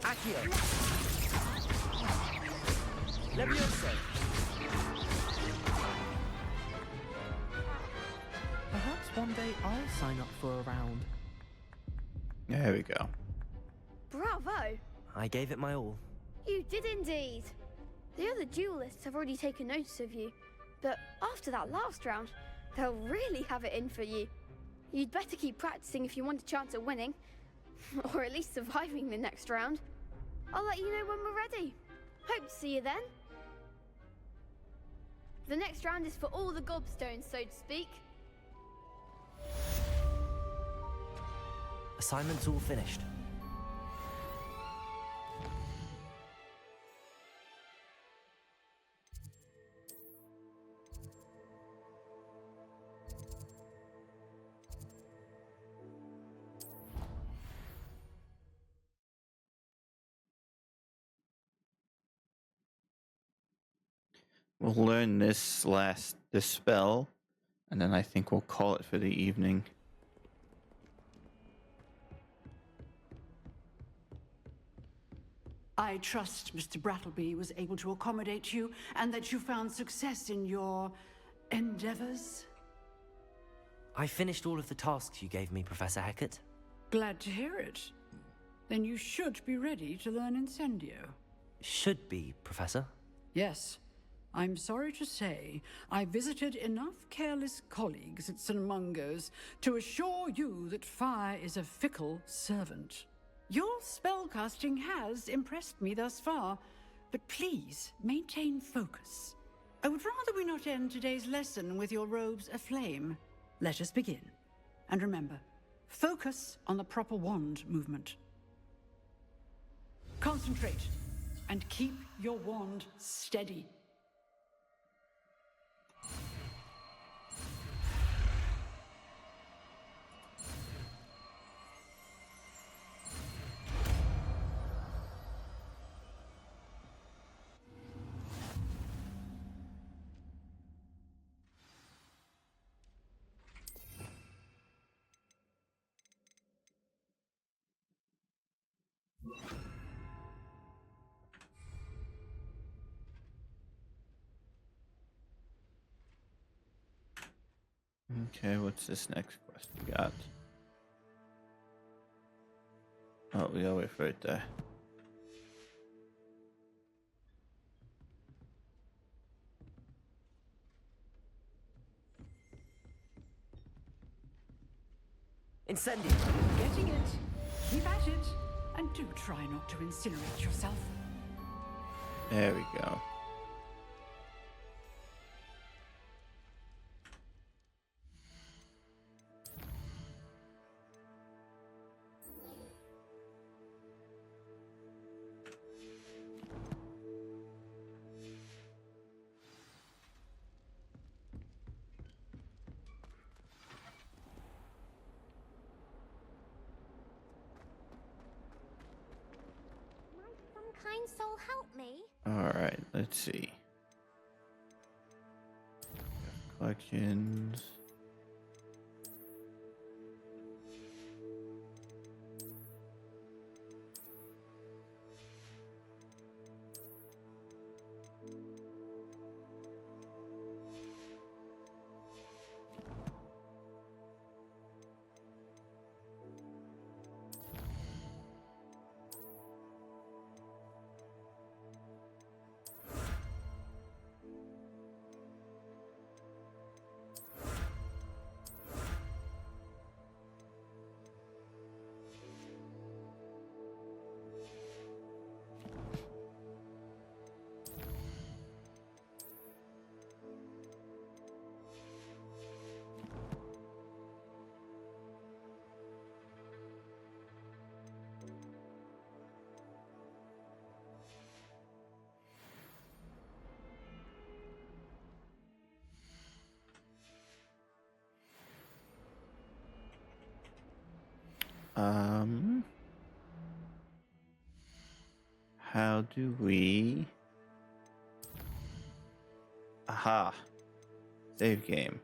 Accio! Levioso! Perhaps one day I'll sign up for a round. There we go. Bravo. I gave it my all. You did indeed. The other duelists have already taken notice of you, but after that last round, they'll really have it in for you. You'd better keep practicing if you want a chance at winning, or at least surviving the next round. I'll let you know when we're ready. Hope to see you then. The next round is for all the gobstones, so to speak. Assignment's all finished. We'll learn this spell, and then I think we'll call it for the evening. I trust Mr. Brattleby was able to accommodate you and that you found success in your endeavors. I finished all of the tasks you gave me, Professor Hecat. Glad to hear it. Then you should be ready to learn Incendio. Should be, Professor. Yes. I'm sorry to say, I visited enough careless colleagues at St. Mungo's to assure you that fire is a fickle servant. Your spellcasting has impressed me thus far, but please maintain focus. I would rather we not end today's lesson with your robes aflame. Let us begin. And remember, focus on the proper wand movement. Concentrate, and keep your wand steady. Okay, what's this next quest we got? Oh, we gotta wait for it there. Incendio. Getting it. Keep at it. And do try not to incinerate yourself. There we go. Some kind soul help me? Alright, let's see. Collections. How do we... Aha. Save game.